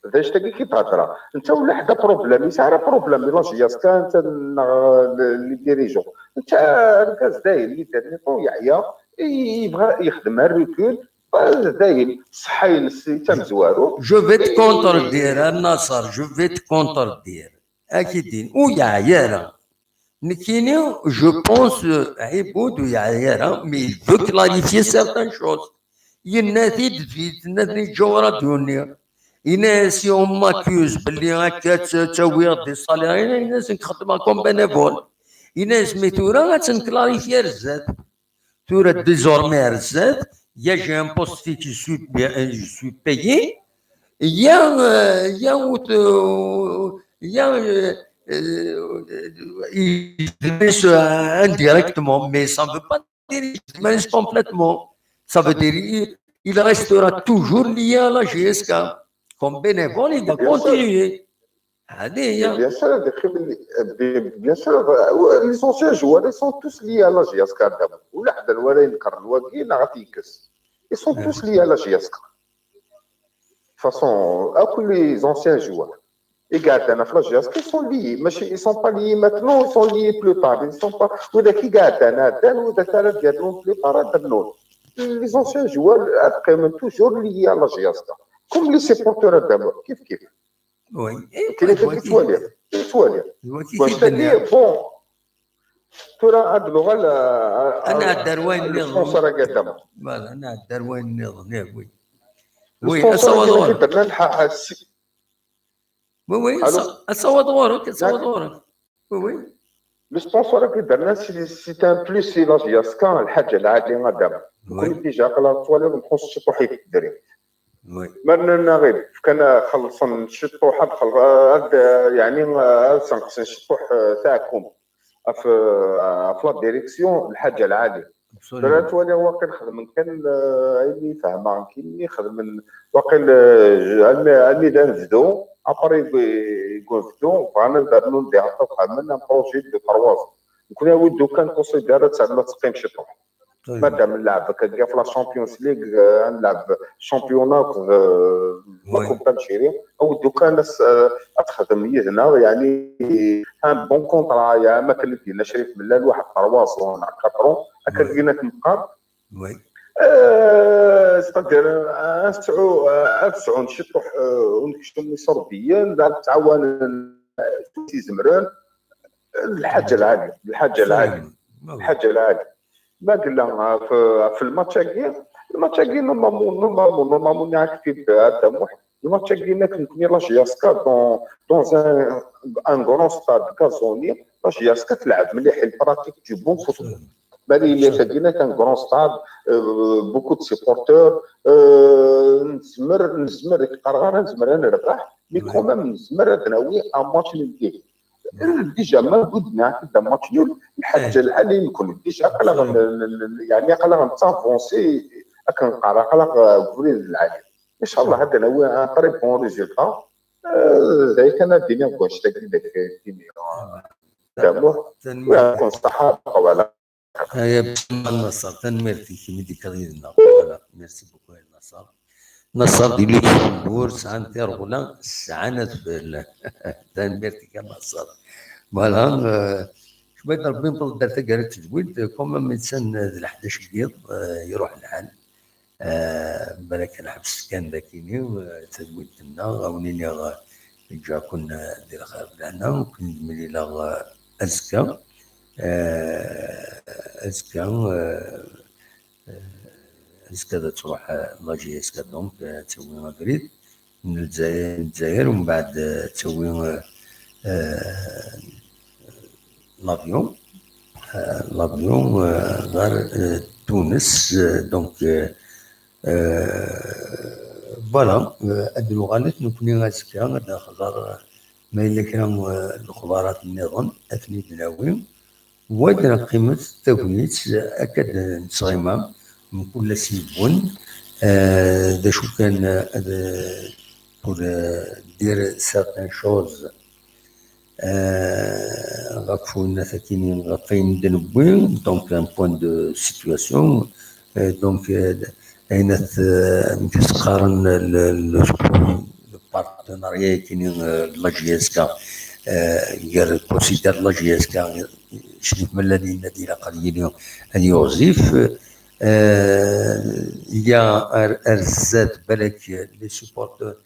باش تلقى كي تهضر انت ولا حدا بروبليم يسعر بروبليم لا جياسكا انت اللي ديريجون انت الكاز داير اللي دارني طون يعيا يبغى يخدم الريكول دايم صحي نسي تمزوارو. جو فيت كونتر دير النصر، جو فيت كونتر دير اكيدين ويا عياله نكيني جو بونس عيبود ويا عياله مي فو كلاريفي سيرتان شوز يناتي دفيت نادي جورا دوني الناس يوم ماكيوز باللي هكا تسوي دي صالير الناس نخدم كوم بنافول الناس مي تورا غاتنكلاريفي رزات تورا ديزورمي رزات يا جي ان بوست فيك جو سوي بايي il manage indirectement, mais ça ne veut pas dire qu'il manage complètement. Ça veut dire qu'il restera toujours lié à la GSK. Comme bénévole, il va continuer. Bien sûr, les anciens joueurs ils sont tous liés à la GSK. Ils sont tous liés à la GSK. De toute façon, tous les anciens joueurs. Et gardent la GSK, ils sont liés. Mais ils ne sont pas liés maintenant, ils sont liés plus tard. Ils ne sont pas. Les anciens joueurs sont toujours liés à la GSK. Comme les supporters d'abord. Kif. Oui. C'est-à-dire, bon, ترى هاد اللغة أنا الدروين السبونسر قدامه. أنا الدروين نظن وي. وي أصوات وي أصوات غورك. وي. السبونسر قدامنا سي ان بلوس سي لا جياسكا الحاجة العادية قدام. كنت ديجا قلا طوالي ما نخصش شطوحي في الدري. مرنا غير كان خلصنا الشطوح يعني سنقص الشطوح تاعكم في لا ديريكسيون الحاجه العاليه درات وانا واقيلا خدم كان اللي فاهمه كاين خدم واقيلا اني نزدو ابري يقول زدو فانا درنا ندير عملنا بروجي دو بارواز كنا ودو كان كونسيدير تاع تقييم شطوح مادام نلعب كنلقى في لا شامبيونز ليغ نلعب شامبيونات كوبا نشيري او دوكا الناس تخدم لي هنا يعني ان بون كونطرا يا ما كندير شريف بالله لواحد بارواصون كاترون هكا لقينا كنبقى وي ستادير اسعو نشطح ونكشف صربيا نلعب تعاون في زمران الحاجه العاليه ما قلنا في الماتش كي نورمالمون نعرف كيف هذا الماتش كي كنكوني لا جياسكا دون ان غران ستاد كازوني لا جياسكا تلعب مليح البراتيك دو بون فوتبول بالي اللي تجينا كان غران ستاد بوكو دو سيبورتور نزمر القرغره نزمر نربح مي كومام نزمر ناوي ان ماتش ندير ديجا ما قدنا كدا ماتش نول الحاجه العاليه نكون ديجا يعني قلق نتافونسي كنقرا قلق فريز العالي ان شاء الله هذا هو ان طري بون ريزولتا زي كان الدنيا واش تاكل داك الدنيا تمام كنصحاب ولا هي النصر تنمرتي كيما ديك الرينا ميرسي بوكو نصر ديال لوكسمبور ساعه رغلا ساعه في تنمرتي كنصر فوالا شويه ربي نفضل درت قال التجويد كوما ميدسان 11 ديال يروح الحال بالك الحبس كان ذاكيني وتزويد لنا غاونيني جا كنا ندير خير لنا وكن ملي لا ازكى تروح لا جي اسكا دونك تسوي مدريد من الجزائر ومن بعد تسوي لافيون غير تونس دونك فوالا هاد اللغات نكوني غاسكا غادا خضر ما الا كان الخضارات النظام اثني بلاوي وادنا قيمه التوقيت اكاد نصغيمه من كل سيبون دا شو كان pour dire certaines choses غاكفونا ثكينين غافين دنبوين دونك ان بوين دو سيتواسيون دونك اين تقارن البارتنريا كاينين لا جي اس كا غير كونسيدير لا جي اس كا شريف من الذي لا قليل ان يوظف Il y a RZ, les supporters,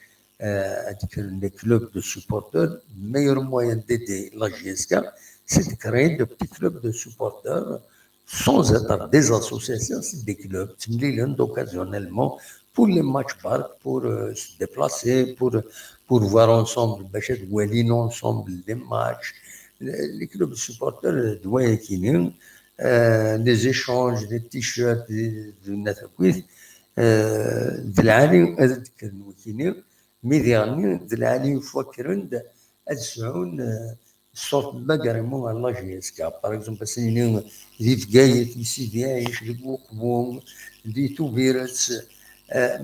les clubs de supporters. Le meilleur moyen d'aider la GSK, c'est de créer de petits clubs de supporters sans être des associations, c'est des clubs qui occasionnellement pour les matchs parcs, pour se déplacer, pour voir ensemble, ensemble des matchs. Les clubs de supporters doivent être les échanges, des t-shirts, de Nathalie, de l'année, mais dernier, de l'année, فكرن أدسعون صوت بقرمو على GSK. Par exemple, سنين ذي فقاية يسيدي عايش لبوقبوم ذي توبيرتس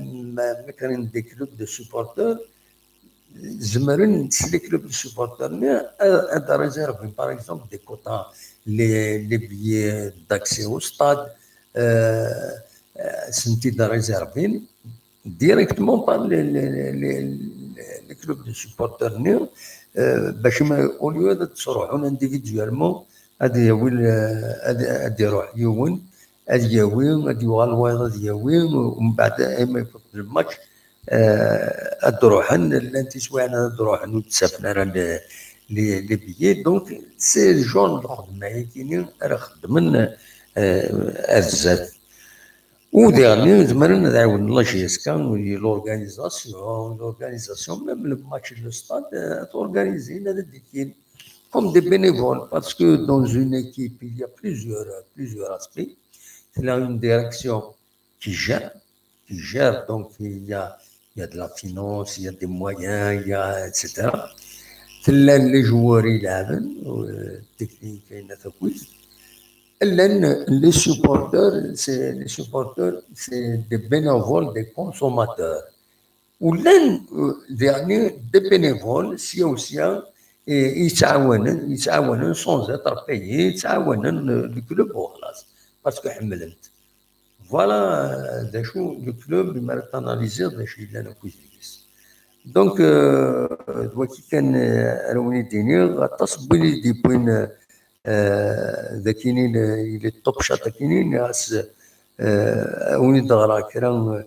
ما كان دي كلوب دو سوبورتور زمرن les clubs de supporters à réserver par exemple des quotas, les billets d'accès au stade sont réservés directement par les clubs de supporters باش ما au lieu de تروحون individuellement هذا يروح يوم هذا يوم هذا يغلوا هذا يوم ومن بعد اما يفوت الماتش الدروحن اللي سوانا الدروحن وتسافنا لي بيي دونك سي جون الخدمه كاينين راه خدمن الزاد وديرني زعما نعاون لا GSK l'organisation même le match de stade organisé هذا ديكين comme des bénévoles parce que dans une équipe il y a plusieurs aspects. Il y a une direction qui gère donc il y a de la finance, il y a des moyens, il y a etc. Les joueurs يلعبن technique كويس. Les supporters c'est des bénévoles, des consommateurs. Ou l'un dernier des bénévoles سياسيا يتعاونوا sans être payés يتعاونوا الكلوب وخلاص باسكو حملت فوالا دا شو لو كلوب اللي تاناليزير دا شي اللي انا كويس دونك دوا كي كان روني ديني غتصب لي دي بوين ذا كاينين لي توب شات كاينين ناس وني دغرا كرا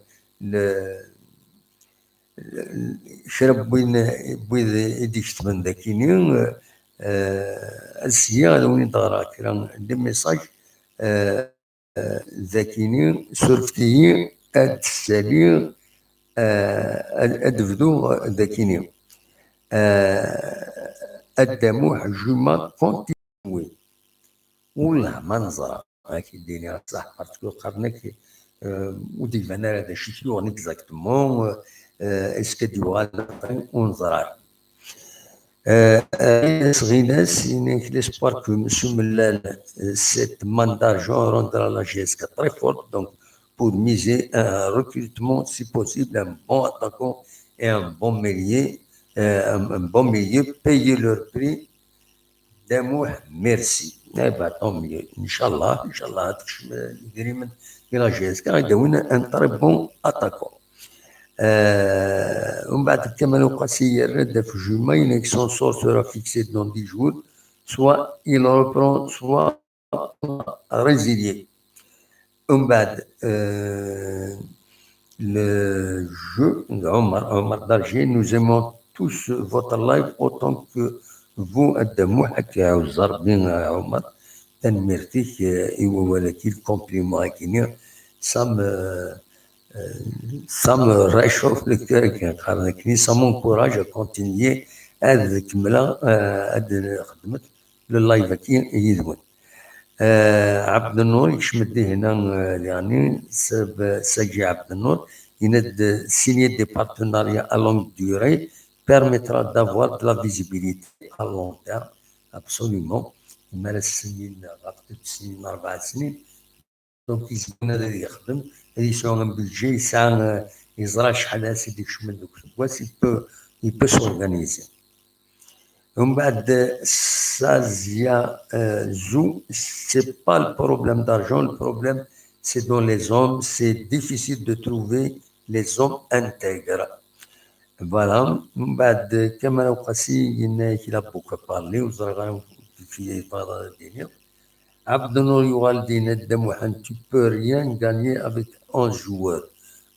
شرب بوين يديك من ذا كاينين السيا وني دغرا كرا دي ميساج ذاكينين سورفتيين السالين أدفدو ذاكينين الدموع جمع كونتينوي ولا منظرة هاكي الدنيا صح باسكو قرنك ودي فانا هذا شي كيلو اكزاكتومون اسكو ديوال ونظرة صغيناس يعني l'espoir que monsieur Mellal cette manne d'argent rendra la GSK très forte donc pour miser un recrutement si possible un bon attaquant et un bon milieu payer leur prix d'amour merci eh ben tant mieux Inch'Allah agreement de la GSK يدونا un très bon attaquant ومن بعد كما لو قاسي الرد في جمعين son sort sera fixé dans 10 jours soit il reprend soit résilié ومن بعد le jeu Omar d'Alger nous aimons tous votre live autant que vous الدموع هكا عوزر بين عمر تنمرتيك ولكن الكومبليمون كاينين ça me réchauffe le cœur ça m'encourage à continuer à نكمل خدمة اللايف كي يدوي عبد النور يشمد هنا يعني سجي عبد النور يند signer des partenariats à longue durée permettra d'avoir de la visibilité à long terme absolument مال السنين غطت سنين 4 سنين دونك يزيد هذا يخدم هذه يسوى بالجي يسعى يزرع شحال سيدي كشمل دوك الواس يبو سورغانيزي ومن بعد سازيا زو سي با البروبليم دارجون البروبليم سي دون لي زوم سي ديفيسيل دو تروفي لي زوم انتيغر فوالا من بعد كما قاسي قلنا كي لا بوكا بارلي وزرغا في بعض الدنيا Abdenour Youaldine Demouhan, tu peux rien gagner avec 11 joueurs.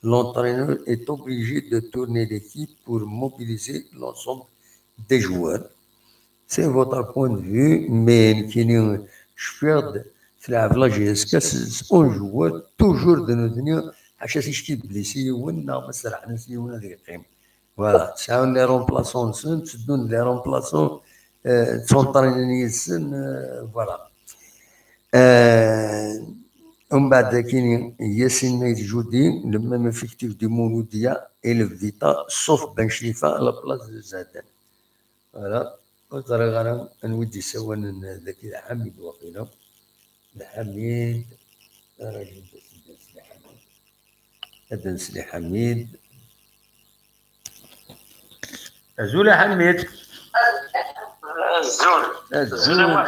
L'entraîneur est obligé de tourner l'équipe pour mobiliser l'ensemble des joueurs. C'est votre point de vue, mais كاينين شفيرد في لعب لا جي اس كاس 11 joueurs toujours de nos دنيا حاشا تيشكي بليسي ونا ما سرحناش ونا ذيك القيم. فوالا تسعاون لي رومبلاسون سن تسدون لي رومبلاسون تونطرينين يسن فوالا. ومن بعد كاينين ياسين نايت جودي le même effectif du Mouloudia et le Vita sauf Ben Chlifa à la place de Zadan. Voilà. غير نودي سوا ذاك الحميد وقيلا الحميد راجل سيدي حميد هذا سيدي حميد زول حميد الزول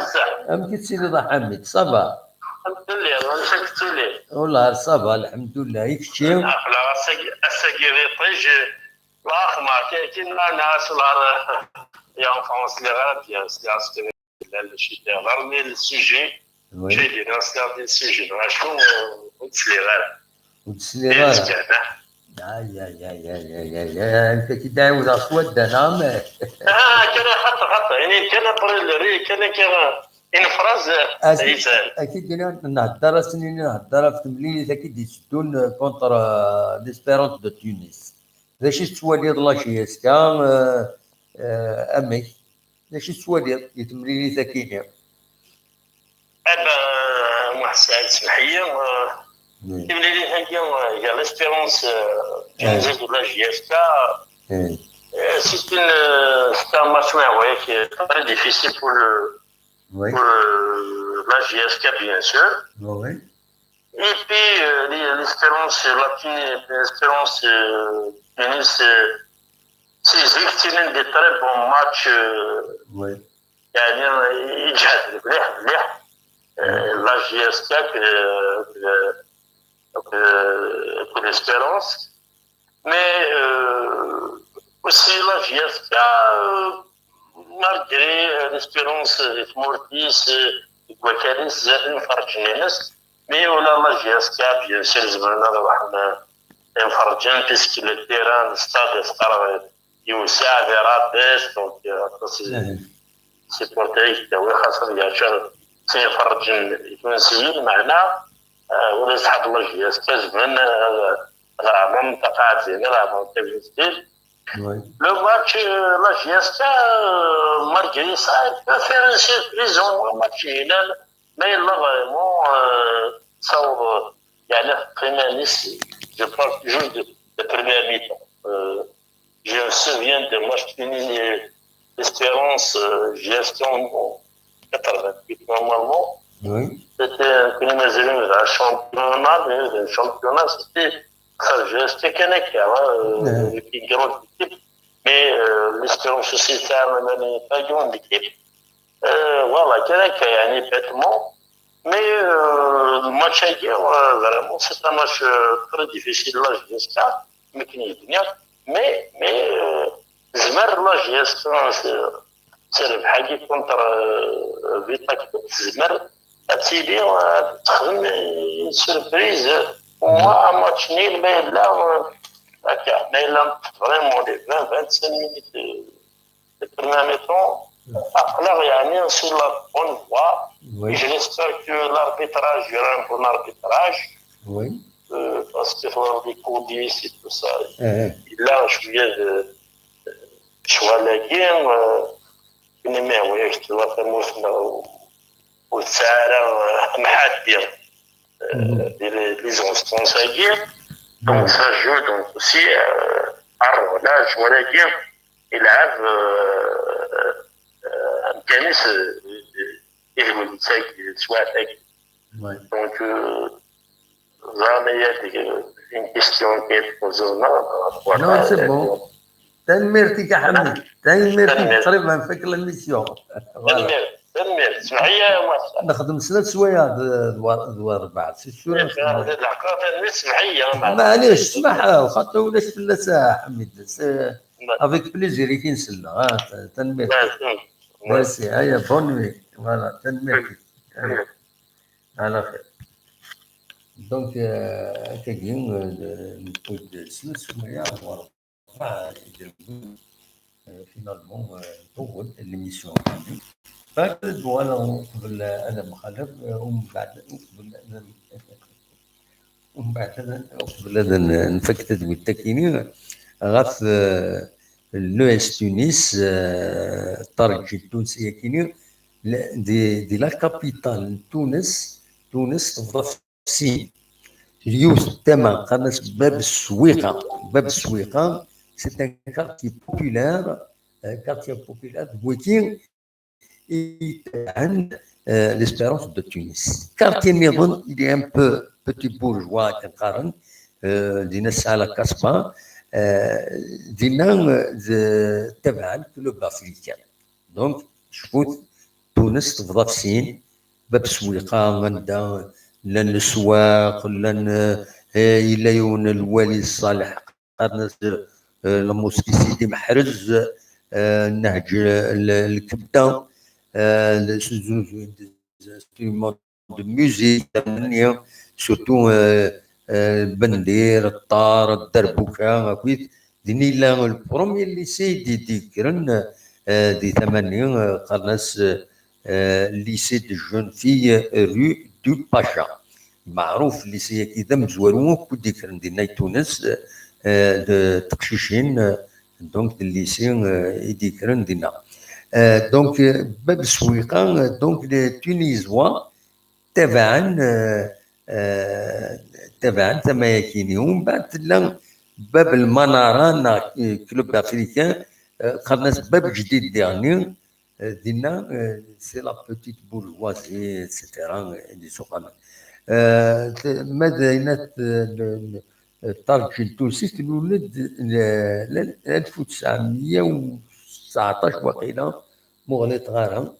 أم كتسيدي ضا حميد صبا الحمد لله وانا شكت ليه والله صبا الحمد لله يكشي لا الساقي طيج واخمر كاين ناس et en France, les rats, il y a le sujet, le sujet, j'ai dit, dans le sujet, dans la chose, c'est les rats. يا انت كده ولا اسود نعم كان خط يعني كان بريلري كان انفراز اكيد نهضر سنين نهضر في تمليل اكيد يسدون كونتر ليسبيرونس دو تونس باش تولي لا جي اس كا امي باش تولي يتمليل ثكينه محسن اسمحيه تمليل ثكينه يا ليسبيرونس تونس دو لا جي اس كا c'est un match très difficile pour la GSK, bien sûr. Oui. Et puis, l'espérance latine, l'espérance Tunis, c'est effectivement des très bons matchs. Oui. La GSK que l'espérance. Mais aussi la GSK, malgré l'espérance de Mortis, de Guacaris, de Farjines, mais on a la GSK, bien sûr, un Farjin, puisque le terrain, le stade, il aussi avait raté, donc c'est pour ça que c'est un Farjin, il faut essayer, maintenant, on a la GSK, vraiment, t'as dit, le match, la GSK, malgré ça, il peut faire une surprise au match final, mais là, vraiment, ça, il y a la première liste, je parle toujours de première mi-temps. Je me souviens de match fini l'Espérance GSK en 88, normalement. Oui. C'était un championnat, mais le championnat, c'était GSK Kanaka, une grande équipe, mais l'Espérance aussi, c'est une très grande équipe. Voilà, Kanaka, il y a bêtement, mais le match à dire, vraiment, c'est un match très difficile, la GSK, mais Zmer, la GSK, c'est le Hagi contre Vita Zmer, c'est-à-dire, une surprise. Moi, un match nul, mais là, vraiment, les 20-25 minutes de première mi-temps, là, il y a sur la bonne voie. Oui. Je l'espère que l'arbitrage, il y aura un bon arbitrage. Oui. Parce que les codices et tout ça. Là, je viens de jouer la game. Je dois faire au Sahara, Mahadir. Les instances à guerre, donc ça joue donc aussi là je vois la guerre il a un tennis et je me dis ça qu'il soit avec donc là mais il y a une question qui est posée voilà. Non c'est bon تنميرتي كحمد تنميرتي تقريبا فكر الميسيون تنمير اسمعي نخدم سنة شوية دوار بعد الحقيقة اسمعي معليش اسمح خاطر ولاش فلاس حميد افيك بليزير كي نسلا تنميرتي ميرسي هيا بون نوي فوالا تنميرتي على خير. دونك كاين نقود سلس ومية وربعة فينالمون طول ليميسيون هذه. فقد وانا قبل انا مخالف ومن بعد قبل هذا نفك تدوي التكيني غاف لو اس تونس الترجي التونسيه كيني دي لا كابيتال تونس تفضل في سين اليوث تما قناص باب السويقه سي ان كارتي بوبولار بويكين عند ليسبيرونس دو تونس كارتي نظن اللي ان بو بوتي بورجوا كنقارن دينا الساعه كاسبا دينا تبع الكلوب افريكان دونك شفت تونس تفضل في سين باب السويقه غندا لان السواق لان الا يون الوالي الصالح قرنس الموسكي سيدي محرز النهج الكبده l'instrument de musique surtout البندير الطار الدربوكه كويت ديني لا البروميير ليسي دي كرن دي 8 قرنس ليسي دي جون في رو دو باشا معروف ليسي كذا مزورون كودي كرن دينا تونس تقشيشين دونك الليسي يدي كرن دينا دونك باب السويقه دونك لي تونيزوا تبعا ثما كيني ومن بعد لا باب المناره كلوب افريكان قرناس باب جديد ديرني دينا سي لا بوتيت بورجوازي اكسيتيرا اللي سوقنا مدينه الترجي التونسي تولد 1919 وقيله مغلط غارها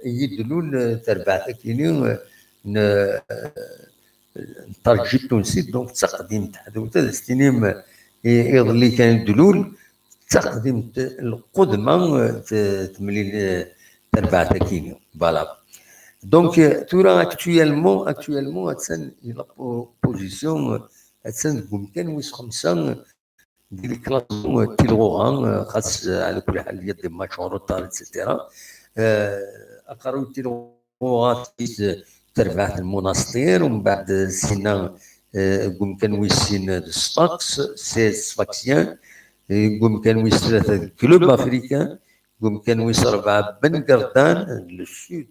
يدلول تربعة كيلو الترجي التونسي دونك تقديم تحدث سنين يظلي كان دلول تقديم القدمة تمليل تربعة كيلو فوالا دونك تورا اكتويلمون هتسن الى بوزيسيون هتسن ممكن ويس 5 ديال الكلاسمون تيلغوغان خاص على كل حال ديال دي ماتش روتار اكسيتيرا اقرو تيلغوغان تربعت المناصير ومن بعد سينا ممكن ويسين السفاكس سي سفاكسيان ممكن ويس 3 كلوب افريكان ممكن ويس 4 بن قردان للسود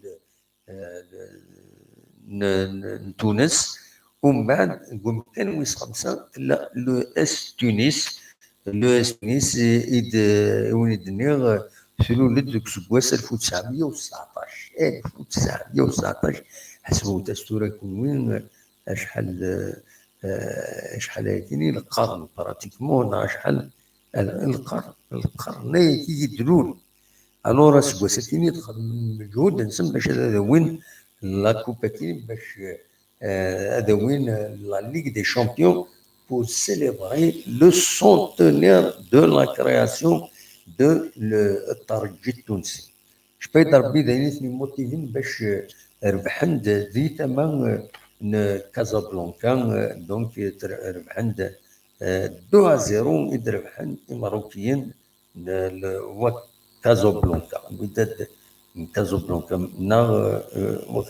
تونس ومن بعد ممكن ويس 5 لا لو اس تونس يدني شنو لدك سكواس 1919 حسبوا تستورة يكون وين شحال كاينين القرن براتيكمون شحال القرن يدلون الوغ سكواس كاين يدخل من مجهود نسم باش هذا وين لا كوبا كاين باش هذا وين لا ليغ دي شامبيون pour célébrer le centenaire de la création de الترجي التونسي. شبيت ربي داينتني موتيفين باش ربحن ذي ثمن كازابلانكا دونك ربحن 2-0 إذ ربحن الماروكيين كازابلانكا وداد كازابلانكا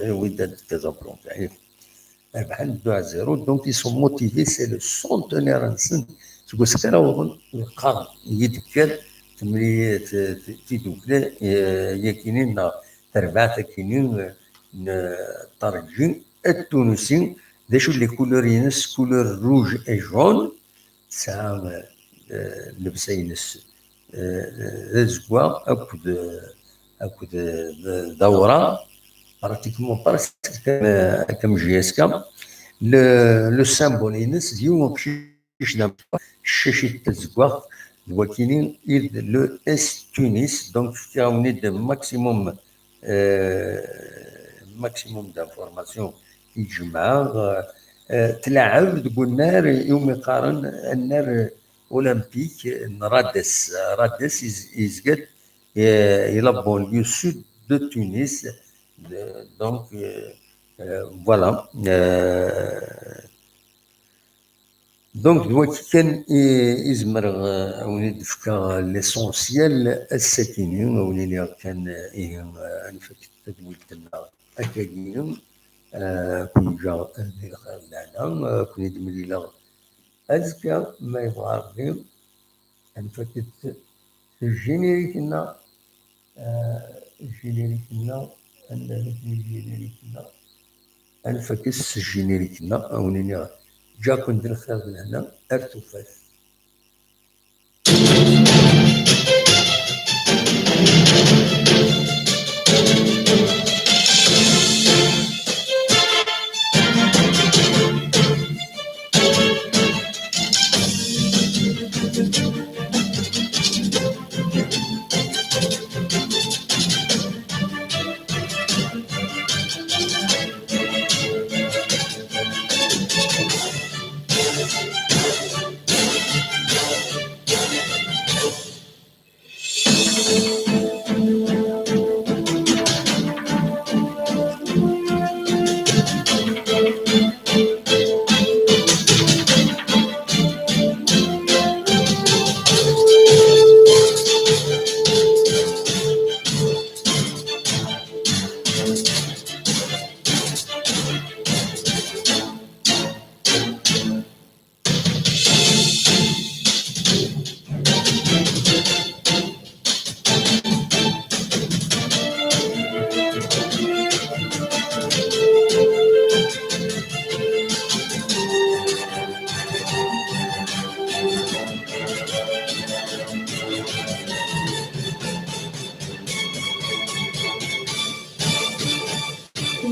وداد كازابلانكا ربحن 2-0 دونك يسون موتيفي سي لو سونتونير نسن تقول سكرا القرن يذكر تمري تيدوكلا يكينين تربعة كينين ترجي التونسي داشو لي كولور ينس كولور روج اي جون ساعة لبسة ينس زكوا اكود دورة براتيكمون براسك كم جياسكا لو سامبول ينس ديما كشنا شاشة زكوا وكاينين لو اس تونس دونك تاوني دو ماكسيموم دانفورماسيون يجمع تلعب تقول نار يوم يقارن النار اولمبيك رادس يزقد يلعبون لو سود دو تونس دونك فوالا. دونك دلوقتي كان يزمر وني دفكا ليسونسيال الساكنين ولينا كان انا فكت تدويلتنا اكاديم كون جا ديال خير لعنا كون يدملي لا ازكى ما يبغى ربي انا فكت الجينيريكنا الجينيريكنا الجينيريكنا انا فكت الجينيريكنا ونينا جا كون ديال خير لهنا ارتفاس